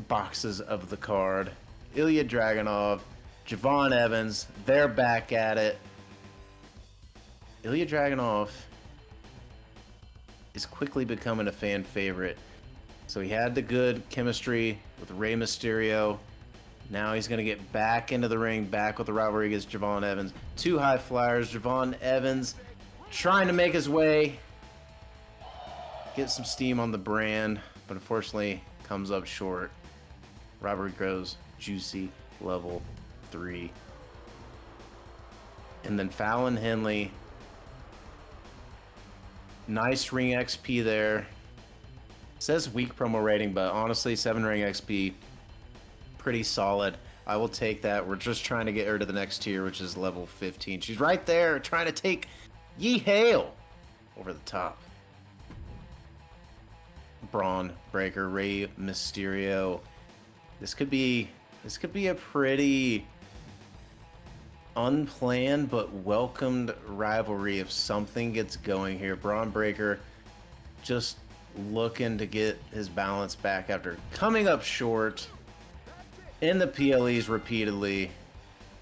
[SPEAKER 3] boxes of the card. Ilya Dragunov, Javon Evans, they're back at it. Ilya Dragunov is quickly becoming a fan favorite. So he had the good chemistry with Rey Mysterio. Now he's going to get back into the ring, back with the rivalry against Javon Evans. 2 high flyers. Javon Evans trying to make his way, get some steam on the brand, but unfortunately comes up short. Rivalry grows juicy, level 3. And then Fallon Henley. Nice ring XP there. Says weak promo rating, but honestly, 7 ring XP. Pretty solid. I will take that. We're just trying to get her to the next tier, which is level 15. She's right there trying to take Ye Hail over the top. Braun Breaker, Rey Mysterio. This could be a pretty unplanned but welcomed rivalry if something gets going here. Braun Breaker just looking to get his balance back after coming up short in the PLEs repeatedly,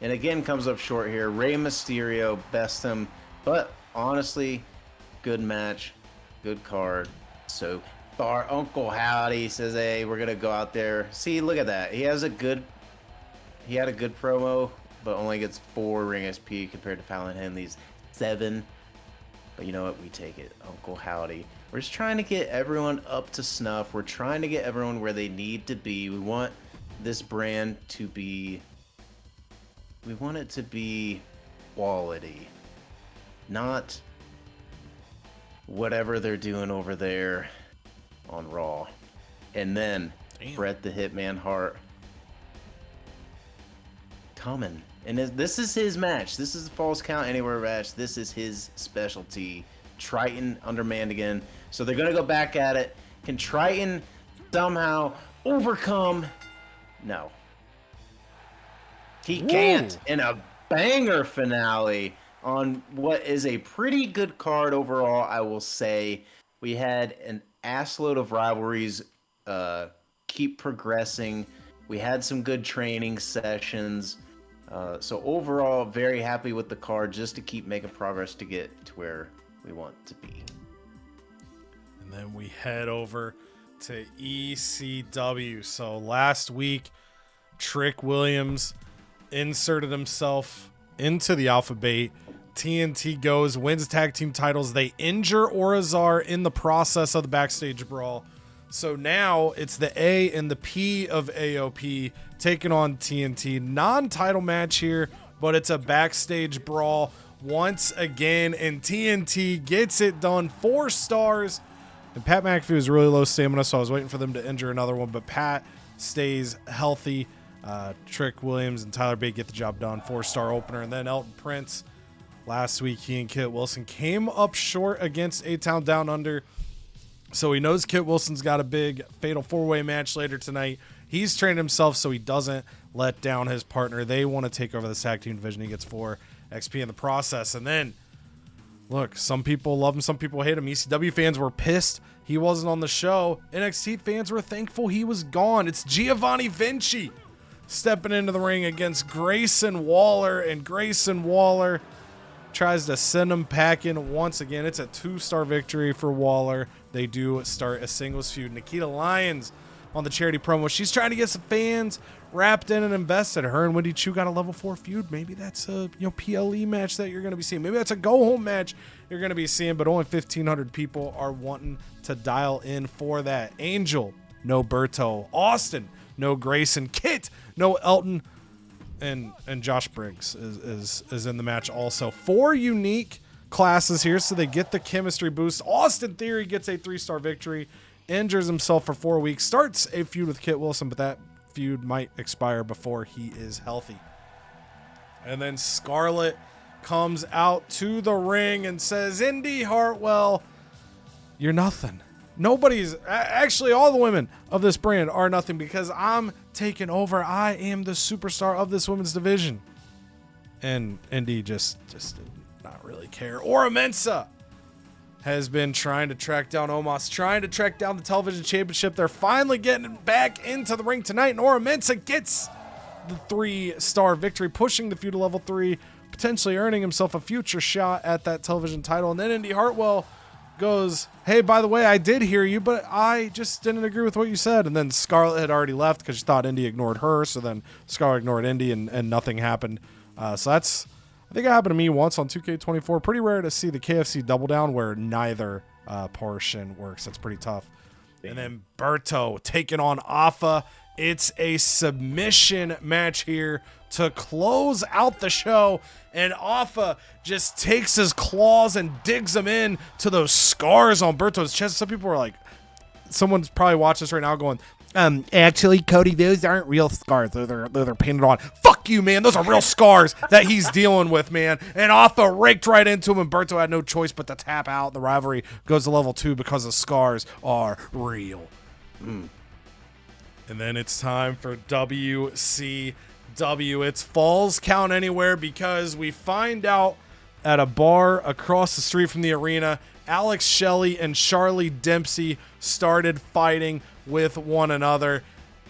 [SPEAKER 3] and again comes up short here. Rey Mysterio bests him, but honestly, good match, good card. So far, Uncle Howdy says, "Hey, we're gonna go out there." See, look at that. He had a good promo, but only gets 4 ring SP compared to Fallon Henley's 7. But you know what? We take it, Uncle Howdy. We're just trying to get everyone up to snuff. We're trying to get everyone where they need to be. We want this brand to be, we want it to be quality, not whatever they're doing over there on Raw. And then Bret the Hitman Hart coming, and this is his match. This is the Falls Count Anywhere match. This is his specialty. Triton undermanned again, so they're gonna go back at it. Can Triton somehow overcome? No, he can't. In a banger finale on what is a pretty good card overall, I will say. We had an assload of rivalries keep progressing. We had some good training sessions. So overall, very happy with the card, just to keep making progress to get to where we want to be.
[SPEAKER 1] And then we head over to ECW. So last week, Trick Williams inserted himself into the Alphabet. TNT goes, wins tag team titles. They injure Orazar in the process of the backstage brawl. So now it's the A and the P of AOP taking on TNT. Non-title match here, but it's a backstage brawl. once again, and TNT gets it done. 4 stars. And Pat McAfee was really low stamina, so I was waiting for them to injure another one, but Pat stays healthy. Trick Williams and Tyler Bate get the job done. 4-star opener. And then Elton Prince, last week, he and Kit Wilson came up short against A-Town Down Under. So he knows Kit Wilson's got a big fatal 4-way match later tonight. He's trained himself so he doesn't let down his partner. They want to take over the tag team division. He gets 4 XP in the process. And then, look, some people love him, some people hate him. ECW fans were pissed he wasn't on the show. NXT fans were thankful he was gone. It's Giovanni Vinci stepping into the ring against Grayson Waller, and Grayson Waller tries to send him packing once again. It's a 2-star victory for Waller. They do start a singles feud. Nikita Lyons on the charity promo. She's trying to get some fans wrapped in and invested. Her and Wendy Chu got a level 4 feud. Maybe that's a PLE match that you're going to be seeing. Maybe that's a go-home match you're going to be seeing, but only 1,500 people are wanting to dial in for that. Angel, no Berto. Austin, no Grayson. Kit, no Elton. And Josh Briggs is in the match also. 4 unique classes here, so they get the chemistry boost. Austin Theory gets a 3-star victory, injures himself for 4 weeks, starts a feud with Kit Wilson, but that feud might expire before he is healthy. And then Scarlett comes out to the ring and says, Indy Hartwell, you're nothing. Nobody's actually, all the women of this brand are nothing because I'm taking over. I am the superstar of this women's division. And Indy just did not really care. Ora Mensa has been trying to track down Omos, trying to track down the television championship. They're finally getting back into the ring tonight, and Ora Mensa gets the 3-star victory, pushing the feud to level 3, potentially earning himself a future shot at that television title. And then Indy Hartwell goes, hey, by the way, I did hear you, but I just didn't agree with what you said. And then Scarlett had already left because she thought Indy ignored her. So then Scarlett ignored Indy and nothing happened. So that's, I think it happened to me once on 2K24. Pretty rare to see the KFC double down where neither portion works. That's pretty tough. Damn. And then Berto taking on Afa. It's a submission match here to close out the show, and Afa just takes his claws and digs them in to those scars on Berto's chest. Some people are like, someone's probably watching this right now going, actually, Cody, those aren't real scars. They're painted on. Fuck you, man. Those are real scars that he's dealing with, man. And Afa raked right into him, and Berto had no choice but to tap out. The rivalry goes to level 2 because the scars are real. And then it's time for WCW. It's Falls Count Anywhere because we find out at a bar across the street from the arena, Alex Shelley and Charlie Dempsey started fighting with one another.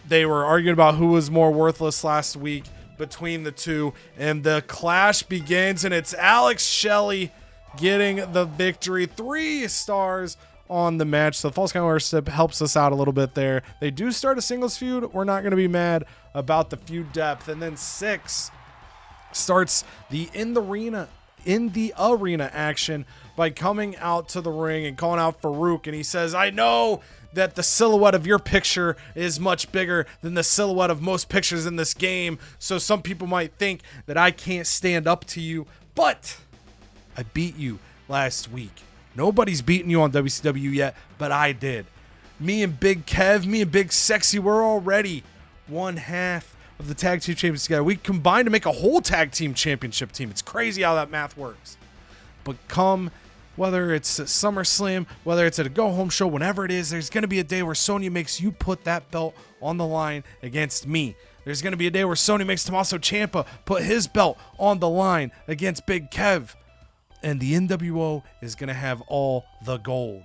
[SPEAKER 1] They were arguing about who was more worthless last week between the two, and the clash begins, and it's Alex Shelley getting the victory. 3 stars on the match. So the Falls Count Anywhere helps us out a little bit there. They do start a singles feud. We're not going to be mad about the feud depth. And then 6 starts the in the arena action by coming out to the ring and calling out Farouk. And he says, I know that the silhouette of your picture is much bigger than the silhouette of most pictures in this game. So some people might think that I can't stand up to you, but I beat you last week. Nobody's beaten you on WCW yet, but I did. Me and Big Kev, me and Big Sexy, we're already one half of the tag team champions together. We combined to make a whole tag team championship team. It's crazy how that math works. But come, whether it's at SummerSlam, whether it's at a go-home show, whenever it is, there's going to be a day where Sonya makes you put that belt on the line against me. There's going to be a day where Sonya makes Tommaso Ciampa put his belt on the line against Big Kev. And the NWO is going to have all the gold.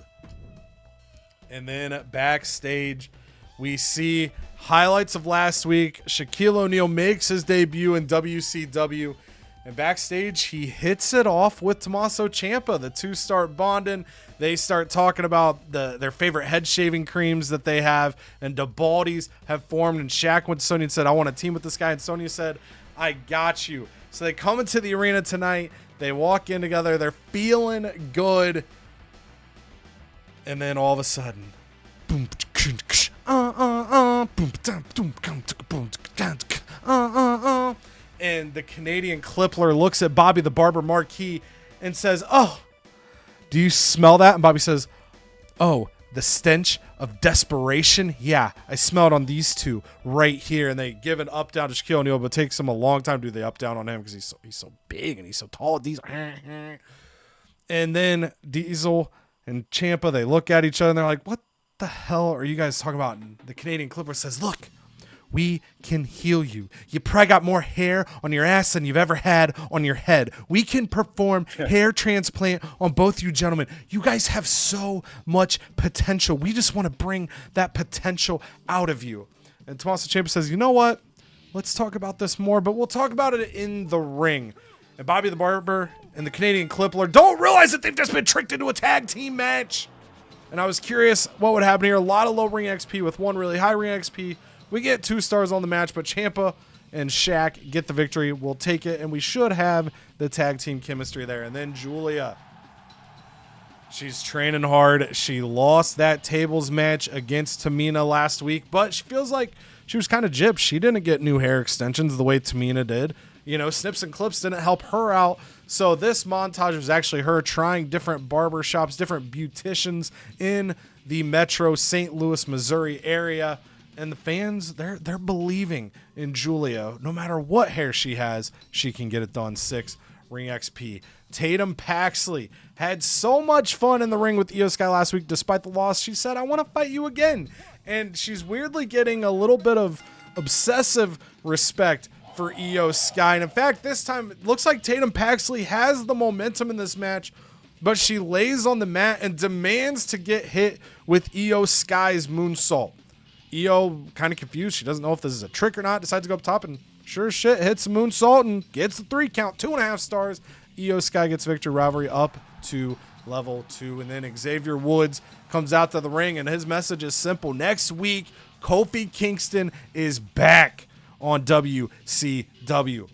[SPEAKER 1] And then backstage, we see highlights of last week. Shaquille O'Neal makes his debut in WCW. And backstage, he hits it off with Tommaso Ciampa. The 2 start bonding. They start talking about their favorite head shaving creams that they have. And DeBaldi's have formed. And Shaq went to Sonya and said, I want to team with this guy. And Sonya said, I got you. So they come into the arena tonight. They walk in together. They're feeling good. And then all of a sudden, boom, and the Canadian Clippler looks at Bobby the Barber Marquis and says, "Oh, do you smell that?" And Bobby says, "Oh, the stench of desperation? Yeah, I smell it on these two right here." And they give an up down to Shaquille O'Neal, but it takes him a long time to do the up down on him because he's so big and he's so tall. Diesel. And then Diesel and Ciampa, they look at each other and they're like, "What the hell are you guys talking about?" And the Canadian Clipper says, "Look, we can heal you. You probably got more hair on your ass than you've ever had on your head. We can perform hair transplant on both you gentlemen. You guys have so much potential. We just want to bring that potential out of you." And Tommaso Ciampa says, "You know what? Let's talk about this more, but we'll talk about it in the ring." And Bobby the Barber and the Canadian Clippler don't realize that they've just been tricked into a tag team match. And I was curious what would happen here. A lot of low ring XP with one really high ring XP. We get 2 stars on the match, but Ciampa and Shaq get the victory. We'll take it, and we should have the tag team chemistry there. And then Julia, she's training hard. She lost that tables match against Tamina last week, but she feels like she was kind of gypped. She didn't get new hair extensions the way Tamina did. You know, snips and clips didn't help her out. So this montage was actually her trying different barber shops, different beauticians in the metro St. Louis, Missouri area. And the fans, they're believing in Julia. No matter what hair she has, she can get it done. 6 ring XP. Tatum Paxley had so much fun in the ring with Io Sky last week. Despite the loss, she said, "I want to fight you again." And she's weirdly getting a little bit of obsessive respect for Io Sky. And in fact, this time, it looks like Tatum Paxley has the momentum in this match, but she lays on the mat and demands to get hit with Io Sky's moonsault. Io, kind of confused. She doesn't know if this is a trick or not. Decides to go up top and sure as shit hits the moonsault and gets the 3 count. 2.5 stars. Io Sky gets victory. Rivalry up to level 2. And then Xavier Woods comes out to the ring and his message is simple. Next week, Kofi Kingston is back on WCW.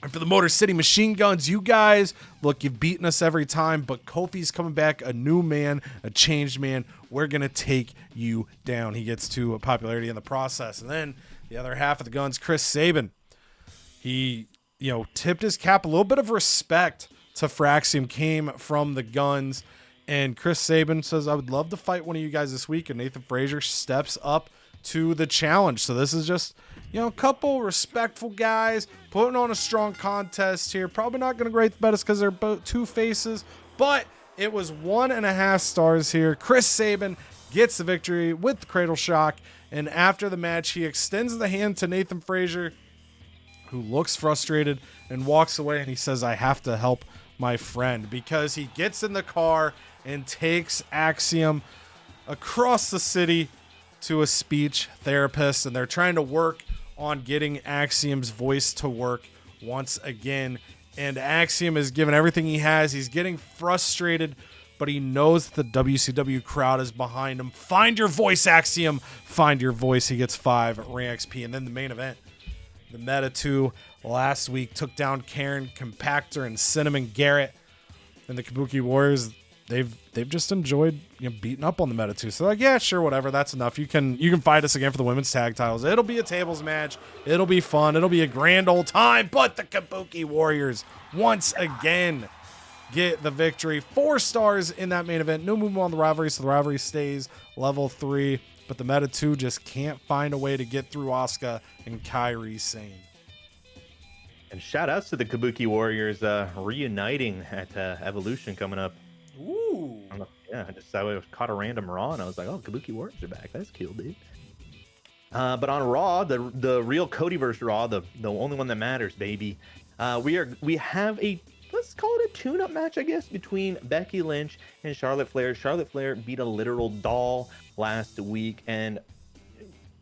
[SPEAKER 1] And for the Motor City Machine Guns, you guys, look, you've beaten us every time, but Kofi's coming back, a new man, a changed man. We're going to take you down. He gets to popularity in the process. And then the other half of the Guns, Chris Sabin, he, tipped his cap. A little bit of respect to Fraxium came from the Guns. And Chris Sabin says, "I would love to fight one of you guys this week." And Nathan Frazier steps up to the challenge. So this is just, a couple respectful guys putting on a strong contest here. Probably not going to grade the best because they're both 2 faces, but it was 1.5 stars here. Chris Sabin gets the victory with the Cradle Shock. And after the match, he extends the hand to Nathan Frazier, who looks frustrated and walks away. And he says, "I have to help my friend," because he gets in the car and takes Axiom across the city to a speech therapist. And they're trying to work on getting Axiom's voice to work once again. And Axiom is giving everything he has. He's getting frustrated, but he knows the WCW crowd is behind him. Find your voice, Axiom. Find your voice. He gets 5 ring XP. And then the main event, the Meta 2 last week took down Karen Compactor and Cinnamon Garrett. And the Kabuki Warriors, they've just enjoyed beating up on the Meta 2. So like, yeah, sure, whatever, that's enough. You can fight us again for the women's tag titles. It'll be a tables match. It'll be fun. It'll be a grand old time. But the Kabuki Warriors once again get the victory. 4 stars in that main event. No movement on the rivalry, so the rivalry stays level 3. But the Meta 2 just can't find a way to get through Asuka and Kairi Sane.
[SPEAKER 2] And shout outs to the Kabuki Warriors reuniting at Evolution coming up.
[SPEAKER 1] Ooh.
[SPEAKER 2] I caught a random Raw and I was like, "Oh, Kabuki Warriors are back. That's cool, dude." But on Raw, the real CodyVerse Raw, the only one that matters, baby. We have a, let's call it a tune-up match, I guess, between Becky Lynch and Charlotte Flair. Charlotte Flair beat a literal doll last week, and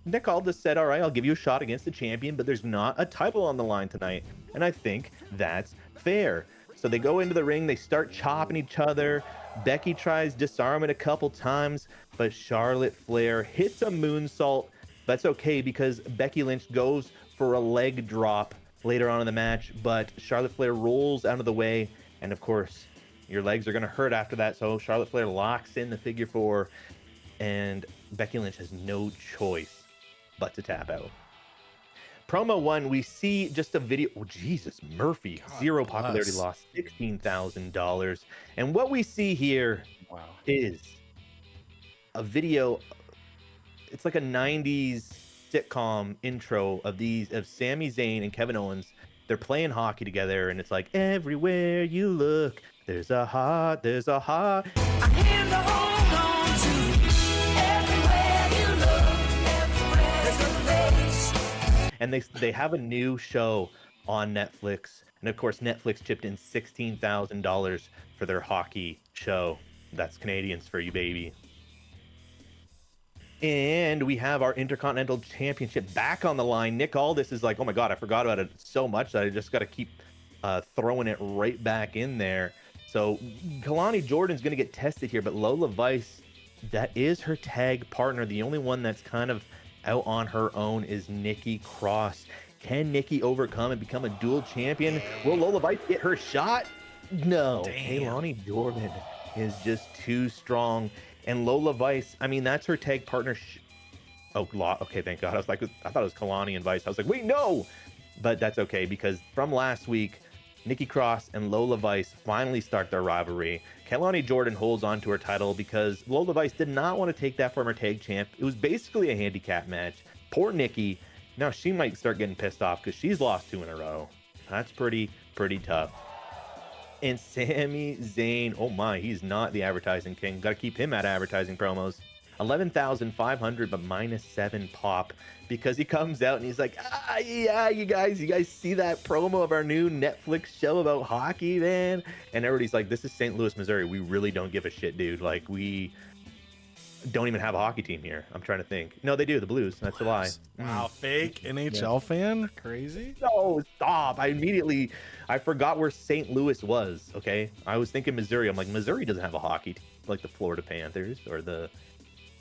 [SPEAKER 2] Nick Aldis said, "All right, I'll give you a shot against the champion, but there's not a title on the line tonight." And I think that's fair. So they go into the ring, they start chopping each other. Becky tries disarming a couple times, but Charlotte Flair hits a moonsault. That's okay because Becky Lynch goes for a leg drop later on in the match, but Charlotte Flair rolls out of the way. And of course, your legs are going to hurt after that. So Charlotte Flair locks in the figure 4, and Becky Lynch has no choice but to tap out. Promo 1, we see just a video. Oh, Jesus, Murphy,
[SPEAKER 1] God
[SPEAKER 2] 0
[SPEAKER 1] bless.
[SPEAKER 2] popularity loss, $16,000. And what we see here
[SPEAKER 3] Wow.
[SPEAKER 2] is a video. It's like a 90s sitcom intro of Sami Zayn and Kevin Owens. They're playing hockey together, and it's like, everywhere you look, there's a heart. And they have a new show on Netflix. And of course, Netflix chipped in $16,000 for their hockey show. That's Canadians for you, baby. And we have our Intercontinental Championship back on the line. Nick Aldis is like, oh my God, I forgot about it so much that I just got to keep throwing it right back in there. So Kalani Jordan's going to get tested here, but Lola Vice, that is her tag partner. The only one that's kind of out on her own is Nikki Cross. Can Nikki overcome and become a dual champion? Will Lola Vice get her shot? No. Kalani Jordan is just too strong. And Lola Vice, I mean, that's her tag partner. Okay, thank God. I thought it was Kalani and Vice. I was like, wait, no. But that's okay, because from last week, Nikki Cross and Lola Vice finally start their rivalry. Kalani Jordan holds on to her title because Lola Vice did not want to take that from her tag champ. It was basically a handicap match. Poor Nikki. Now she might start getting pissed off because she's lost 2 in a row. That's pretty tough. And Sami Zayn, oh my, he's not the advertising king. Got to keep him out of advertising promos. 11,500, but -7 pop, because he comes out and he's like, yeah, you guys see that promo of our new Netflix show about hockey, man? And everybody's like, this is St. Louis, Missouri. We really don't give a shit, dude. Like, we don't even have a hockey team here. I'm trying to think. No, they do. The Blues. That's a lie.
[SPEAKER 1] Wow, fake NHL fan? Crazy?
[SPEAKER 2] No, stop. I forgot where St. Louis was, okay? I was thinking Missouri. I'm like, Missouri doesn't have a hockey team like the Florida Panthers or the...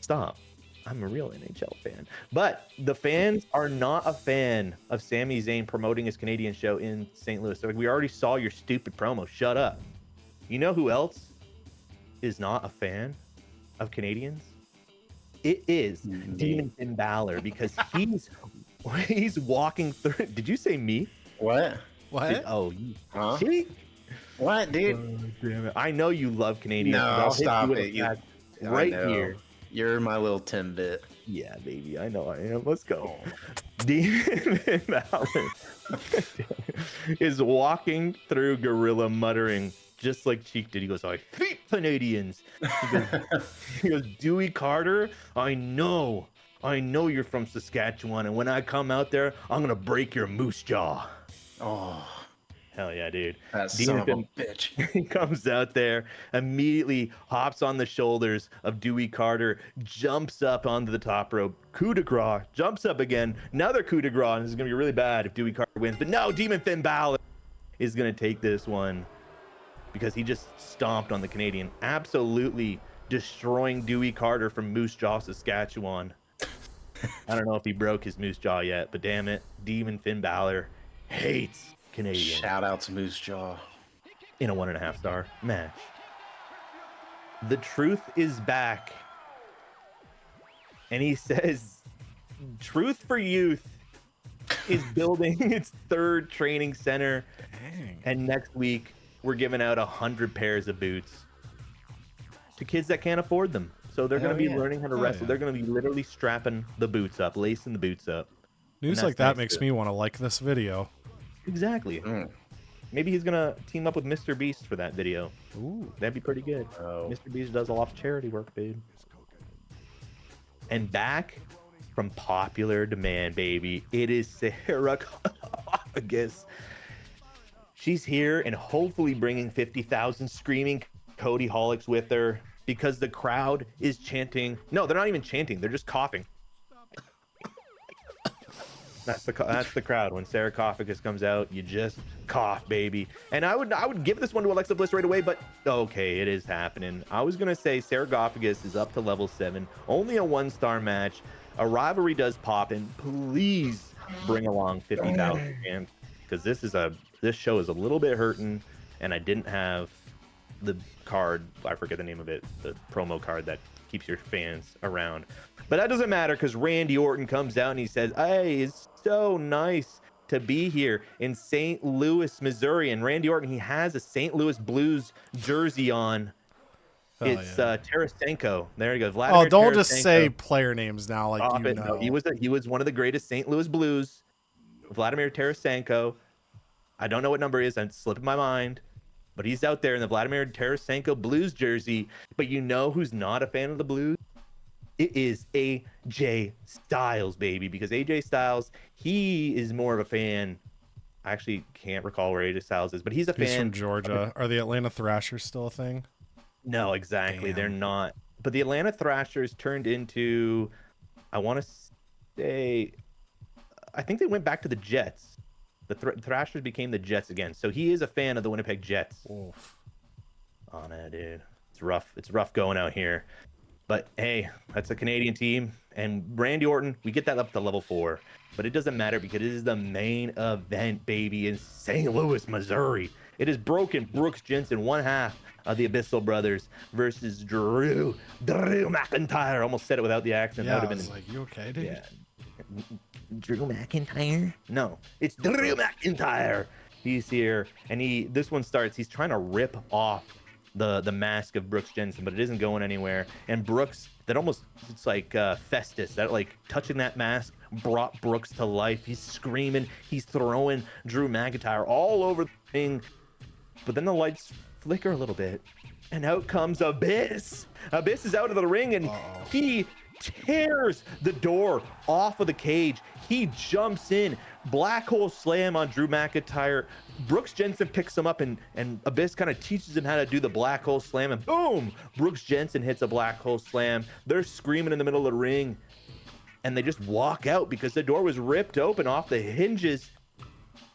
[SPEAKER 2] Stop. I'm a real NHL fan. But the fans are not a fan of Sami Zayn promoting his Canadian show in St. Louis. So we already saw your stupid promo. Shut up. You know who else is not a fan of Canadians? It is Demon Finn Balor, because he's walking through. Did you say me?
[SPEAKER 3] What?
[SPEAKER 2] Huh?
[SPEAKER 3] What, dude?
[SPEAKER 2] Oh, damn it. I know you love Canadians.
[SPEAKER 3] No, stop it.
[SPEAKER 2] Right here.
[SPEAKER 3] You're my little Timbit.
[SPEAKER 2] Yeah, baby. I know I am. Let's go. Demon Finn Balor is walking through Gorilla muttering, just like Cheek did. He goes, I hate Canadians. He goes, Dewey Carter, I know you're from Saskatchewan, and when I come out there, I'm going to break your moose jaw.
[SPEAKER 3] Oh.
[SPEAKER 2] Hell yeah, dude.
[SPEAKER 3] That son of a bitch.
[SPEAKER 2] He comes out there, immediately hops on the shoulders of Dewey Carter, jumps up onto the top rope, coup de grace, jumps up again, another coup de grace, and this is going to be really bad if Dewey Carter wins. But no, Demon Finn Balor is going to take this one because he just stomped on the Canadian, absolutely destroying Dewey Carter from Moose Jaw, Saskatchewan. I don't know if he broke his moose jaw yet, but damn it, Demon Finn Balor hates Canadian.
[SPEAKER 3] Shout out to Moose Jaw.
[SPEAKER 2] In a 1.5 star match. The Truth is back. And he says, Truth for Youth is building its 3rd training center.
[SPEAKER 1] Dang.
[SPEAKER 2] And next week, we're giving out 100 pairs of boots to kids that can't afford them. So they're going to be learning how to wrestle.
[SPEAKER 1] Yeah.
[SPEAKER 2] They're going to be literally strapping the boots up, lacing the boots up.
[SPEAKER 1] News like that makes me want to like this video.
[SPEAKER 2] Exactly. Maybe he's gonna team up with Mr. Beast for that video.
[SPEAKER 1] Ooh.
[SPEAKER 2] That'd be pretty good.
[SPEAKER 3] Oh.
[SPEAKER 2] Mr. Beast does a lot of charity work, dude. And back from popular demand, baby, it is Sarah Coffagus. She's here and hopefully bringing 50,000 screaming Cody Holics with her, because the crowd is chanting. No, they're not even chanting. They're just coughing. That's the crowd. When Sarah Coffagus comes out, you just cough, baby. And I would give this one to Alexa Bliss right away, but okay, it is happening. I was gonna say Sarah Coffagus is up to level 7, only a 1-star match. A rivalry does pop, and please bring along 50,000 fans, because this show is a little bit hurting, and I didn't have the card. I forget the name of it. The promo card that keeps your fans around. But that doesn't matter because Randy Orton comes out and he says, "Hey, it's so nice to be here in St. Louis, Missouri." And Randy Orton, he has a St. Louis Blues jersey on.
[SPEAKER 1] Hell
[SPEAKER 2] It's
[SPEAKER 1] yeah.
[SPEAKER 2] Tarasenko. There he goes.
[SPEAKER 1] Oh,
[SPEAKER 2] Vladimir
[SPEAKER 1] don't just
[SPEAKER 2] Tarasenko.
[SPEAKER 1] say player names now, like
[SPEAKER 2] Stop
[SPEAKER 1] you
[SPEAKER 2] it.
[SPEAKER 1] know.
[SPEAKER 2] No, he was one of the greatest St. Louis Blues. Vladimir Tarasenko. I don't know what number it is. I'm slipping my mind. But he's out there in the Vladimir Tarasenko Blues jersey. But you know who's not a fan of the Blues? It is AJ Styles, baby. Because AJ Styles, he is more of a fan. I actually can't recall where AJ Styles is, but he's a
[SPEAKER 1] He's
[SPEAKER 2] fan.
[SPEAKER 1] from Georgia. Are the Atlanta Thrashers still a thing?
[SPEAKER 2] No, exactly.
[SPEAKER 1] Damn.
[SPEAKER 2] They're not. But the Atlanta Thrashers turned into, I want to say, I think they went back to the Jets. The Thrashers became the Jets again. So he is a fan of the Winnipeg Jets.
[SPEAKER 1] Oof.
[SPEAKER 2] Oh, no, dude. It's rough. It's rough going out here. But hey, that's a Canadian team. And Randy Orton, we get that up to level 4. But it doesn't matter because it is the main event, baby, in St. Louis, Missouri. It is Broken Brooks Jensen, one half of the Abyssal Brothers, versus Drew McIntyre. Almost said it without the accent.
[SPEAKER 1] Yeah,
[SPEAKER 2] That
[SPEAKER 1] I
[SPEAKER 2] would
[SPEAKER 1] was
[SPEAKER 2] have been
[SPEAKER 1] like, you okay, dude?
[SPEAKER 2] yeah. Drew McIntyre? No, it's Drew McIntyre. He's here, and this one starts. He's trying to rip off the mask of Brooks Jensen, but it isn't going anywhere. And Brooks, it's like Festus, that like touching that mask brought Brooks to life. He's screaming, he's throwing Drew McIntyre all over the thing, but then the lights flicker a little bit, and out comes Abyss. Abyss is out of the ring, and he tears the door off of the cage. He jumps in, black hole slam on Drew McIntyre. Brooks Jensen picks him up, and Abyss kind of teaches him how to do the black hole slam, and boom, Brooks Jensen hits a black hole slam. They're screaming in the middle of the ring, and they just walk out because the door was ripped open off the hinges,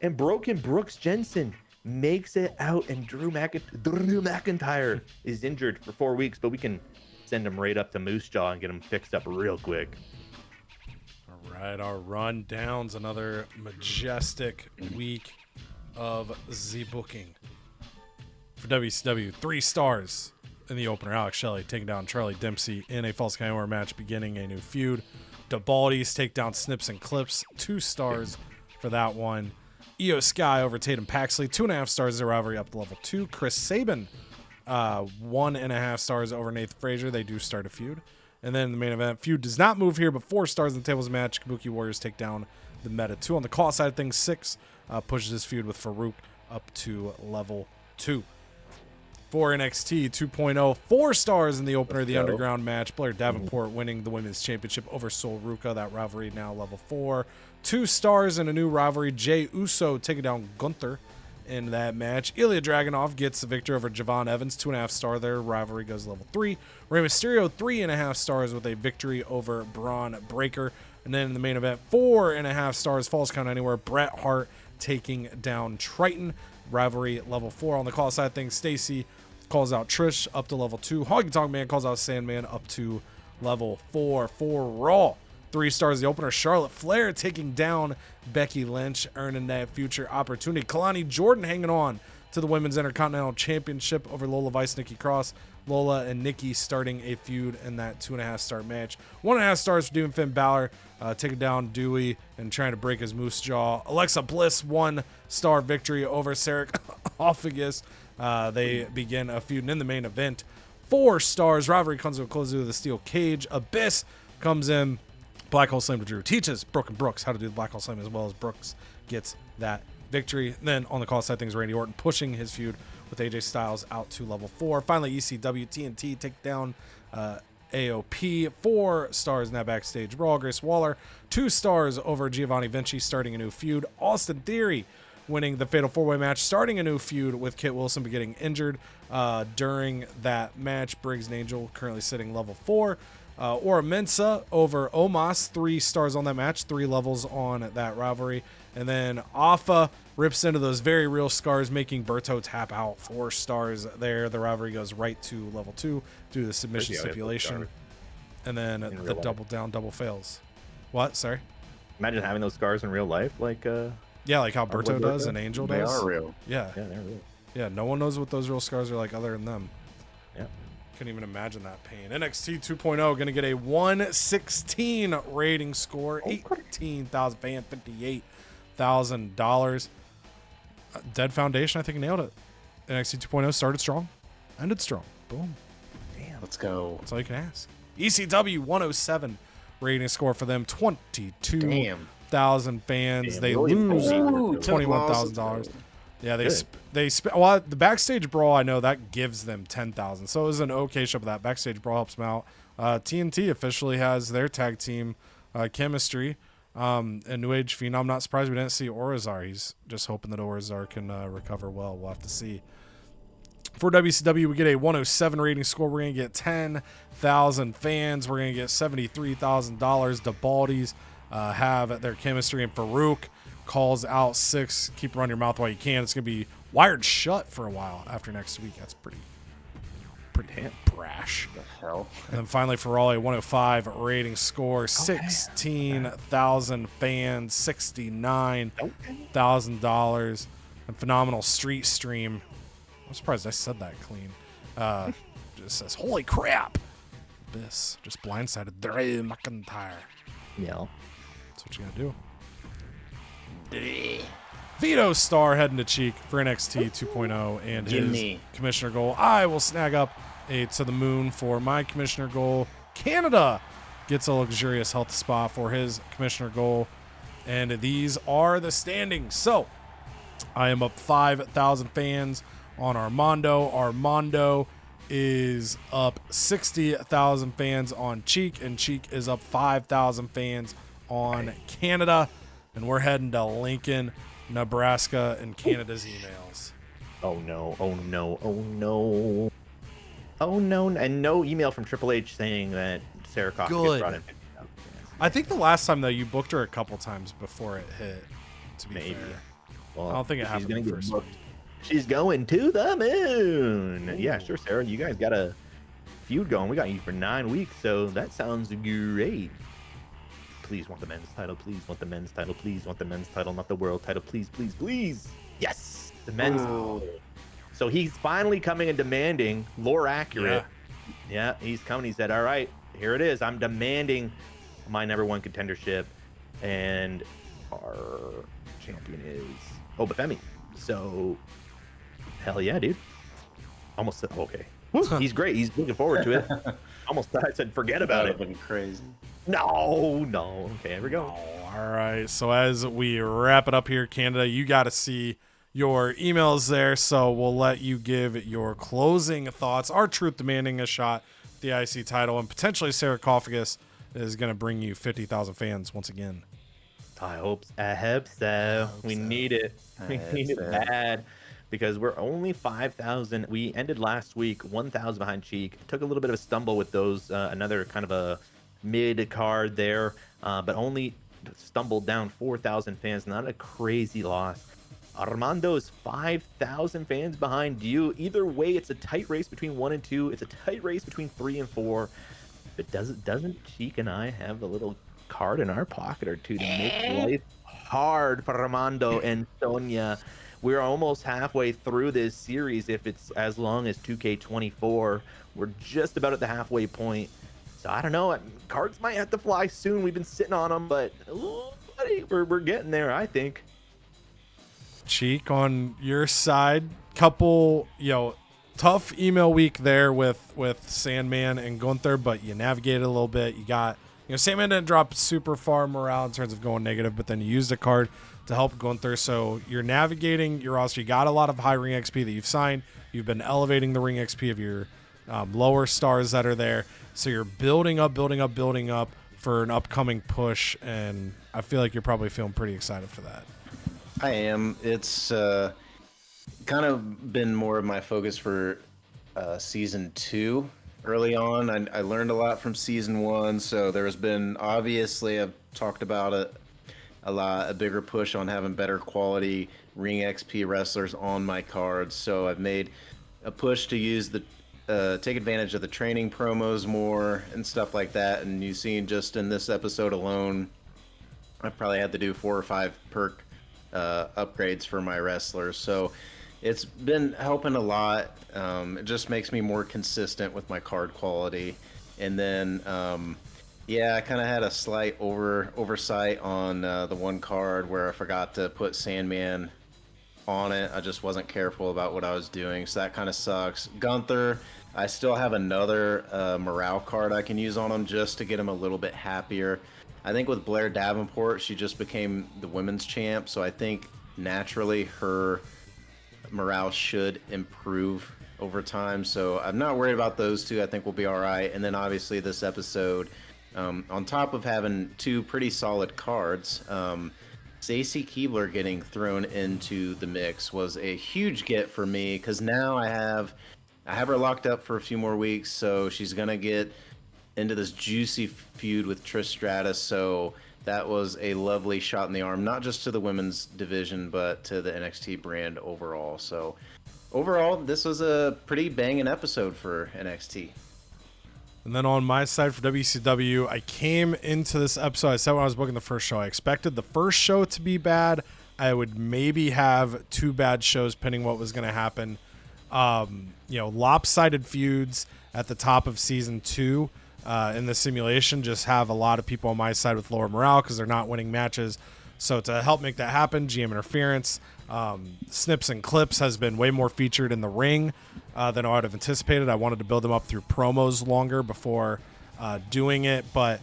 [SPEAKER 2] and Broken Brooks Jensen makes it out, and Drew McIntyre is injured for 4 weeks, but we can send him right up to Moose Jaw and get him fixed up real quick.
[SPEAKER 1] All right, our rundowns. Another majestic week of the booking. For WCW, 3 stars in the opener. Alex Shelley taking down Charlie Dempsey in a Falls Count Anywhere match, beginning a new feud. The Baldies take down Snips and Clips. 2 stars for that one. Io Sky over Tatum Paxley. 2.5 stars as a rivalry up to level 2. Chris Sabin, 1.5 stars over Nathan Frazier. They do start a feud. And then the main event, feud does not move here, but 4 stars in the tables match. Kabuki Warriors take down the Meta 2. On the call side of things, 6 pushes this feud with Farouk up to level 2. For NXT 2.0, 4 stars in the opener of the Underground match. Blair Davenport winning the Women's Championship over Sol Ruka. That rivalry now level 4. 2 stars in a new rivalry. Jey Uso taking down Gunther in that match. Ilya Dragunov gets the victory over Javon Evans. 2.5 star there. Rivalry goes level 3. Rey Mysterio, 3.5 stars with a victory over Braun Breaker. And then in the main event, 4.5 stars. Falls Count Anywhere. Bret Hart taking down Triton. Rivalry level 4. On the call side of things, Stacy calls out Trish up to level 2. Honky Tonk Man calls out Sandman up to level 4. For Raw, 3 stars the opener. Charlotte Flair taking down Becky Lynch, earning that future opportunity. Kalani Jordan hanging on to the Women's Intercontinental Championship over Lola Vice, Nikki Cross. Lola and Nikki starting a feud in that 2.5 star match. 1.5 stars for Demon Finn Balor, taking down Dewey and trying to break his moose jaw. Alexa Bliss, 1 star victory over Sarah Offagus. They begin a feud. And in the main event, 4 stars. Rivalry comes to a close with a steel cage. Abyss comes in. Black Hole Slam to Drew. Teaches Broken Brooks how to do the Black Hole Slam, as well as Brooks gets that victory. Then on the call side things, Randy Orton pushing his feud with AJ Styles out to level 4. Finally, ECW TNT take down AOP. 4 stars in that backstage brawl. Grace Waller, 2 stars over Giovanni Vinci, starting a new feud. Austin Theory winning the Fatal 4-Way match, starting a new feud with Kit Wilson, but getting injured during that match. Briggs and Angel currently sitting level 4. Ora Mensa over Omos, 3 stars on that match, 3 levels on that rivalry. And then Alpha rips into those very real scars, making Berto tap out. 4 stars there. The rivalry goes right to level 2 due to the submission stipulation. And then the double down, double fails. What? Sorry?
[SPEAKER 2] Imagine having those scars in real life, like
[SPEAKER 1] yeah, like how Berto does and Angel does.
[SPEAKER 3] They are real.
[SPEAKER 1] Yeah.
[SPEAKER 2] yeah, they're real.
[SPEAKER 1] Yeah, no one knows what those real scars are like other than them.
[SPEAKER 2] Yeah.
[SPEAKER 1] Couldn't even imagine that pain. NXT 2.0 going to get a 116 rating score, 18,000 fans, $58,000. Dead Foundation, I think, nailed it. NXT 2.0 started strong, ended strong. Boom.
[SPEAKER 3] Damn, let's go.
[SPEAKER 1] That's all you can ask. ECW 107 rating score for them, 22,000 fans.
[SPEAKER 2] Damn,
[SPEAKER 1] they
[SPEAKER 2] really
[SPEAKER 1] lose
[SPEAKER 3] Ooh,
[SPEAKER 1] $21,000. Yeah,
[SPEAKER 2] Good.
[SPEAKER 1] well, the backstage brawl, I know that gives them 10,000. So it was an okay show, but that backstage brawl helps them out. TNT officially has their tag team chemistry. And New Age Fiend, I'm not surprised we didn't see Orizar. He's just hoping that Orizar can recover well. We'll have to see. For WCW, we get a 107 rating score. We're going to get 10,000 fans. We're going to get $73,000. The Baldies have their chemistry, and Farouk calls out 6. Keep running your mouth while you can. It's going to be wired shut for a while after next week. That's pretty brash.
[SPEAKER 3] The hell?
[SPEAKER 1] And then finally, for Raleigh, 105 rating score, 16,000 fans, $69,000, and phenomenal street stream. I'm surprised I said that clean. Just says, holy crap. Abyss just blindsided Drew McIntyre.
[SPEAKER 2] Yeah.
[SPEAKER 1] That's what you gotta do. Vito Star heading to Cheek for NXT 2.0 and his commissioner goal. I will snag up a to the moon for my commissioner goal. Canada gets a luxurious health spa for his commissioner goal. And these are the standings. So I am up 5,000 fans on Armando. Armando is up 60,000 fans on Cheek, and Cheek is up 5,000 fans on Canada. And we're heading to Lincoln, Nebraska, and Canada's emails.
[SPEAKER 2] Oh no, oh no, oh no. Oh no, and no email from Triple H saying that Sarah Coffin gets brought in.
[SPEAKER 1] I think the last time, though, you booked her a couple times before it hit, to be
[SPEAKER 2] Maybe.
[SPEAKER 1] fair.
[SPEAKER 2] Well,
[SPEAKER 1] I don't think it happened the first week.
[SPEAKER 2] She's going to the moon. Ooh. Yeah, sure, Sarah. You guys got a feud going. We got you for 9 weeks, so that sounds great. Please want the men's title. Please want the men's title. Please want the men's title, not the world title. Please, please, please. Yes, the men's title. So he's finally coming and demanding lore accurate. Yeah, he's coming. He said, all right, here it is. I'm demanding my #1 contendership. And our champion is Obafemi. So, hell yeah, dude. Almost said, okay. He's great. He's looking forward to it. Almost thought I said, forget about it.
[SPEAKER 3] Been crazy.
[SPEAKER 2] No. Okay, here we go.
[SPEAKER 1] All right. So as we wrap it up here, Canada, you got to see your emails there. So we'll let you give your closing thoughts. Our Truth demanding a shot at the IC title, and potentially Sarcophagus is going to bring you 50,000 fans once again.
[SPEAKER 2] I hope so. We need it. We need it bad because we're only 5,000. We ended last week 1,000 behind Cheek. Took a little bit of a stumble with those. Another kind of a mid card there, but only stumbled down 4,000 fans. Not a crazy loss. Armando is 5,000 fans behind you. Either way, it's a tight race between 1 and 2. It's a tight race between 3 and 4. But doesn't Cheek and I have a little card in our pocket or two to make life hard for Armando and Sonia? We're almost halfway through this series. If it's as long as 2K24, we're just about at the halfway point. So I don't know. Cards might have to fly soon. We've been sitting on them, but buddy, we're getting there, I think.
[SPEAKER 1] Cheek, on your side, couple, tough email week there with Sandman and Gunther, but you navigated a little bit. You got, Sandman didn't drop super far morale in terms of going negative, but then you used a card to help Gunther. So you're navigating your roster. You got a lot of high ring XP that you've signed. You've been elevating the ring XP of your lower stars that are there. So you're building up for an upcoming push, and I feel like you're probably feeling pretty excited for that.
[SPEAKER 3] I am. It's kind of been more of my focus for season 2. Early on, I learned a lot from season 1, so there's been, obviously, I've talked about it a lot, a bigger push on having better quality ring XP wrestlers on my cards. So I've made a push to use take advantage of the training promos more and stuff like that. And you've seen just in this episode alone, I've probably had to do 4 or 5 perk upgrades for my wrestlers. So It's been helping a lot. It just makes me more consistent with my card quality. And then, yeah, I kind of had a slight oversight on the one card where I forgot to put Sandman on it. I just wasn't careful about what I was doing, so that kind of sucks. Gunther, I still have another morale card I can use on him just to get him a little bit happier. I think with Blair Davenport, she just became the women's champ, so I think naturally her morale should improve over time. So I'm not worried about those two. I think we'll be all right. And then obviously this episode, on top of having two pretty solid cards, Stacy Keebler getting thrown into the mix was a huge get for me because now I have her locked up for a few more weeks, so she's gonna get into this juicy feud with Trish Stratus. So that was a lovely shot in the arm, not just to the women's division, but to the NXT brand overall. So overall, this was a pretty banging episode for NXT.
[SPEAKER 1] And then on my side for WCW, I came into this episode, I said when I was booking the first show, I expected the first show to be bad. I would maybe have 2 bad shows pending what was going to happen. Lopsided feuds at the top of season 2 in the simulation just have a lot of people on my side with lower morale because they're not winning matches. So to help make that happen, GM interference, snips and clips has been way more featured in the ring than I would have anticipated. I wanted to build them up through promos longer before doing it, but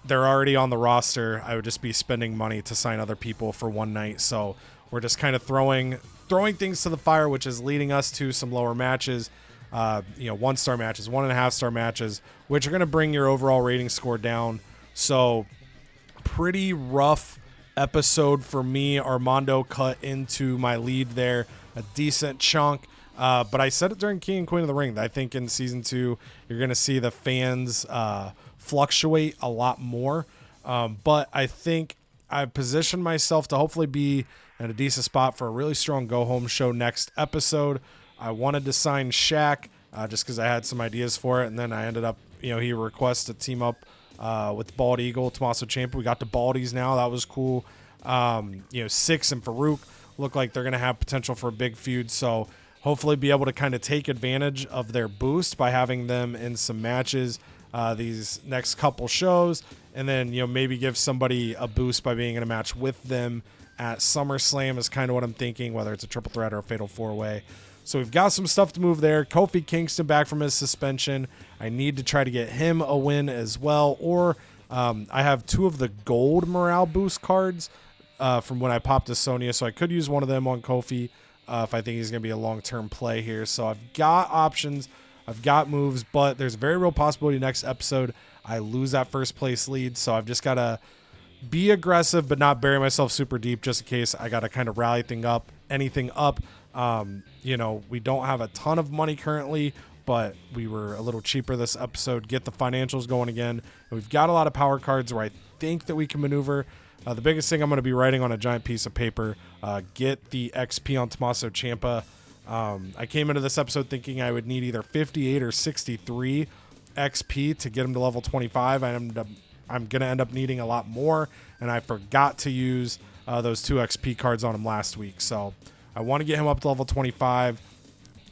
[SPEAKER 1] they're already on the roster. I would just be spending money to sign other people for one night. So we're just kind of throwing things to the fire, which is leading us to some lower matches, 1-star matches, 1.5-star matches, which are going to bring your overall rating score down. So pretty rough episode for me. Armando cut into my lead there, a decent chunk. But I said it during King and Queen of the Ring that I think in season 2 you're going to see the fans fluctuate a lot more. But I think I've positioned myself to hopefully be in a decent spot for a really strong go-home show next episode. I wanted to sign Shaq just because I had some ideas for it, and then I ended up, he requested to team up with Bald Eagle, Tommaso Ciampa. We got to Baldies now. That was cool. Six and Farouk look like they're going to have potential for a big feud, so hopefully be able to kind of take advantage of their boost by having them in some matches these next couple shows, and then maybe give somebody a boost by being in a match with them at SummerSlam is kind of what I'm thinking, whether it's a triple threat or a fatal 4-way. So we've got some stuff to move there. Kofi Kingston back from his suspension. I need to try to get him a win as well, or I have 2 of the gold morale boost cards from when I popped to Sonya, so I could use one of them on Kofi if I think he's going to be a long-term play here. So I've got options, I've got moves, but there's a very real possibility next episode I lose that first place lead, so I've just got to be aggressive but not bury myself super deep just in case I got to kind of rally anything up. We don't have a ton of money currently, but we were a little cheaper this episode. Get the financials going again. And we've got a lot of power cards where I think that we can maneuver. The biggest thing I'm going to be writing on a giant piece of paper, get the XP on Tommaso Ciampa. I came into this episode thinking I would need either 58 or 63 XP to get him to level 25. I'm going to end up needing a lot more, and I forgot to use those 2 XP cards on him last week. So I want to get him up to level 25,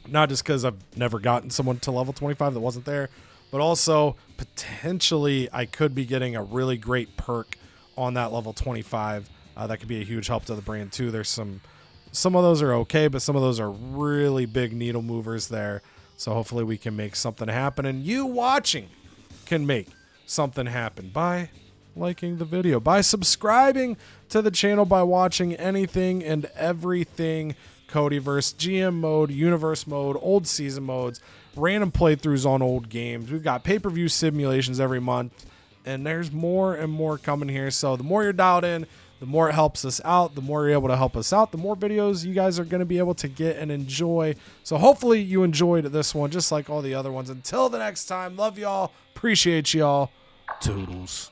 [SPEAKER 1] not just because I've never gotten someone to level 25 that wasn't there, but also potentially I could be getting a really great perk on that level 25. That could be a huge help to the brand too. There's some of those are okay, but some of those are really big needle movers there. So hopefully we can make something happen, and you watching can make something happen by liking the video, by subscribing to the channel, by watching anything and everything CodyVerse, GM mode, universe mode, old season modes, random playthroughs on old games. We've got pay-per-view simulations every month, and there's more and more coming here. So the more you're dialed in, the more it helps us out. The more you're able to help us out, the more videos you guys are going to be able to get and enjoy. So hopefully you enjoyed this one just like all the other ones. Until the next time, love y'all, appreciate y'all. Toodles.